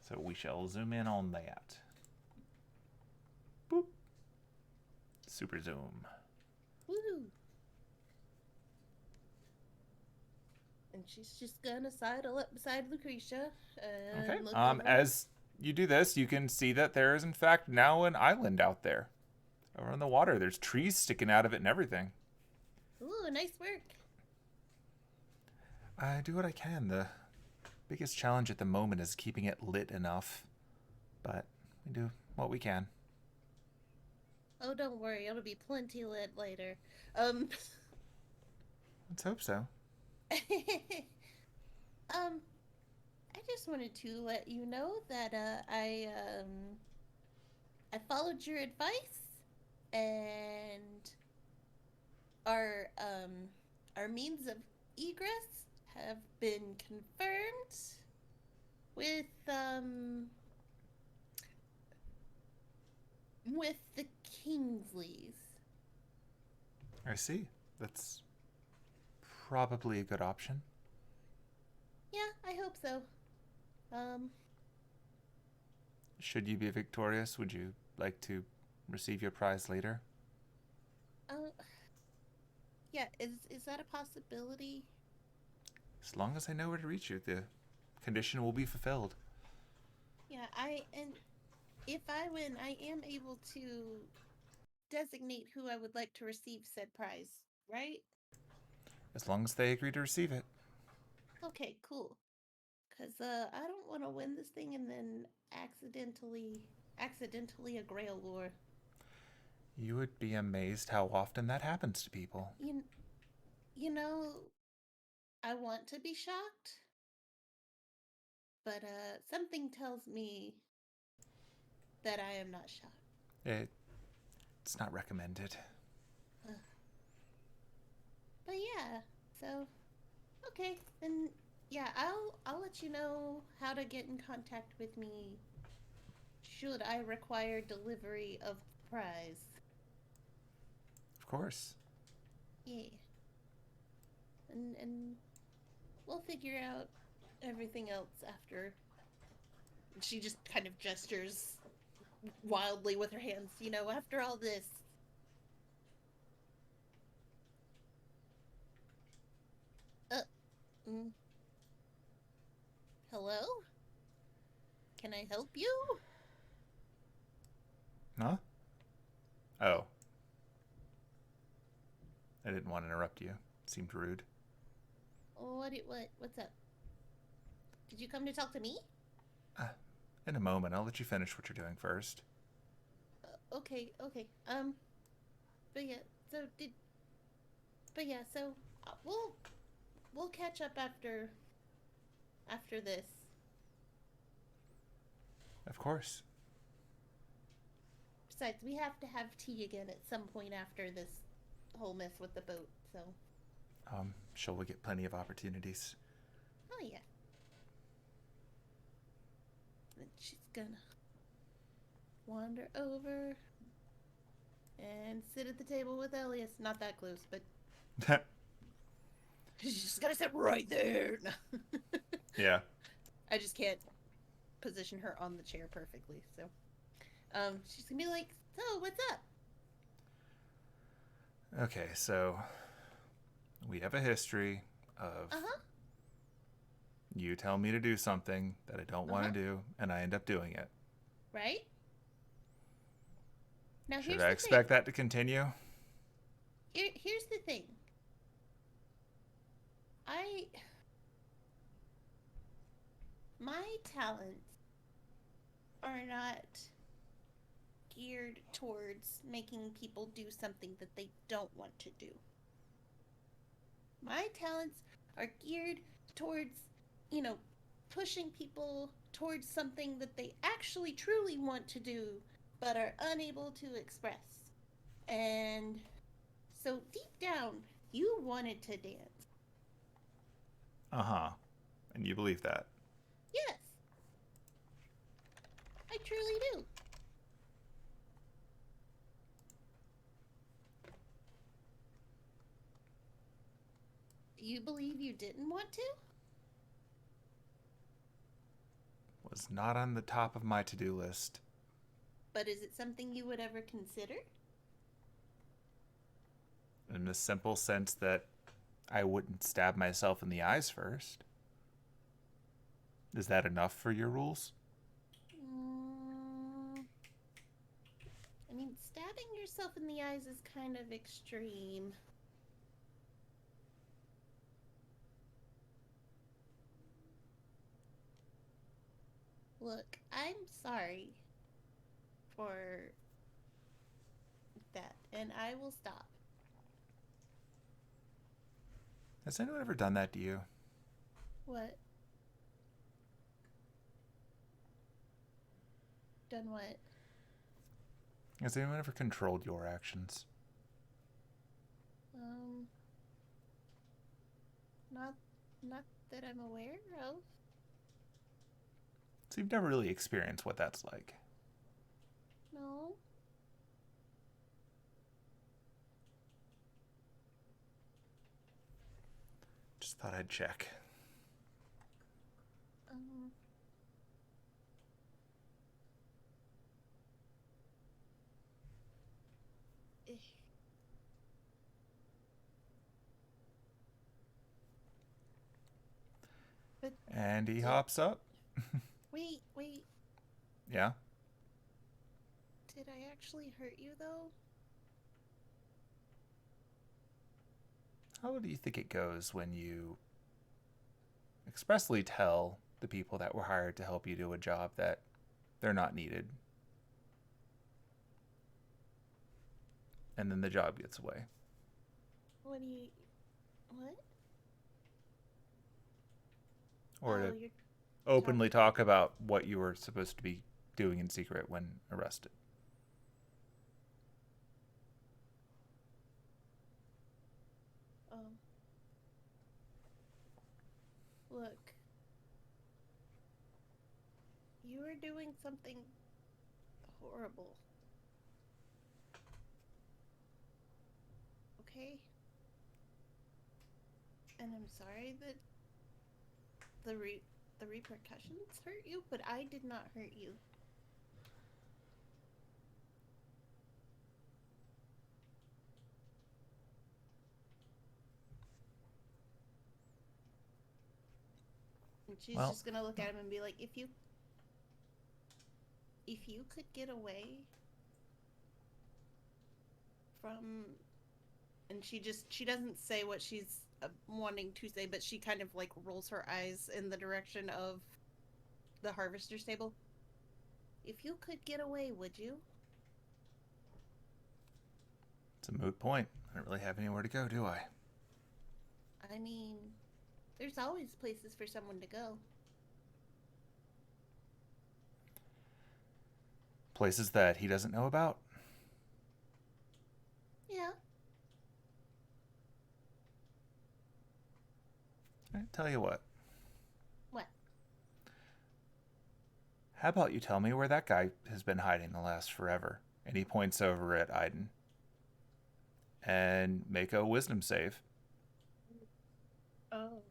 So we shall zoom in on that. Boop. Super zoom. Woo. And she's just gonna sidle up beside Lucretia. And Okay. look over. As you do this, you can see that there is in fact now an island out there. Over in the water. There's trees sticking out of it and everything. Ooh, nice work. I do what I can. The biggest challenge at the moment is keeping it lit enough. But we do what we can. Oh, don't worry, it'll be plenty lit later. Let's hope so. I just wanted to let you know that I followed your advice, and our means of egress have been confirmed with the Kingsleys. I see. That's probably a good option. Yeah, So, um, Should you be victorious, would you like to receive your prize later? uh, yeah, is that a possibility? As long as I know where to reach you, the condition will be fulfilled. Yeah, and if I win, I am able to designate who I would like to receive said prize, right? As long as they agree to receive it. Okay, cool. Cause I don't want to win this thing and then accidentally a Grail Lore. You would be amazed how often that happens to people. You know, I want to be shocked, but something tells me that I am not shocked. It's not recommended. But yeah, so okay, then yeah, I'll let you know how to get in contact with me should I require delivery of prize. Of course. Yeah. And we'll figure out everything else after. She just kind of gestures wildly with her hands, after all this. Mm, hello? Can I help you? Huh? Oh. I didn't want to interrupt you. It seemed rude. What's up? Did you come to talk to me? In a moment, I'll let you finish what you're doing first. Okay. But yeah, so we'll catch up after this. Of course. Besides, we have to have tea again at some point after this whole mess with the boat, so. Sure we'll get plenty of opportunities. Oh, yeah. Then she's gonna wander over and sit at the table with Elias. Not that close, but she's just gonna sit right there. Yeah. I just can't position her on the chair perfectly, so. She's gonna be like, so, what's up? Okay, so we have a history of you tell me to do something that I don't want to do, and I end up doing it. Right? Now, Should I expect that to continue? Here's the thing. My talents are not geared towards making people do something that they don't want to do. My talents are geared towards, pushing people towards something that they actually truly want to do but are unable to express. And so deep down, you wanted to dance. Uh-huh. And you believe that? Yes. I truly do. Do you believe you didn't want to? Was not on the top of my to-do list. But is it something you would ever consider? In the simple sense that I wouldn't stab myself in the eyes first. Is that enough for your rules? I mean, stabbing yourself in the eyes is kind of extreme. Look, I'm sorry for that, and I will stop. Has anyone ever done that to you? What? Done what? Has anyone ever controlled your actions? Not that I'm aware of. So you've never really experienced what that's like. No. Just thought I'd check. And he hops up. Wait. Yeah? Did I actually hurt you, though? How do you think it goes when you expressly tell the people that were hired to help you do a job that they're not needed? And then the job gets away. What? Or Oh, to you're openly talk about what you were supposed to be doing in secret when arrested. Oh. Look. You were doing something horrible. Okay? And I'm sorry that the repercussions hurt you, but I did not hurt you. And she's just gonna look at him and be like, if you could get away from, and she doesn't say what she's wanting to say, but she kind of like rolls her eyes in the direction of the harvester's table. If you could get away, would you? It's a moot point. I don't really have anywhere to go, do I? I mean, there's always places for someone to go. Places that he doesn't know about? Yeah. I tell you what. What? How about you tell me where that guy has been hiding the last forever? And he points over at Aidin. And make a wisdom save. Oh.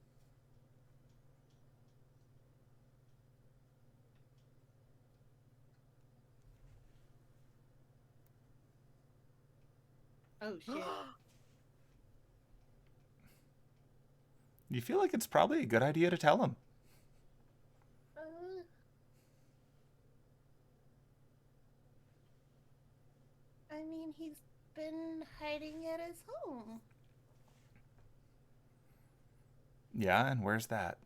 Oh, shit. You feel like it's probably a good idea to tell him. I mean, he's been hiding at his home. Yeah, and where's that?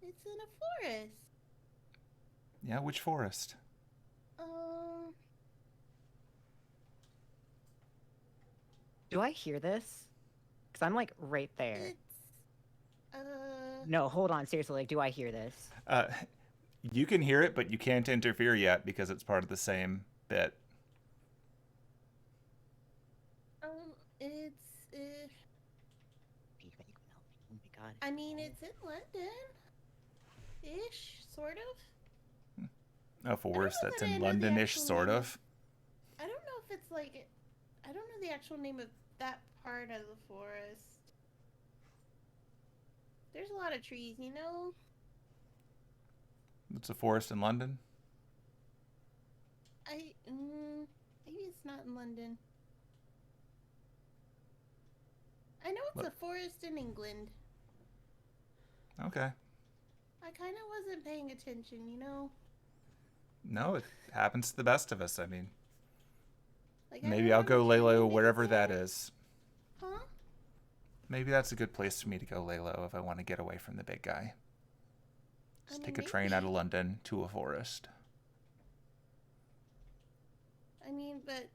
It's in a forest. Yeah, which forest? Do I hear this? Because I'm like right there. It's, No, hold on. Seriously, like, do I hear this? You can hear it, but you can't interfere yet because it's part of the same bit. It's, Oh my god. I mean, it's in London-ish, sort of. A forest that's that I in know the London-ish, actual sort name of. I don't know if it's like, I don't know the actual name of that part of the forest. There's a lot of trees, you know? It's a forest in London? Maybe it's not in London. I know it's a forest in England. Okay. I kind of wasn't paying attention, you know? No, it happens to the best of us. I mean, Like, maybe I'll go lay low wherever that is. Huh? Maybe that's a good place for me to go lay low if I want to get away from the big guy. Just take a train out of London to a forest. I mean, but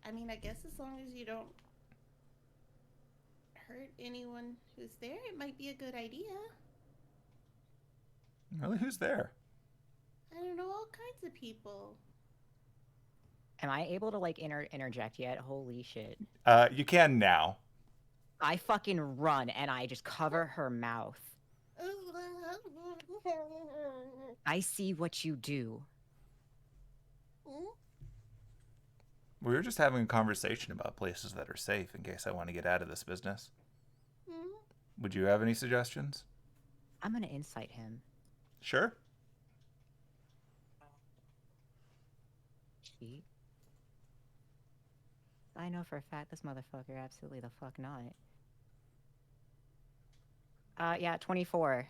I guess as long as you don't hurt anyone who's there, it might be a good idea. Really? Who's there? I don't know, all kinds of people. Am I able to like interject yet? Holy shit. You can now. I fucking run and I just cover her mouth. I see what you do. We were just having a conversation about places that are safe in case I want to get out of this business. Would you have any suggestions? I'm gonna incite him. Sure. Cheat. I know for a fact this motherfucker absolutely the fuck not. Yeah, 24.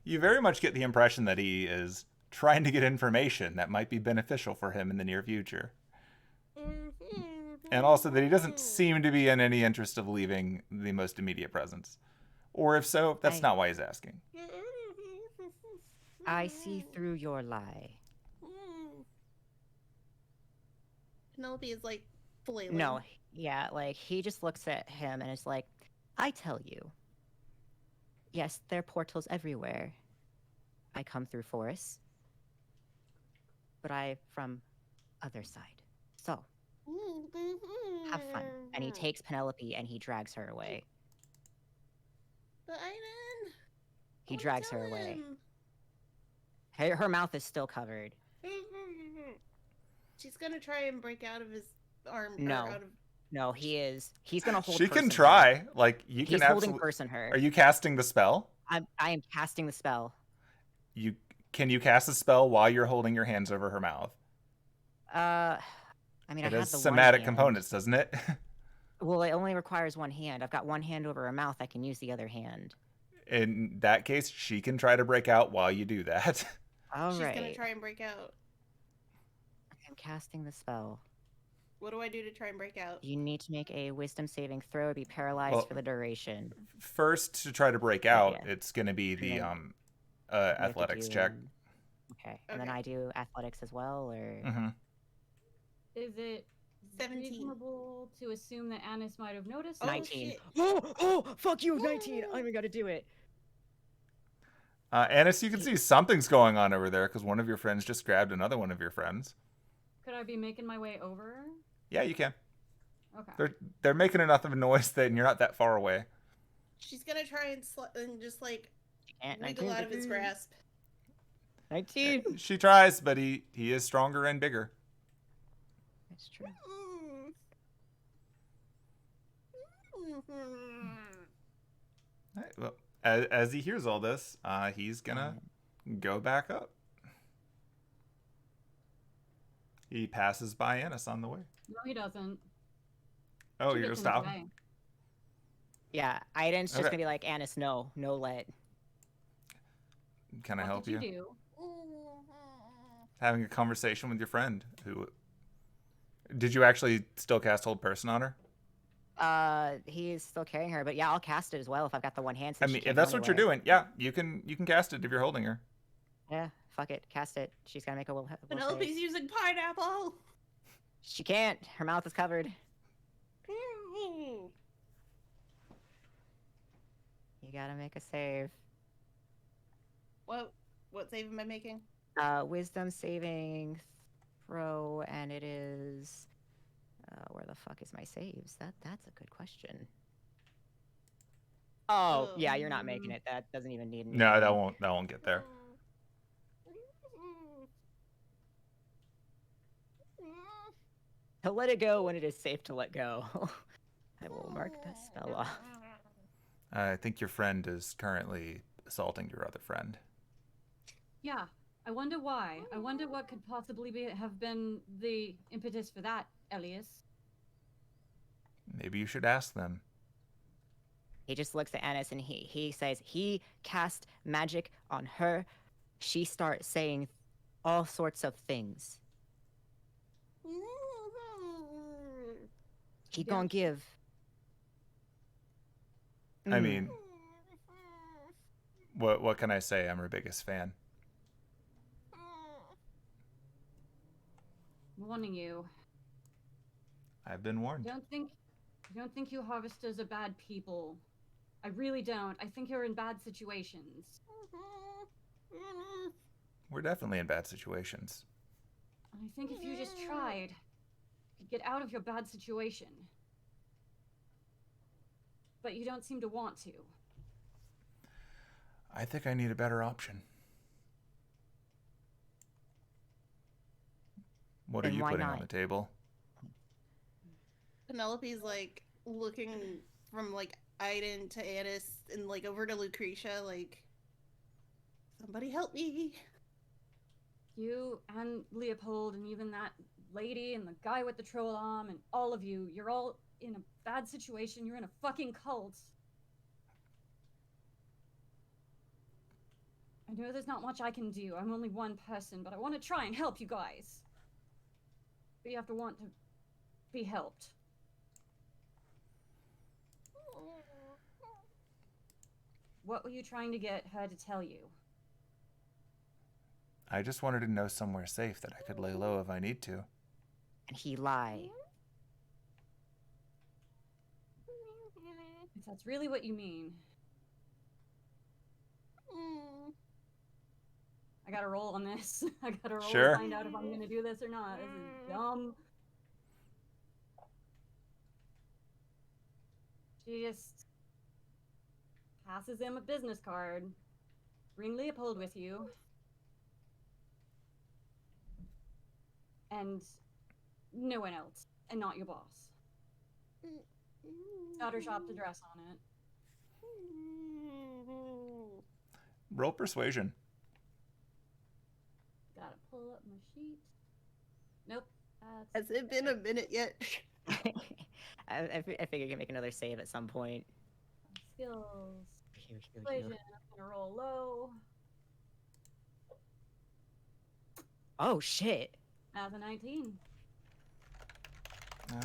You very much get the impression that he is trying to get information that might be beneficial for him in the near future. And also that he doesn't seem to be in any interest of leaving the most immediate presence. Or if so, that's not why he's asking. I see through your lie. Penelope is like flailing. No, yeah, like he just looks at him and is like, I tell you. Yes, there are portals everywhere. I come through forests. But I from other side. So, have fun. And he takes Penelope and he drags her away. But Aidin, He drags her away. Her mouth is still covered. She's gonna try and break out of his arm. No. No, he's gonna hold. She can person try. her. Like you He's can holding absolutely. person her. Are you casting the spell? I am casting the spell. Can you cast a spell while you're holding your hands over her mouth? I mean, It I has have the somatic one hand. components, doesn't it? Well, it only requires one hand. I've got one hand over her mouth. I can use the other hand. In that case, she can try to break out while you do that. All She's right. gonna try and break out. I'm casting the spell. What do I do to try and break out? You need to make a wisdom saving throw. Be paralyzed Well, for the duration. First, to try to break out, Yeah. it's going to be the You have to athletics do, check. Okay. And then Okay. I do athletics as well, or Mm-hmm. Is it 17. reasonable to assume that Anise might have noticed? Oh, 19. shit. Oh, fuck you, 19. I even got to do it. Anise, you can see something's going on over there because one of your friends just grabbed another one of your friends. Could I be making my way over? Yeah, you can. Okay. They're making enough of a noise that you're not that far away. She's gonna try and just like And wiggle out of his grasp. 19. She tries, but he is stronger and bigger. That's true. All right, well, as he hears all this, he's gonna go back up. He passes by Anise on the way. No, he doesn't. Oh, She you're gonna gets in his stop? way. Yeah, Aiden's just Okay. gonna be like, Anise, no let. Can I What help did you? you do? Having a conversation with your friend who... Did you actually still cast Hold Person on her? He's still carrying her, but yeah, I'll cast it as well if I've got the one hand. I Since she mean, can't if go that's what you're anywhere. doing, yeah, you can cast it if you're holding her. Yeah, fuck it, cast it. She's gotta make a will save. Penelope's using pineapple. She can't. Her mouth is covered. You gotta make a save. What save am I making? Wisdom saving throw, and it is. Where the fuck is my saves? That's a good question. Oh, yeah, you're not making it. That doesn't even need. No, that won't get there. To let it go when it is safe to let go. I will mark that spell off. I think your friend is currently assaulting your other friend. Yeah. I wonder why. I wonder what could possibly have been the impetus for that, Elias. Maybe you should ask them. He just looks at Anise and he says he cast magic on her. She starts saying all sorts of things. He gonna give. I mean, what can I say? I'm her biggest fan. I'm warning you. I've been warned. I don't think you harvesters are bad people. I really don't. I think you're in bad situations. We're definitely in bad situations. I think if you just tried, you could get out of your bad situation. But you don't seem to want to. I think I need a better option. What are Then you why putting on not? the table? Penelope's like looking from like Aidin to Anise and like over to Lucretia, like, somebody help me. You and Leopold and even that lady and the guy with the troll arm and all of you, you're all in a bad situation. You're in a fucking cult. I know there's not much I can do. I'm only one person, but I want to try and help you guys. But you have to want to be helped. What were you trying to get her to tell you? I just wanted to know somewhere safe that I could lay low if I need to. And he lie. If that's really what you mean. I gotta roll on this. I gotta roll Sure. to find out if I'm gonna do this or not. This is dumb. She just passes him a business card. Bring Leopold with you. And no one else. And not your boss. Got her shop's address on it. Roll persuasion. Gotta pull up my sheet. Nope. Has it been a minute yet? I figure you can make another save at some point. Skills. Here. Persuasion. I'm gonna roll low. Oh shit. As a 19.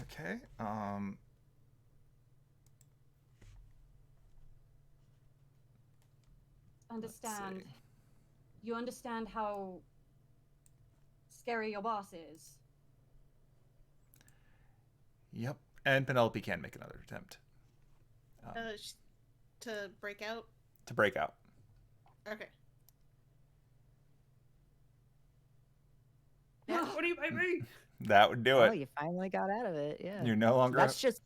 Okay. Understand. You understand how scary your boss is. Yep. And Penelope can make another attempt To break out? to break out. Okay. Yeah, what do you mean? That would do Oh, it. you finally got out of it. Yeah. You're no longer. That's just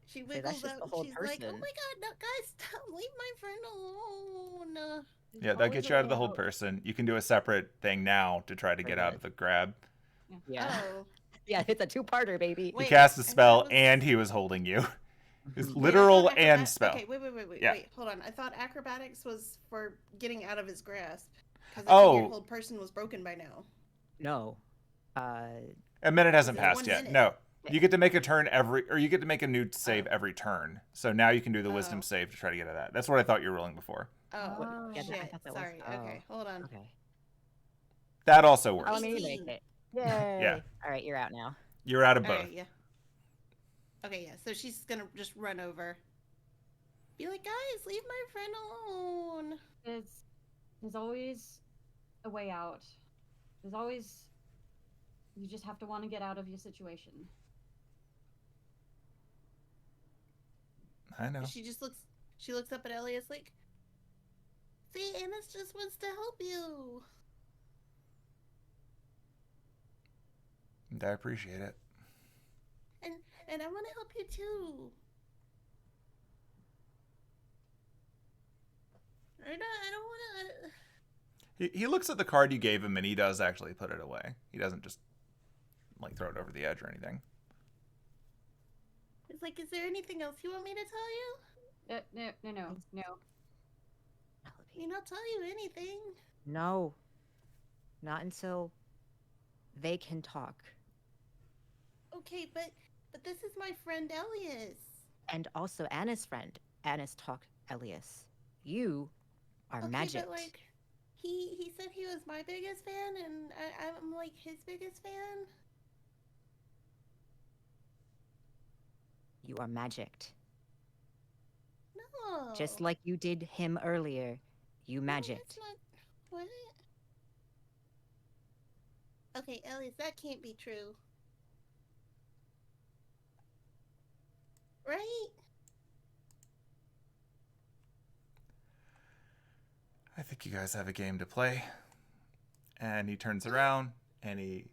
She that's wiggles just out the and whole she's like, oh person. my god, no, guys, stop, leave my friend alone. There's Yeah, that always gets a you out of way the hold person. You can do a separate thing now to try to get out of the grab. yeah. Oh. Yeah, it's a two-parter, baby. He Wait, cast a I thought spell it was- and he was holding you. It's Mhm. Wait, I literal thought and spell. Okay, wait, Yeah. wait, hold on. I thought acrobatics was for getting out of his grasp. Because Oh. your hold person was broken by now. No. A minute hasn't Is it passed 1 yet. minute? No. You get to make a turn you get to make a new save every turn. So now you can do the wisdom Oh. save to try to get out of that. That's what I thought you were rolling before. Oh, What- yeah, I shit. thought that was- Sorry. oh. Okay, hold on. Okay. That also works. Oh, I mean, you make 18. it. Yay. Yeah. All right, you're out now. You're out of both. Alright, yeah. Okay, yeah. So she's gonna just run over. Be like, guys, leave my friend alone. There's always a way out. There's always. You just have to want to get out of your situation. I know. She looks up at Elias like, see, Anise just wants to help you. And I appreciate it. And I want to help you too. I don't want to. He looks at the card you gave him and he does actually put it away. He doesn't just like throw it over the edge or anything. It's like, is there anything else you want me to tell you? No. I mean, I'll tell you anything. No. Not until they can talk. Okay, but this is my friend Elias. And also Anna's friend. Anna's talk Elias. You are Okay, magic. but like, he said he was my biggest fan, and I'm like his biggest fan. You are magicked. No. Just like you did him earlier. You No, magicked. that's not what. Okay, Elias, that can't be true. Right? I think you guys have a game to play. And he turns around and he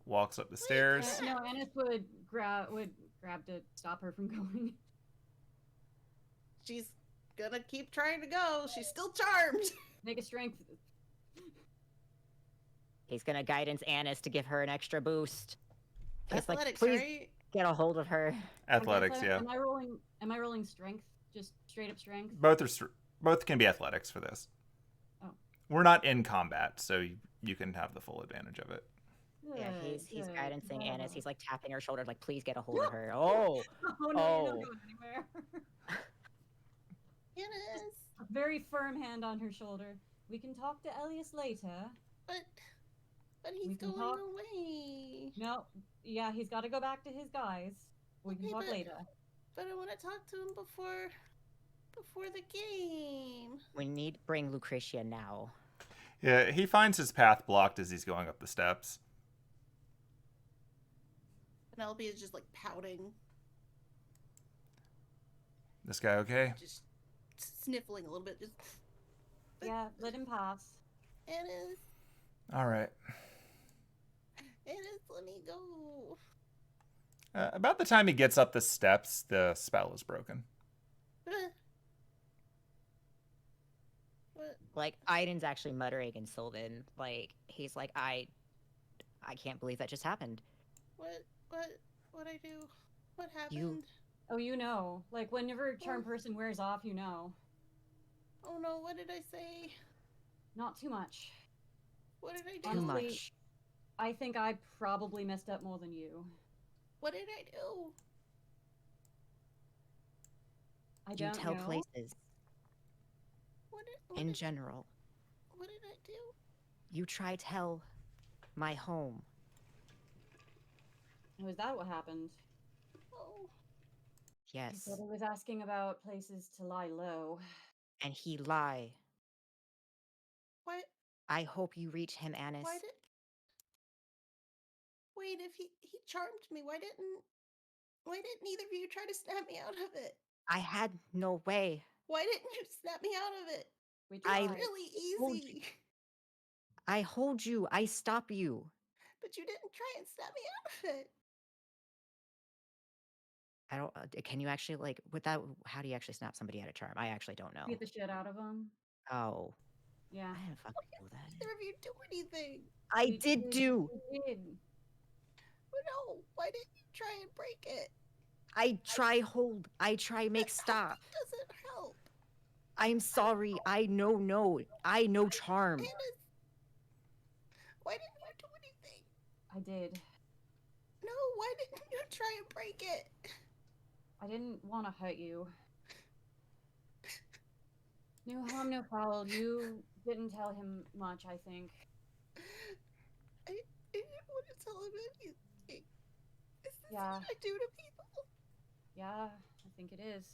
walks up the stairs. No, Anise would grab to stop her from going. She's gonna keep trying to go. She's still charmed. Make a strength. He's gonna guidance Annis to give her an extra boost. He's like, Athletics, please right? get a hold of her. Athletics, Okay, yeah. Am I rolling strength? Just straight up strength? Both can be athletics for this. Oh. We're not in combat, so you can have the full advantage of it. Yeah, he's Good. guidancing Annis. He's like tapping her shoulder, like, please get a hold No. of her. Oh, Oh no, Oh. you're not going anywhere. Yes. A very firm hand on her shoulder. We can talk to Elias later. But he's We can going talk. away. No, yeah, he's got to go back to his guys. We can Okay, talk later. But I want to talk to him before the game. We need to bring Lucretia now. Yeah, he finds his path blocked as he's going up the steps. Penelope is just like pouting, This guy okay? just sniffling a little bit. Just Yeah, let him pass. Anise, All right. let me go. About the time he gets up the steps, the spell is broken. What? Like, Aidin's actually muttering in Sylvan. Like, he's like, I can't believe that just happened. What I do? What happened? Oh, you know. Like, whenever Charm Person wears off, you know. Oh no, what did I say? Not too much. What did I do? Too Honestly, much. I think I probably messed up more than you. What did I do? I You don't tell know. places in general. What did I do? You try tell my home. Oh, is that what happened? Oh, He Yes. said he was asking about places to lie low. And he lie. what? I hope you reach him, Anise. Wait, if he charmed me, why didn't either of you try to snap me out of it? I had no way. Why didn't you snap me out of it? We It's tried. really told easy. I hold you. I stop you. But you didn't try and snap me out of it. I don't. Can you actually like with that? How do you actually snap somebody out of charm? I actually don't know. Beat the shit out of him. Oh, Yeah. I didn't fucking know that. Neither of you do anything. I We did do. We did. But no, why didn't you try and break it? I try hold. I try make That stop. doesn't help. I'm sorry. I know no. I know charm. Anise, why didn't you do anything? I did. No, why didn't you try and break it? I didn't want to hurt you. No harm, no foul. You didn't tell him much, I think. I didn't want to tell him anything. Is this Yeah. what I do to people? Yeah, I think it is.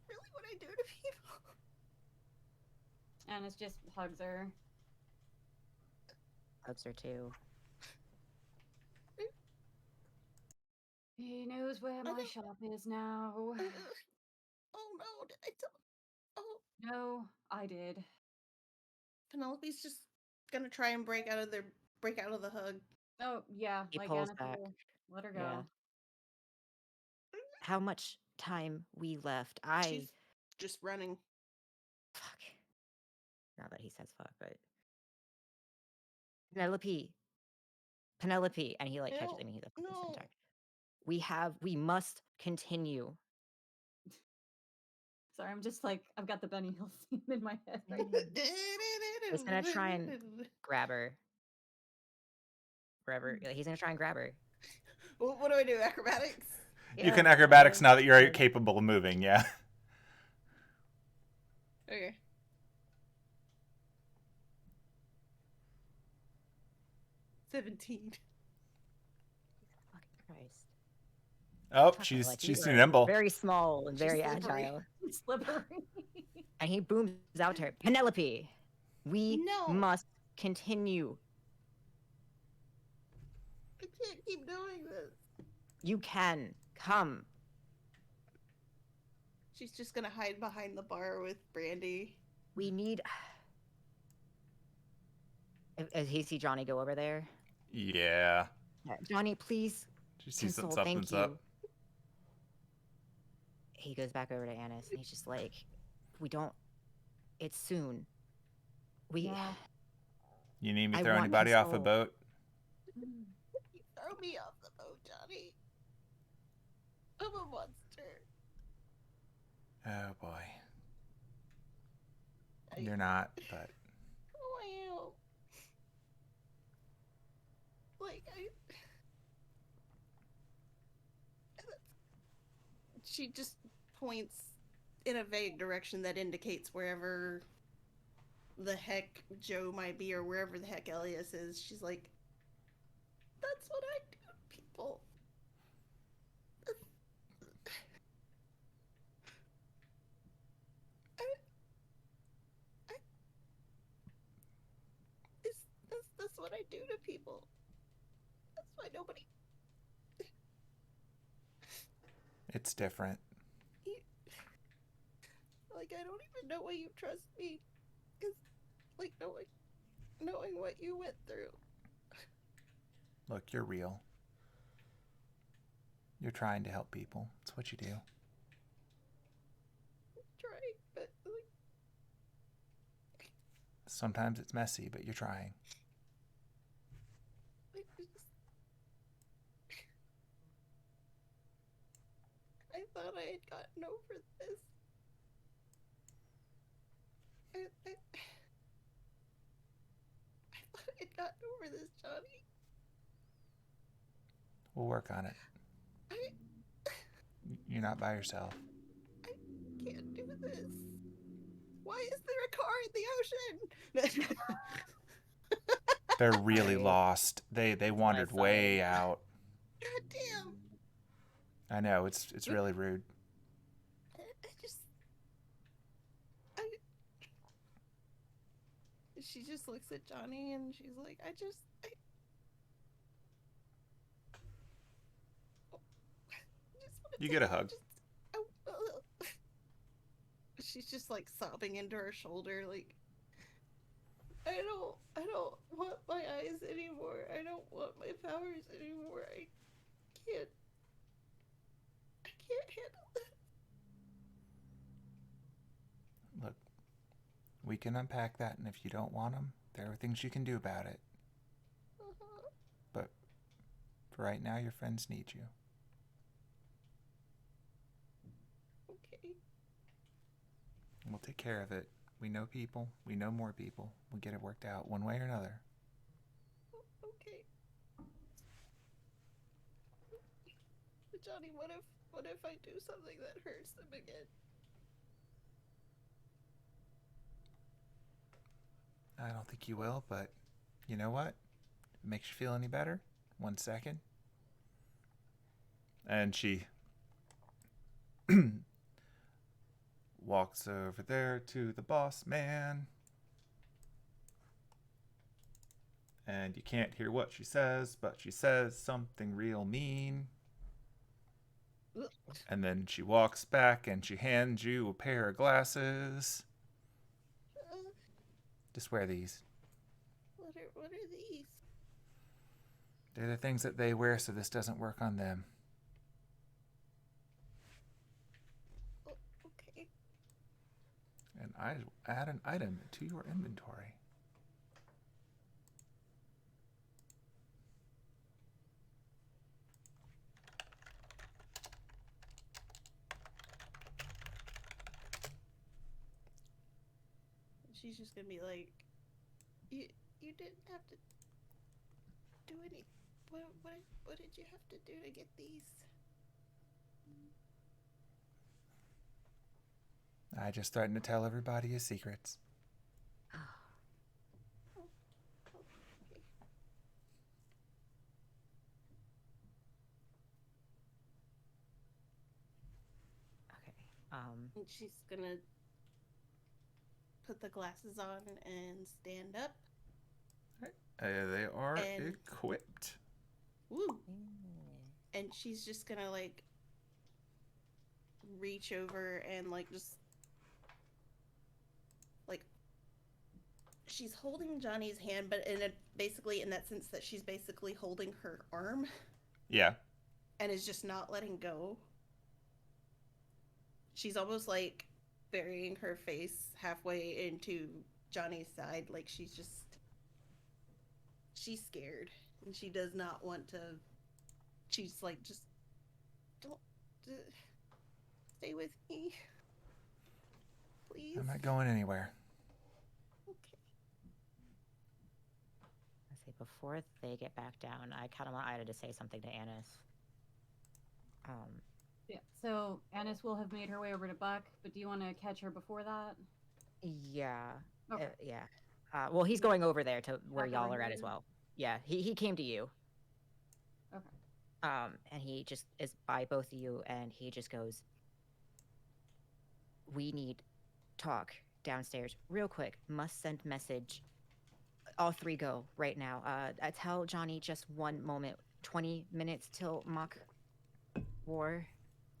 Really what I do to people? And it's just hugs her. Hugs her too. He knows where my shop is now. Oh no, did I tell? Oh, No, I did. Penelope's just gonna try and break out of the hug. Oh, yeah, He like pulls Anise back. will let her go. Yeah. How much time we left? She's just running. Fuck. Not that he says fuck, but Penelope, and he like catches. I mean, he's a fucking No. centaur. We must continue. Sorry, I'm just like, I've got the Benny Hill theme in my head right now. He's gonna try and grab her. He's gonna try and grab her. What do I do? Acrobatics? You can acrobatics now that you're capable of moving, yeah. Okay. $17. Fucking Christ. Oh, Fucking she's like, you too are nimble. Very small and She's very slippery. agile. Slippery. And he booms out to her, Penelope, we No. must continue. I can't keep doing this. You can. Come. She's just gonna hide behind the bar with Brandy. We need... As he see Johnny go over there? Yeah. Johnny, please She sees console. something's Thank you. up. He goes back over to Anise, and he's just like, we don't... It's soon. Yeah. You need me to I throw want anybody off a control. boat? You throw me off the boat, Johnny. I'm a monster. Oh boy. You're not, but... Oh, I am. Like, She just points in a vague direction that indicates wherever the heck Joe might be or wherever the heck Elias is, she's like, that's what I do to people. That's what I do to people. That's why nobody... It's different. Like, I don't even know why you trust me. Because, like, knowing what you went through. Look, you're real. You're trying to help people. It's what you do. Trying, but, like... Sometimes it's messy, but you're trying. I thought I had gotten over this. I thought I had gotten over this, Johnny. We'll work on it. You're not by yourself. I can't do this. Why is there a car in the ocean? They're really lost. They wandered way out. God damn. I know, it's really rude. She just looks at Johnny and she's like, You get a hug. She's just like sobbing into her shoulder, like, I don't want my eyes anymore. I don't want my powers anymore. I can't handle it. Look, we can unpack that, and if you don't want them, there are things you can do about it. But for right now, your friends need you. Okay. We'll take care of it. We know people. We know more people. We'll get it worked out one way or another. Okay. Johnny, what if I do something that hurts them again? I don't think you will, but you know what? If it makes you feel any better, 1 second. And she walks over there to the boss man. And you can't hear what she says, but she says something real mean. And then she walks back and she hands you a pair of glasses. Just wear these. What are these? They're the things that they wear so this doesn't work on them. Okay. And I add an item to your inventory. She's just gonna be like, you didn't have to do any. What did you have to do to get these? I just threatened to tell everybody his secrets. Oh, okay. Okay. And she's gonna put the glasses on and stand up. They are And- equipped. Woo! And she's just gonna like reach over and like just like she's holding Johnny's hand, but basically in that sense that she's basically holding her arm Yeah. and is just not letting go. She's almost like burying her face halfway into Johnny's side, like she's scared and she does not want to. She's like, just don't stay with me, please. I'm not going anywhere. Okay. Let's see, before they get back down, I kind of want Ida to say something to Anise. Yeah. So Anise will have made her way over to Buck, but do you want to catch her before that? Yeah. Okay. Yeah. Well, he's going over there to where Back y'all over are at as here. well. Yeah, he came to you. Okay. And he just is by both of you, and he just goes, "We need talk downstairs real quick. Must send message. All three go right now. I tell Johnny just 1 moment. 20 minutes till mock war.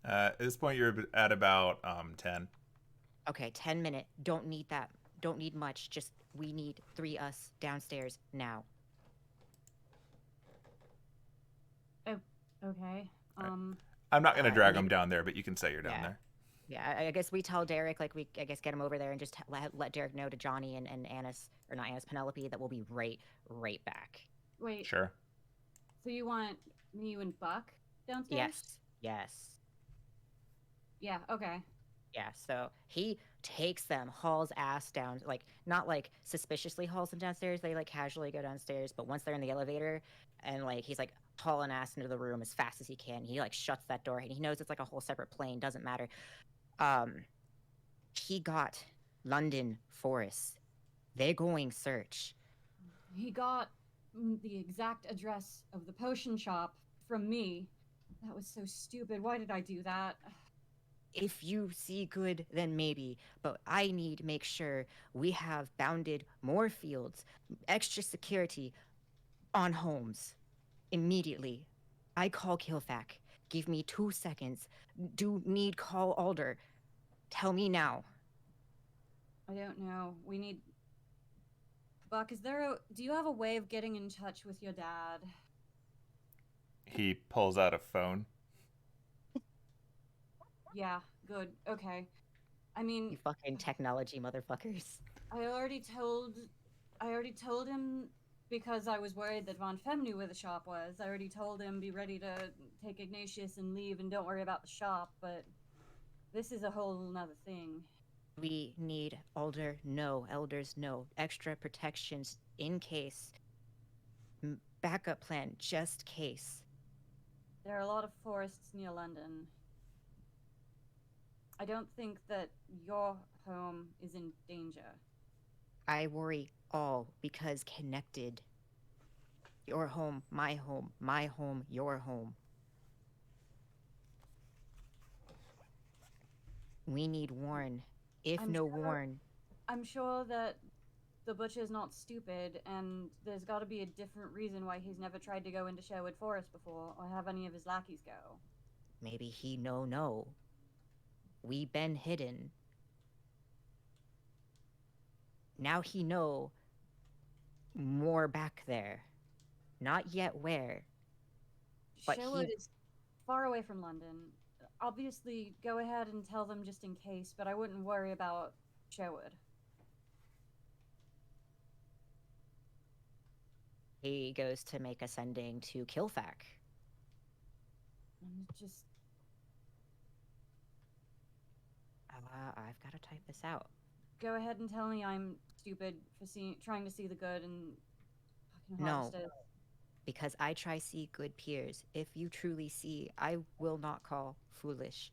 At this point, you're at about 10. Okay, 10 minute. Don't need that. Don't need much. Just we need three us downstairs now." Okay. I'm not going to drag and him down there, but you can say you're down Yeah. there. Yeah, I guess we tell Derek, like, I guess get him over there and just let Derek know to Johnny and Anise, or not Anise, Penelope, that we'll be right back. Wait. Sure. So you want me, you and Buck downstairs? Yes. Yeah. Okay. Yeah, so he takes them, hauls ass down, like, not like suspiciously hauls them downstairs. They like casually go downstairs, but once they're in the elevator and like he's like hauling ass into the room as fast as he can, he like shuts that door and he knows it's like a whole separate plane, doesn't matter. He got London Forest. They're going search. He got the exact address of the potion shop from me. That was so stupid. Why did I do that? If you see good, then maybe, but I need to make sure we have bounded more fields, extra security on homes immediately. I call Kilfac. Give me 2 seconds. Do need call Alder. Tell me now. I don't know. We need. Buck, do you have a way of getting in touch with your dad? He pulls out a phone. Yeah, good. Okay. I mean, You fucking technology motherfuckers. I already told him because I was worried that Van-Fem knew where the shop was. I already told him be ready to take Ignatius and leave and don't worry about the shop, but this is a whole nother thing. We need elders no, extra protections in case. Backup plan, just case. There are a lot of forests near London. I don't think that your home is in danger. I worry all because connected. Your home, my home, your home. We need Warren. If I'm no sure- Warren, I'm sure that the butcher's not stupid, and there's got to be a different reason why he's never tried to go into Sherwood Forest before, or have any of his lackeys go. maybe he no. We been hidden. Now he know more back there. Not yet where. But Sherwood is far away from London. Obviously, go ahead and tell them just in case, but I wouldn't worry about Sherwood. He goes to make a sending to Kilfac. Just I've got to type this out. go ahead and tell me I'm stupid for trying to see the good and fucking No. harvested. Because I try see good Piers. If you truly see, I will not call foolish.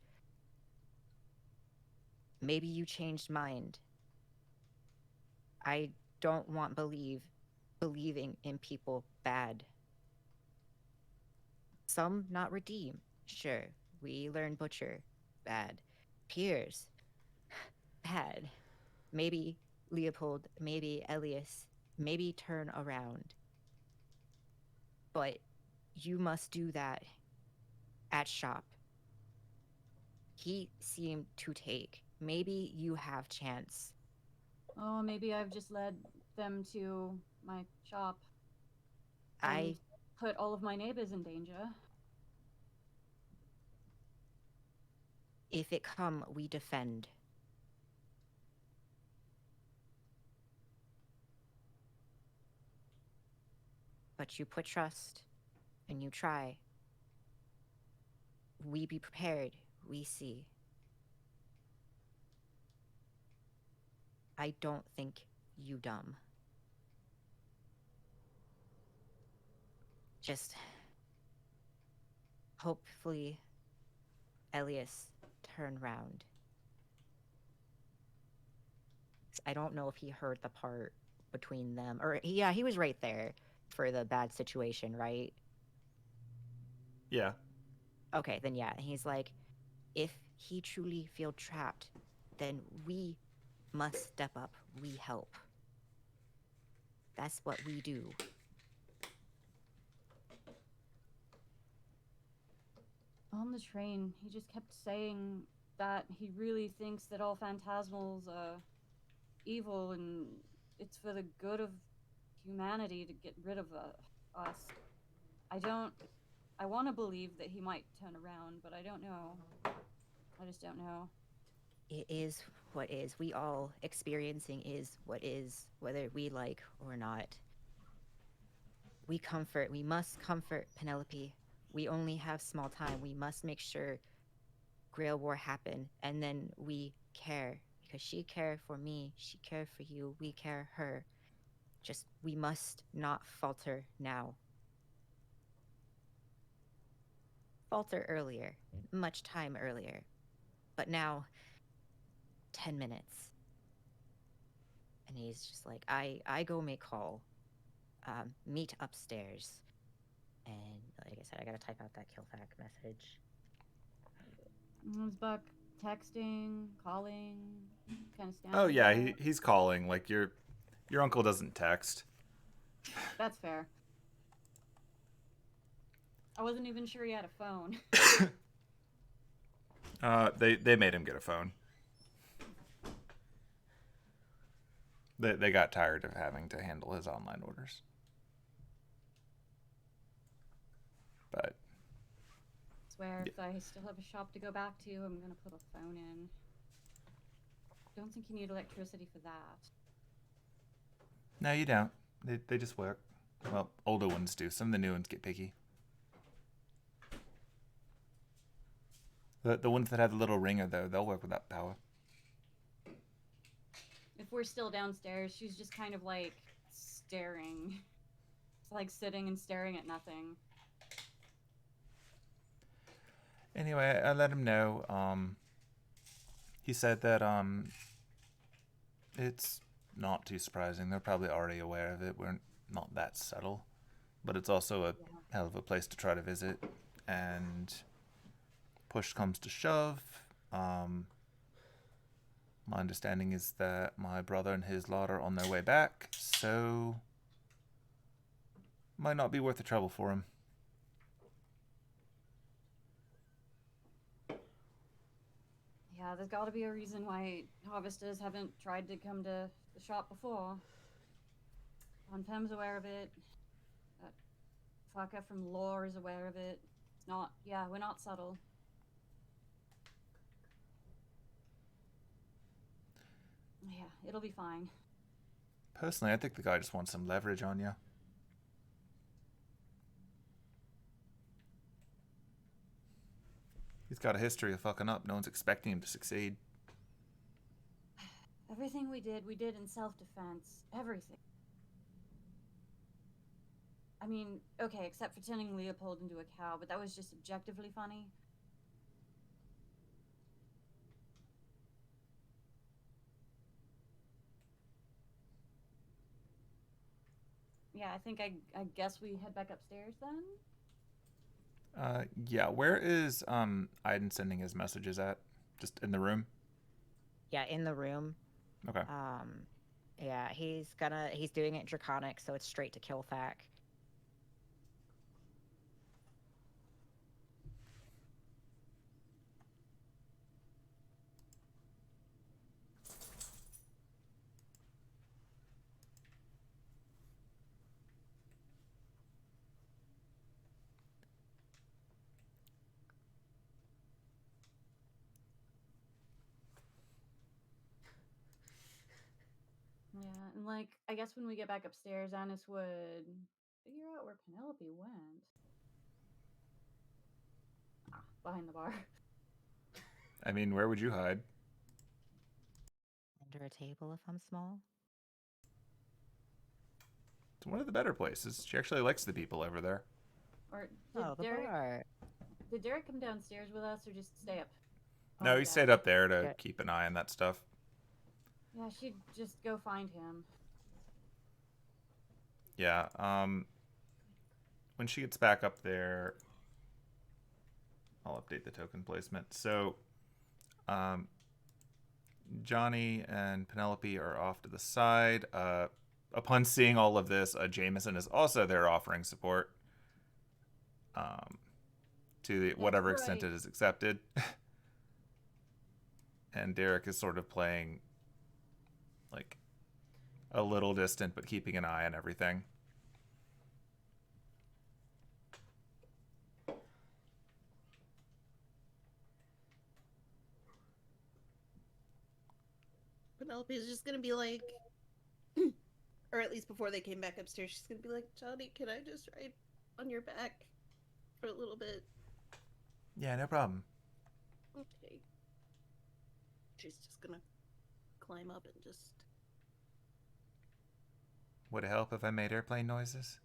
Maybe you changed mind. I don't want believing in people bad. Some not redeem. Sure, we learn butcher. Bad. Piers. Bad. Maybe Leopold, maybe Elias, maybe turn around. But you must do that at shop. He seemed to take. Maybe you have chance. Oh, maybe I've just led them to my shop. I And put all of my neighbors in danger. If it come, we defend. But you put trust, and you try. We be prepared, we see. I don't think you dumb. Just hopefully Elias turn round. I don't know if he heard the part between them. Or, yeah, he was right there for the bad situation, right? Yeah. Okay, then yeah. He's like, if he truly feel trapped, then we must step up. We help. That's what we do. On the train, he just kept saying that he really thinks that all phantasmals are evil and it's for the good of humanity to get rid of us. I want to believe that he might turn around, but I don't know. I just don't know. It is what is. We all experiencing is what is, whether we like or not. We must comfort Penelope. We only have small time. We must make sure Grail War happen, and then we care. Because she cared for me, she cared for you, we care her. Just, we must not falter now. Falter earlier, much time earlier. But now, 10 minutes. And he's just like, I go make call. Meet upstairs. And like I said, I gotta type out that Killfac message. He's back texting, calling, kind of standing. Oh yeah, he's calling. Like your uncle doesn't text. That's fair. I wasn't even sure he had a phone. They made him get a phone. They got tired of having to handle his online orders. But I swear, if I still have a shop to go back to, I'm gonna put a phone in. Don't think you need electricity for that. no, you don't. They just work. Well, older ones do. Some of the new ones get picky. The ones that have the little ringer, though, they'll work without power. If we're still downstairs, she's just kind of like staring. It's like sitting and staring at nothing. Anyway, I let him know. He said that it's not too surprising. They're probably already aware of it. We're not that subtle, but it's also a hell of a place to try to visit. And push comes to shove. My understanding is that my brother and his lot are on their way back, so might not be worth the trouble for him. Yeah, there's got to be a reason why harvesters haven't tried to come to the shop before. Van-Fem's aware of it. That fucker from Lore is aware of it. It's not. Yeah, we're not subtle. Yeah, it'll be fine. Personally, I think the guy just wants some leverage on you. He's got a history of fucking up. No one's expecting him to succeed. Everything we did in self-defense. Everything. I mean, okay, except for turning Leopold into a cow, but that was just objectively funny. Yeah, I guess we head back upstairs then? Yeah, where is Aidin sending his messages at? Just in the room? Yeah, in the room. Okay. Yeah, he's doing it draconic, so it's straight to Killfac. Yeah, and like, I guess when we get back upstairs, Anise would figure out where Penelope went. Ah, behind the bar. I mean, where would you hide? Under a table if I'm small. It's one of the better places. She actually likes the people over there. Or The bar. did Derek come downstairs with us or just stay up? No, he Yeah. stayed up there to Okay. keep an eye on that stuff. Yeah, she'd just go find him. Yeah. When she gets back up there, I'll update the token placement. So, Johnny and Penelope are off to the side. Upon seeing all of this, Jameson is also there offering support. To whatever extent it is accepted. And Derek is sort of playing like a little distant, but keeping an eye on everything. Penelope is just gonna be like, or at least before they came back upstairs, she's gonna be like, Johnny, can I just ride on your back for a little bit? Yeah, no problem. Okay. She's just gonna climb up and just... Would it help if I made airplane noises?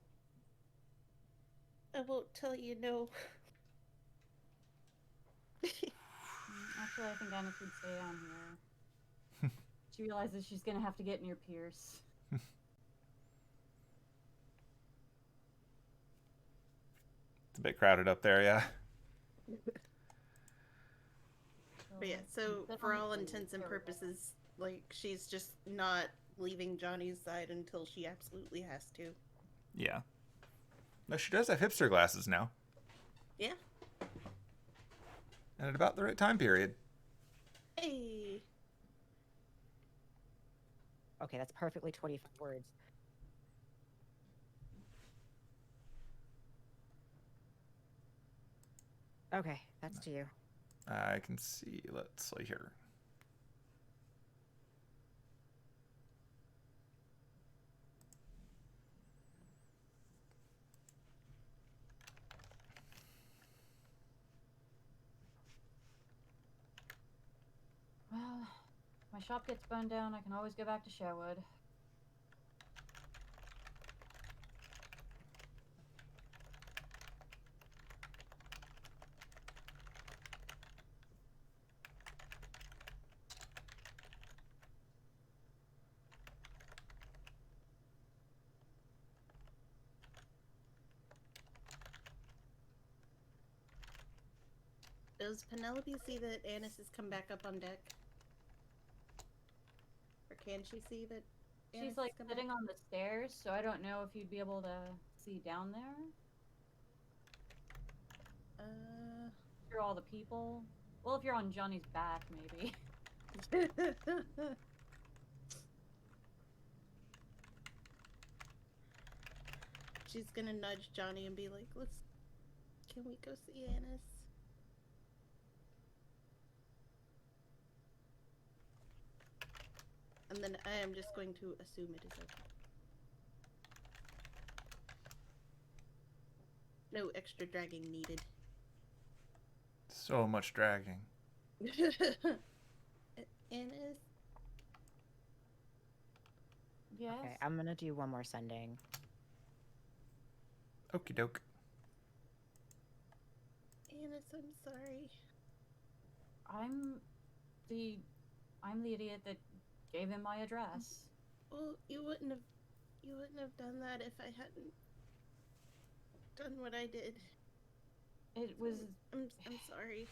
I won't tell you no. Actually, I think Anise would stay on here. She realizes she's gonna have to get near Piers. It's a bit crowded up there, yeah. But yeah, so for all intents and purposes, like, she's just not leaving Johnny's side until she absolutely has to. Yeah. No, she does have hipster glasses now. Yeah. And at about the right time period. Hey. Okay, that's perfectly 25 words. Okay, that's to you. I can see. Let's see here. Well, if my shop gets burned down, I can always go back to Sherwood. Does Penelope see that Anise has come back up on deck? Or can she see that Anise She's like has come sitting back? on the stairs, so I don't know if you'd be able to see down there. Through all the people. Well, if you're on Johnny's back, maybe. She's gonna nudge Johnny and be like, can we go see Anise? And then I am just going to assume it is okay. No extra dragging needed. So much dragging. Anise? Yes. Okay, I'm gonna do one more sending. Okie doke. Anise, I'm sorry. I'm the idiot that gave him my address. Well, you wouldn't have done that if I hadn't done what I did. It was. I'm sorry.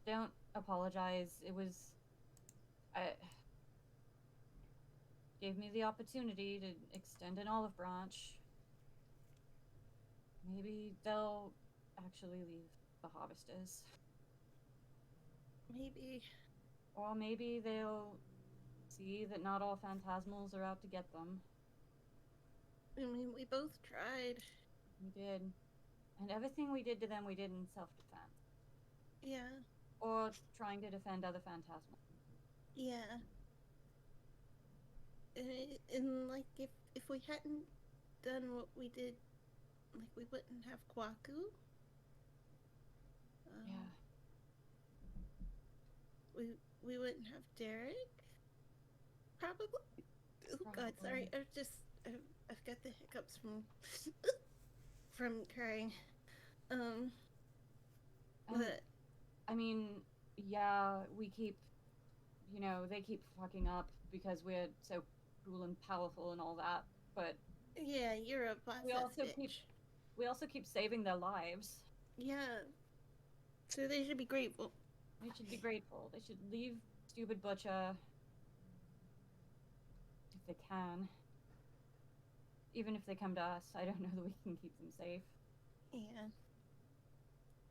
Don't apologize. It was. Gave me the opportunity to extend an olive branch. Maybe they'll actually leave the harvesters. Maybe. Or maybe they'll see that not all phantasmals are out to get them. I mean, we both tried. We did. And everything we did to them, we did in self-defense. Yeah. Or trying to defend other phantasmals. Yeah. And like, if we hadn't done what we did, like, we wouldn't have Kwaku. Yeah. We wouldn't have Derek. Probably. Oh God, sorry. I've got the hiccups from crying. But I mean, yeah, we keep you know, they keep fucking up because we're so cool and powerful and all that. But Yeah, you're a boss we also bitch. keep saving their lives. Yeah. So they should be grateful. They should be grateful. They should leave stupid Butcher if they can. Even if they come to us, I don't know that we can keep them safe. Yeah.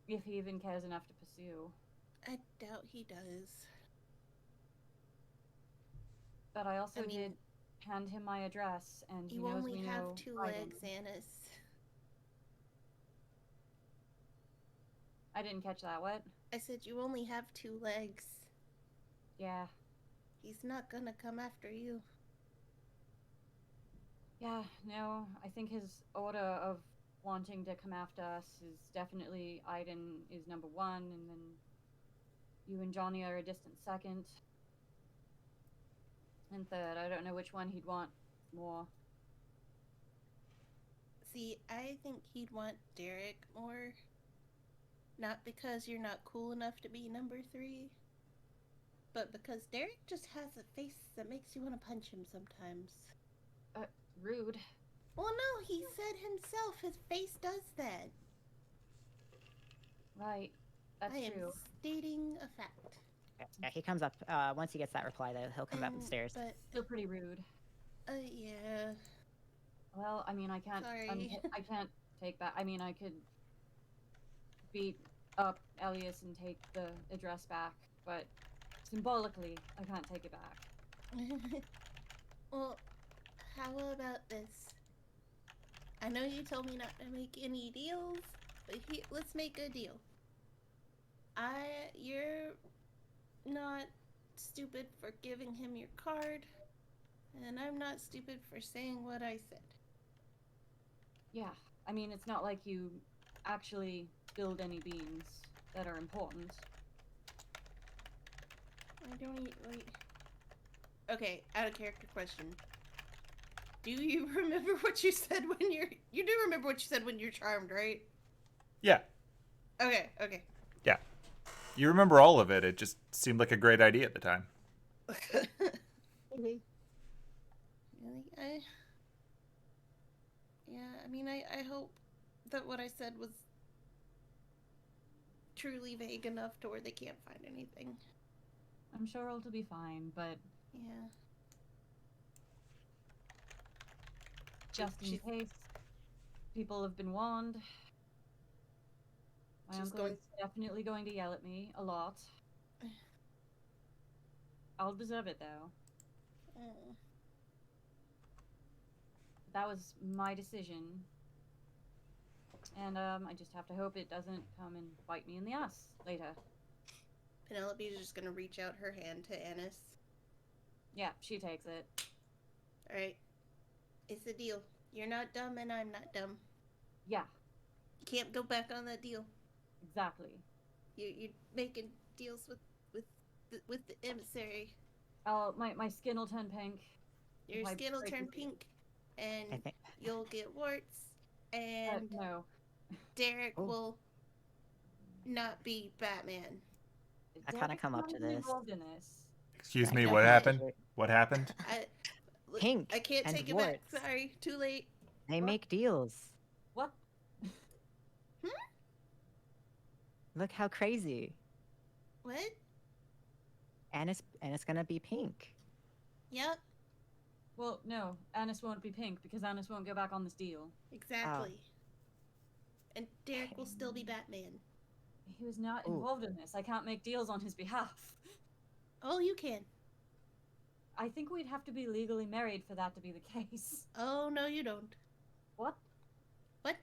If he even cares enough to pursue. I doubt he does. But I also I mean, did hand him my address, and he you knows only we have know 2 Aidin. legs, Anise. I didn't catch that. What? I said you only have 2 legs. Yeah. He's not gonna come after you. Yeah, no, I think his order of wanting to come after us is definitely Aidin is number 1, and then you and Johnny are a distant second. And third, I don't know which one he'd want more. See, I think he'd want Derek more. Not because you're not cool enough to be number 3, but because Derek just has a face that makes you want to punch him sometimes. Rude. Well, no, he said himself his face does that. Right. That's I true. am stating a fact. Yeah, he comes up. Once he gets that reply, though, he'll come up the stairs. But, Still pretty rude. yeah. Well, I mean, I can't. Sorry. I can't take back. I mean, I could beat up Elias and take the address back, but symbolically, I can't take it back. Well, how about this? I know you told me not to make any deals, but let's make a deal. You're not stupid for giving him your card, and I'm not stupid for saying what I said. Yeah, I mean, it's not like you actually spilled any beans that are important. I don't wait. Okay, out of character question. Do you remember what you said when you do remember what you said when you're charmed, right? Yeah. Okay. Yeah. You remember all of it. It just seemed like a great idea at the time. Really? I hope that what I said was truly vague enough to where they can't find anything. I'm sure it'll be fine, but Yeah. just in case, people have been warned. My uncle is definitely going to yell at me a lot. I'll deserve it, though. That was my decision. And I just have to hope it doesn't come and bite me in the ass later. Penelope is just gonna reach out her hand to Anise. Yeah, she takes it. Alright. It's a deal. You're not dumb and I'm not dumb. Yeah. You can't go back on that deal. Exactly. You're making deals with the emissary. My skin will turn pink. Your skin will turn pink, and you'll get warts, and no. Derek will not be Batman. I kind of come up to this. Excuse me, what happened? What happened? Pink. I can't take it back. Sorry, too late. They make deals. What? Look how crazy. What? Anise gonna be pink. Yep. Well, no, Anise won't be pink because Anise won't go back on this deal. Exactly. And Derek will still be Batman. He was not involved in this. I can't make deals on his behalf. Oh, you can. I think we'd have to be legally married for that to be the case. Oh, no, you don't. What? What?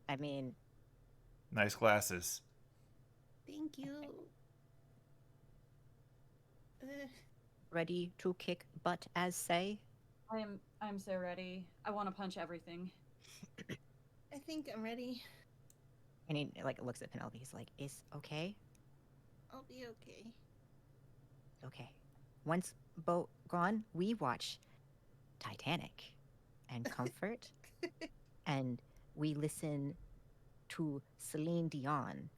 I mean... Nice glasses. Thank you. Ready to kick butt, as say? I'm so ready. I want to punch everything. I think I'm ready. And he looks at Penelope. He's like, "Is okay? I'll be okay." Okay. Once boat gone, we watch Titanic and Comfort, and we listen to Celine Dion.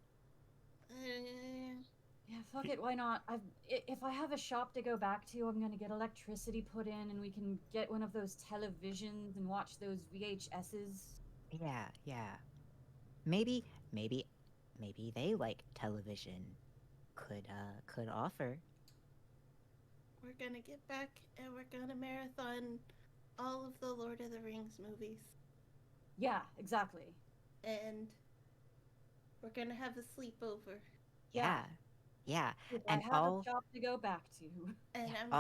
Yeah, fuck it, why not? If I have a shop to go back to, I'm gonna get electricity put in, and we can get one of those televisions and watch those VHSs. Yeah. Maybe they like television. Could offer. We're gonna get back and we're gonna marathon all of the Lord of the Rings movies. Yeah, exactly. And we're gonna have a sleepover. Yeah. If I And have all a shop to go back to. And Yeah, I'm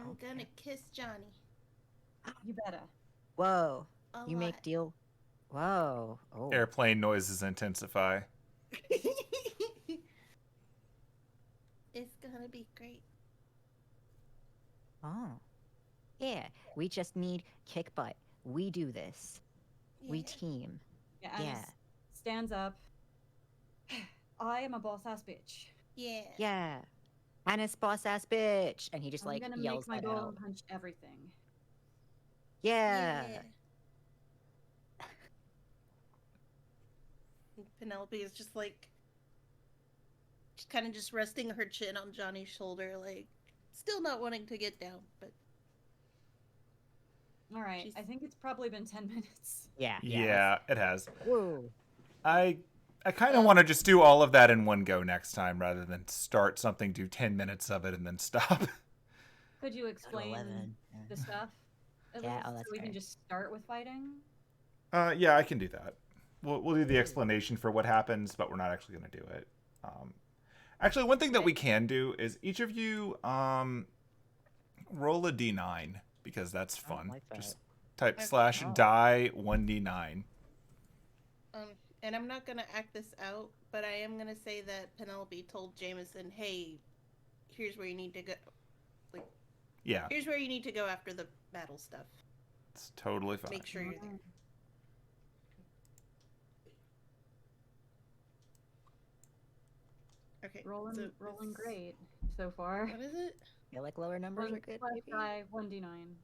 all- gonna kiss Johnny. You better. Whoa. A You lot. make deal. Whoa. Oh. Airplane noises intensify. It's gonna be great. Oh. Yeah. We just need kick butt. We do this. We Yeah. team. Yeah, Yeah. Anise stands up. I am a boss ass bitch. Yeah. Yeah. Anise boss ass bitch. And he just I'm like gonna yells make my that golem out. punch everything. Yeah. And Penelope is just like, she's kind of just resting her chin on Johnny's shoulder, like, still not wanting to get down, but All right, She's- I think it's probably been 10 minutes. Yeah. Yeah, it has. Whoa. I kind of want to just do all of that in one go next time rather than start something, do 10 minutes of it, and then stop. Could you Go to explain 11. the stuff? At Yeah, least, oh, so that's we can fair. just start with fighting? Yeah, I can do that. We'll do the explanation for what happens, but we're not actually going to do it. Actually, one thing that we can do is each of you roll a d9, because that's I don't fun. like that. Just type Okay. / die 1d9. and I'm not gonna act this out, but I am gonna say that Penelope told Jameson, hey, here's where you need to go. Yeah, Here's where you need to go after the battle stuff. it's totally fine. Make sure you're there. Okay. Rolling, so rolling it's- great so far. What is it? Feel like lower numbers are good. Maybe? 1d9.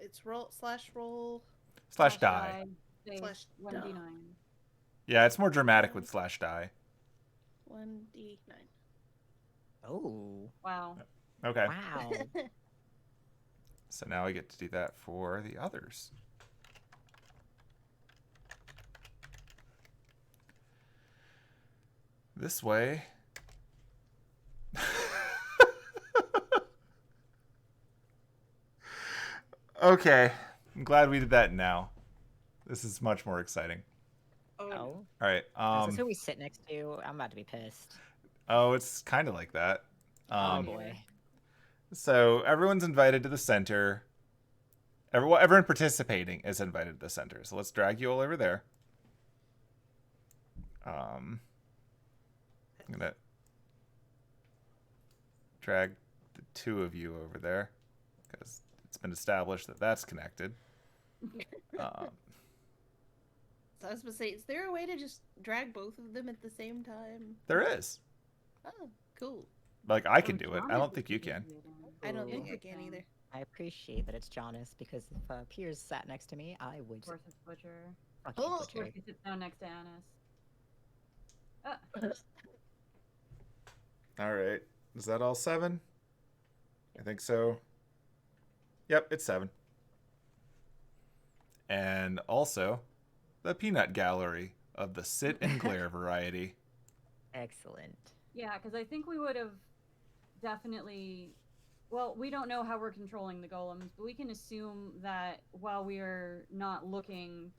It's roll / roll. / die. Space, Slash 1d9. Yeah, it's more dramatic with / die. 1d9. Oh. Wow. Okay. Wow. So now I get to do that for the others. This way. Okay. I'm glad we did that now. This is much more exciting. Oh, Oh. All right. Is this who we sit next to? I'm about to be pissed. Oh, it's kind of like that. Oh yeah. boy. So everyone's invited to the center. Everyone participating is invited to the center. So let's drag you all over there. I'm gonna drag the two of you over there because it's been established that that's connected. So I was gonna say, is there a way to just drag both of them at the same time? There is. Oh, cool. Like I can do it. I don't think you can. I don't think I Interesting. can either. I appreciate that it's Jonas because if Piers sat next to me, I would Of course, it's Butcher. fucking Oh. Of butcher. course, he sits down next to Anise. All right. Is that all 7? I think so. Yep, it's 7. And also, the peanut gallery of the sit and glare variety. Excellent. Yeah, because I think we would have definitely. Well, we don't know how we're controlling the golems, but we can assume that while we are not looking,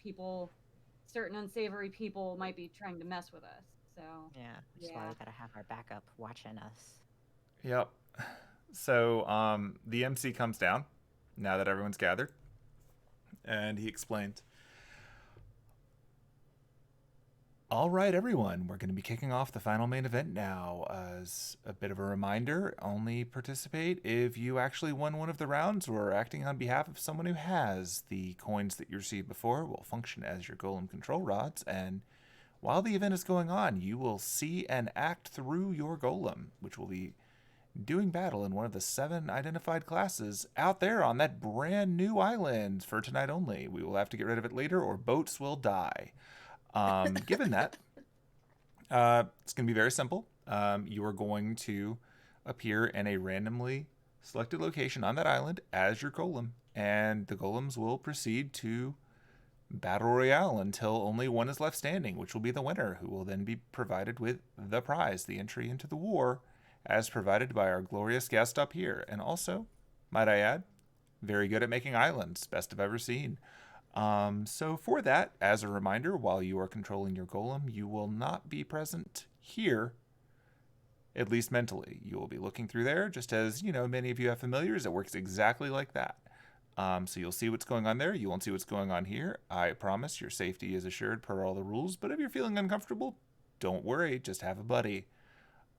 certain unsavory people might be trying to mess with us. So Yeah, which is why Yeah. we gotta have our backup watching us. Yep. So the MC comes down now that everyone's gathered, and he explains. All right, everyone, we're going to be kicking off the final main event now. As a bit of a reminder, only participate if you actually won one of the rounds or are acting on behalf of someone who has. The coins that you received before will function as your golem control rods, and while the event is going on, you will see and act through your golem, which will be doing battle in one of the 7 identified classes out there on that brand new island for tonight only. We will have to get rid of it later or boats will die. Given that, It's going to be very simple. You are going to appear in a randomly selected location on that island as your golem, and the golems will proceed to battle royale until only one is left standing, which will be the winner, who will then be provided with the prize, the entry into the war, as provided by our glorious guest up here. And also, might I add, very good at making islands, best I've ever seen. So for that, as a reminder, while you are controlling your golem, you will not be present here, at least mentally. You will be looking through there, just as, many of you have familiars. It works exactly like that. So you'll see what's going on there. You won't see what's going on here. I promise your safety is assured per all the rules, but if you're feeling uncomfortable, don't worry, just have a buddy.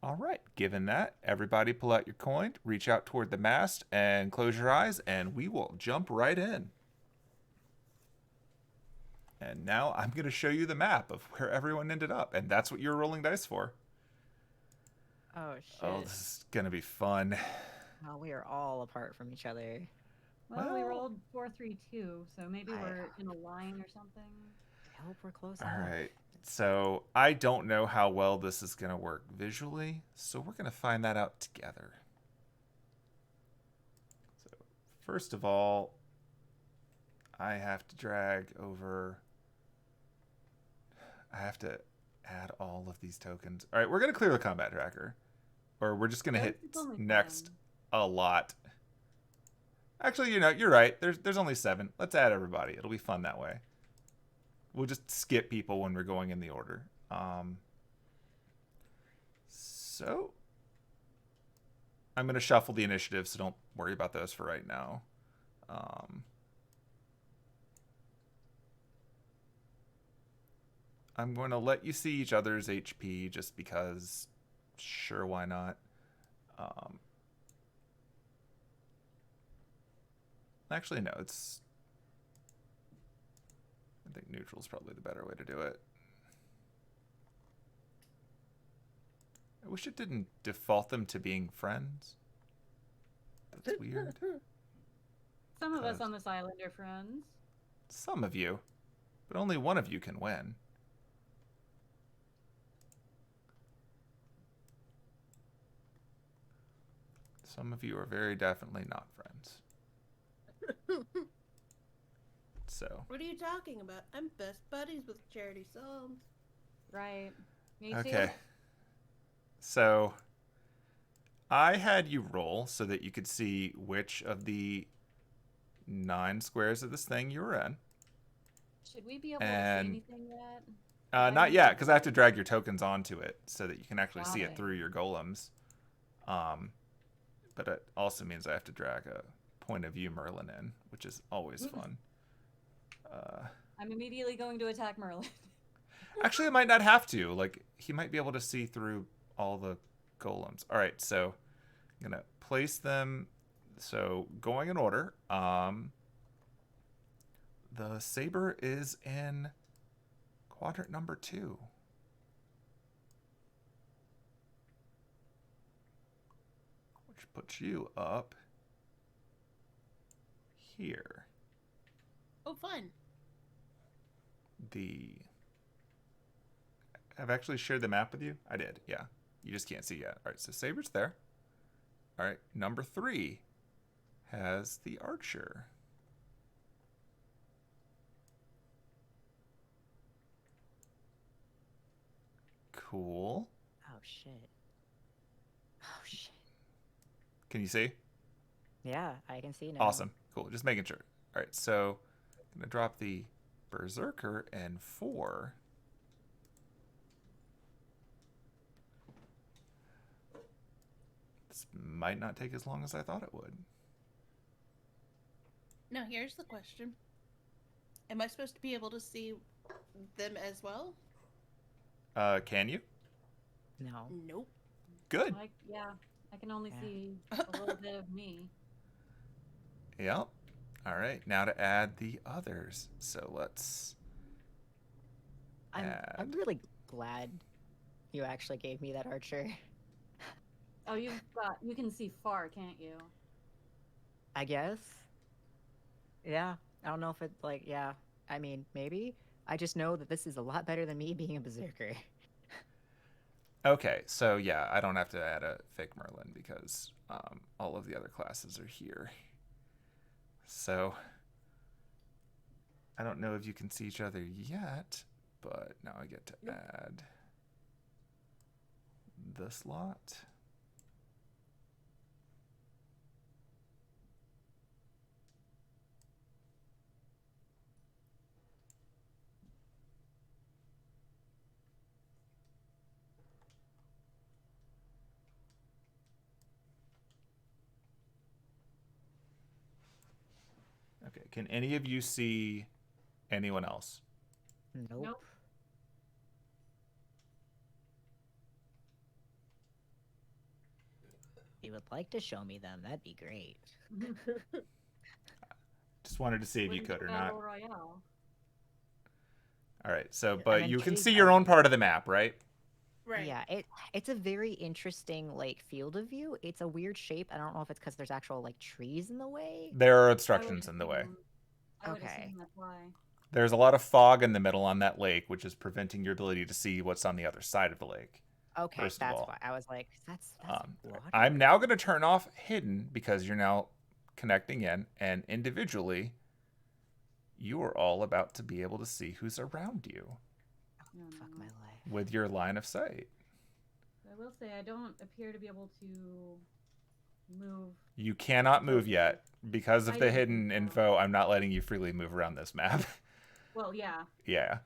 All right, given that, everybody pull out your coin, reach out toward the mast, and close your eyes, and we will jump right in. And now I'm going to show you the map of where everyone ended up, and that's what you're rolling dice for. Oh, shit. Oh, this is going to be fun. Oh, we are all apart from each other. Well, we rolled 4-3-2, so maybe we're in a line or something. I hope we're close All enough. right. So I don't know how well this is going to work visually, so we're going to find that out together. So first of all, I have to drag over... I have to add all of these tokens. All right, we're going to clear the combat tracker. Or we're just going to hit next a lot. Actually, you're right. There's only 7. Let's add everybody. It'll be fun that way. We'll just skip people when we're going in the order. So I'm going to shuffle the initiative, so don't worry about those for right now. I'm going to let you see each other's HP just because, sure, why not? Actually, no, I think neutral is probably the better way to do it. I wish it didn't default them to being friends. That's weird. Some of us on this island are friends. Some of you, but only one of you can win. Some of you are very definitely not friends. So. What are you talking about? I'm best buddies with Charity Psalms. Right. Me too. Okay. So I had you roll so that you could see which of the 9 squares of this thing you were in. Should we be able to see anything yet? Not yet, because I have to drag your tokens onto it so that you can actually see it it. through your golems. But it also means I have to drag a point of view Merlin in, which is always fun. I'm immediately going to attack Merlin. Actually, I might not have to. Like, he might be able to see through all the golems. All right, so I'm going to place them. So going in order. The saber is in quadrant number 2. Which puts you up here. Oh, fun. I've actually shared the map with you. I did, yeah. You just can't see yet. All right, so saber's there. All right, number 3 has the archer. Cool. Oh, shit. Oh, shit. Can you see? Yeah, I can see now. Awesome. Cool. Just making sure. All right, so I'm going to drop the Berserker in 4. This might not take as long as I thought it would. Now, here's the question. Am I supposed to be able to see them as well? Can you? No. Nope. Good. I can only see a little bit of me. Yep. All right, now to add the others. So let's I'm really glad you actually gave me that archer. Oh, you can see far, can't you? I guess. Yeah. I don't know if it, I mean, maybe. I just know that this is a lot better than me being a berserker. Okay, so yeah, I don't have to add a fake Merlin because all of the other classes are here. So I don't know if you can see each other yet, but now I get to add the slot. Okay, can any of you see anyone else? Nope. Nope. If you would like to show me them, that'd be great. Just wanted to see if you Wouldn't could do or Battle not. Royale. All right, so I'm but you can see intrigued. your own part of the map, right? Right. Yeah, it's a very interesting like field of view. It's a weird shape. I don't know if it's because there's actual like trees in the way. There are I would obstructions in the way. assume- I would Okay. assume that's why. There's a lot of fog in the middle on that lake, which is preventing your ability to see what's on the other side of the lake. Okay, First of that's all. why I was like, that's water. I'm now going to turn off hidden because you're now connecting in, and individually, you are all about to be able to see who's around you No, no, Fuck no. my life. with your line of sight. I will say I don't appear to be able to move. You cannot move yet because of I the didn't hidden think so. info. I'm not letting you freely move around this map. Well, yeah. Yeah,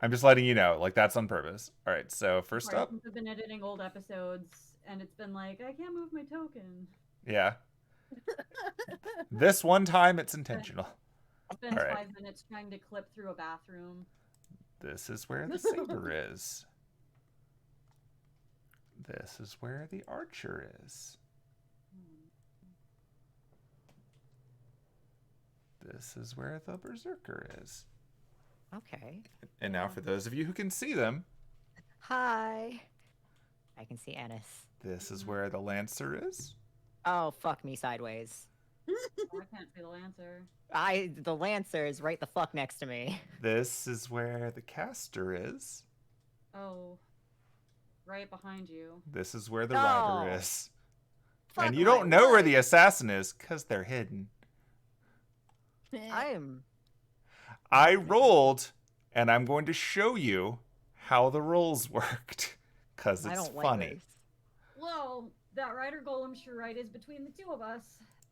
I'm just letting you know, like that's on purpose. All right, so first Sorry, up, since I've been editing old episodes, and it's been like I can't move my token. yeah, this one time it's intentional. Spend All right. 5 minutes trying to clip through a bathroom. This is where the saber is. This is where the archer is. This is where the berserker is. Okay. And now for those of you who can see them, Hi. I can see Anise. this is where the lancer is. Oh, fuck me sideways. Oh, I can't see the lancer. The Lancer is right the fuck next to me. This is where the caster is. Oh, right behind you. This is where the No. rider is. Fuck And you my don't know where life. the assassin is because they're hidden. I rolled, and I'm going to show you how the rolls worked because I it's don't like funny. this. Well, that rider golem sure right is between the two of us.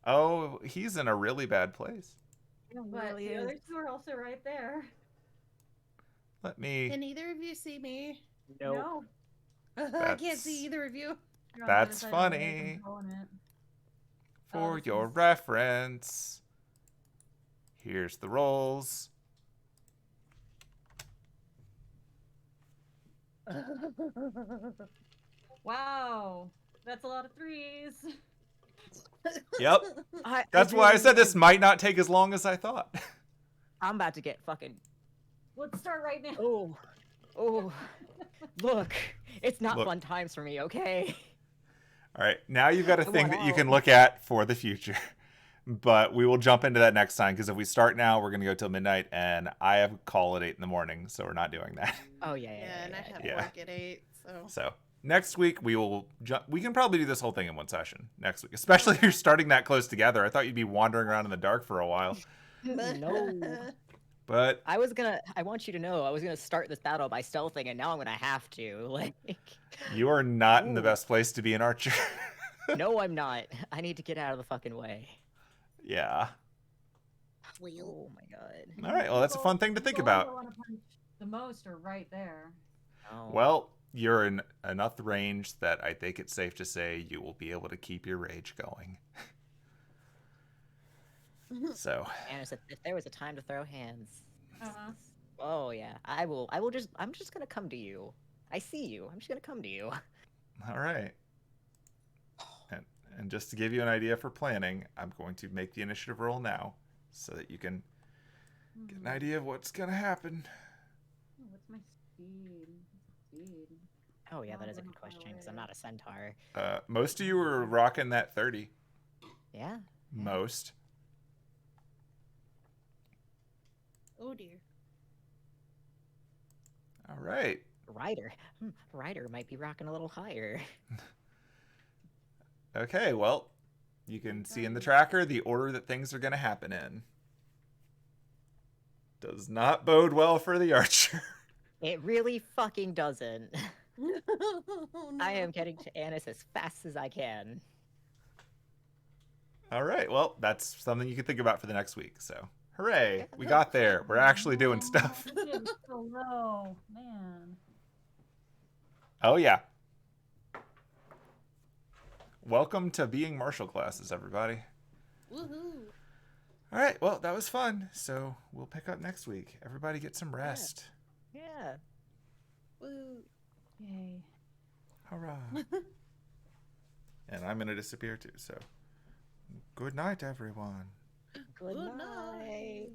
Oh, he's in a really bad place. But really the is. other two are also right there. Let me. Can either of you see me? Nope. No. I can't see either of you. You're on the other That's side of the lake, funny. I'm calling it. For this your is- reference, here's the rolls. Wow, that's a lot of threes. Yep. I That's why I really said this am- might not take as long as I thought. I'm about to get fucking. Let's start right now. Oh. Look, it's not Look. fun times for me, okay? All right, now you've got a I thing want that you out. can look at for the future. But we will jump into that next time because if we start now, we're going to go till midnight, and I have a call at 8 in the morning, so we're not doing that. Oh yeah. Yeah, and I have yeah. work at 8, so. So next week we will jump. We can probably do this whole thing in one session next week, especially if you're starting that close together. I thought you'd be wandering around in the dark for a while, No. but I want you to know I was gonna start this battle by stealthing, and now I'm gonna have to. Like, you are not in the Ooh. best place to be an archer. no, I'm not. I need to get out of the fucking way. Yeah. Oh my god. All right. Well, that's a fun thing to think about. I want to punch the most are right there. No. Well, you're in enough range that I think it's safe to say you will be able to keep your rage going. So. Anise, if there was a time to throw hands. Uh-huh. Oh yeah, I will. I'm just gonna come to you. I see you. I'm just gonna come to you. All right. And just to give you an idea for planning, I'm going to make the initiative roll now so that you can get an idea of what's going to happen. Oh, what's my speed? Speed. Oh yeah, that Oh, is a I'm good far question because I'm away. not a centaur. Most of you were rocking that 30. Yeah. Most. Oh dear. All right. Ryder might be rocking a little higher. Okay, well, you can see in the tracker the order that things are going to happen in. Does not bode well for the archer. It really fucking doesn't. Oh, no. I am getting to Anise as fast as I can. All right, well, that's something you can think about for the next week. So, hooray, we got there. We're actually doing stuff. It's so low, man. Oh, yeah. Welcome to being martial classes, everybody. Woohoo. All right, well, that was fun. So we'll pick up next week. Everybody get some rest. Yeah. Woo. Yay. Hurrah. And I'm going to disappear too, so good night, everyone. Good Good night. night.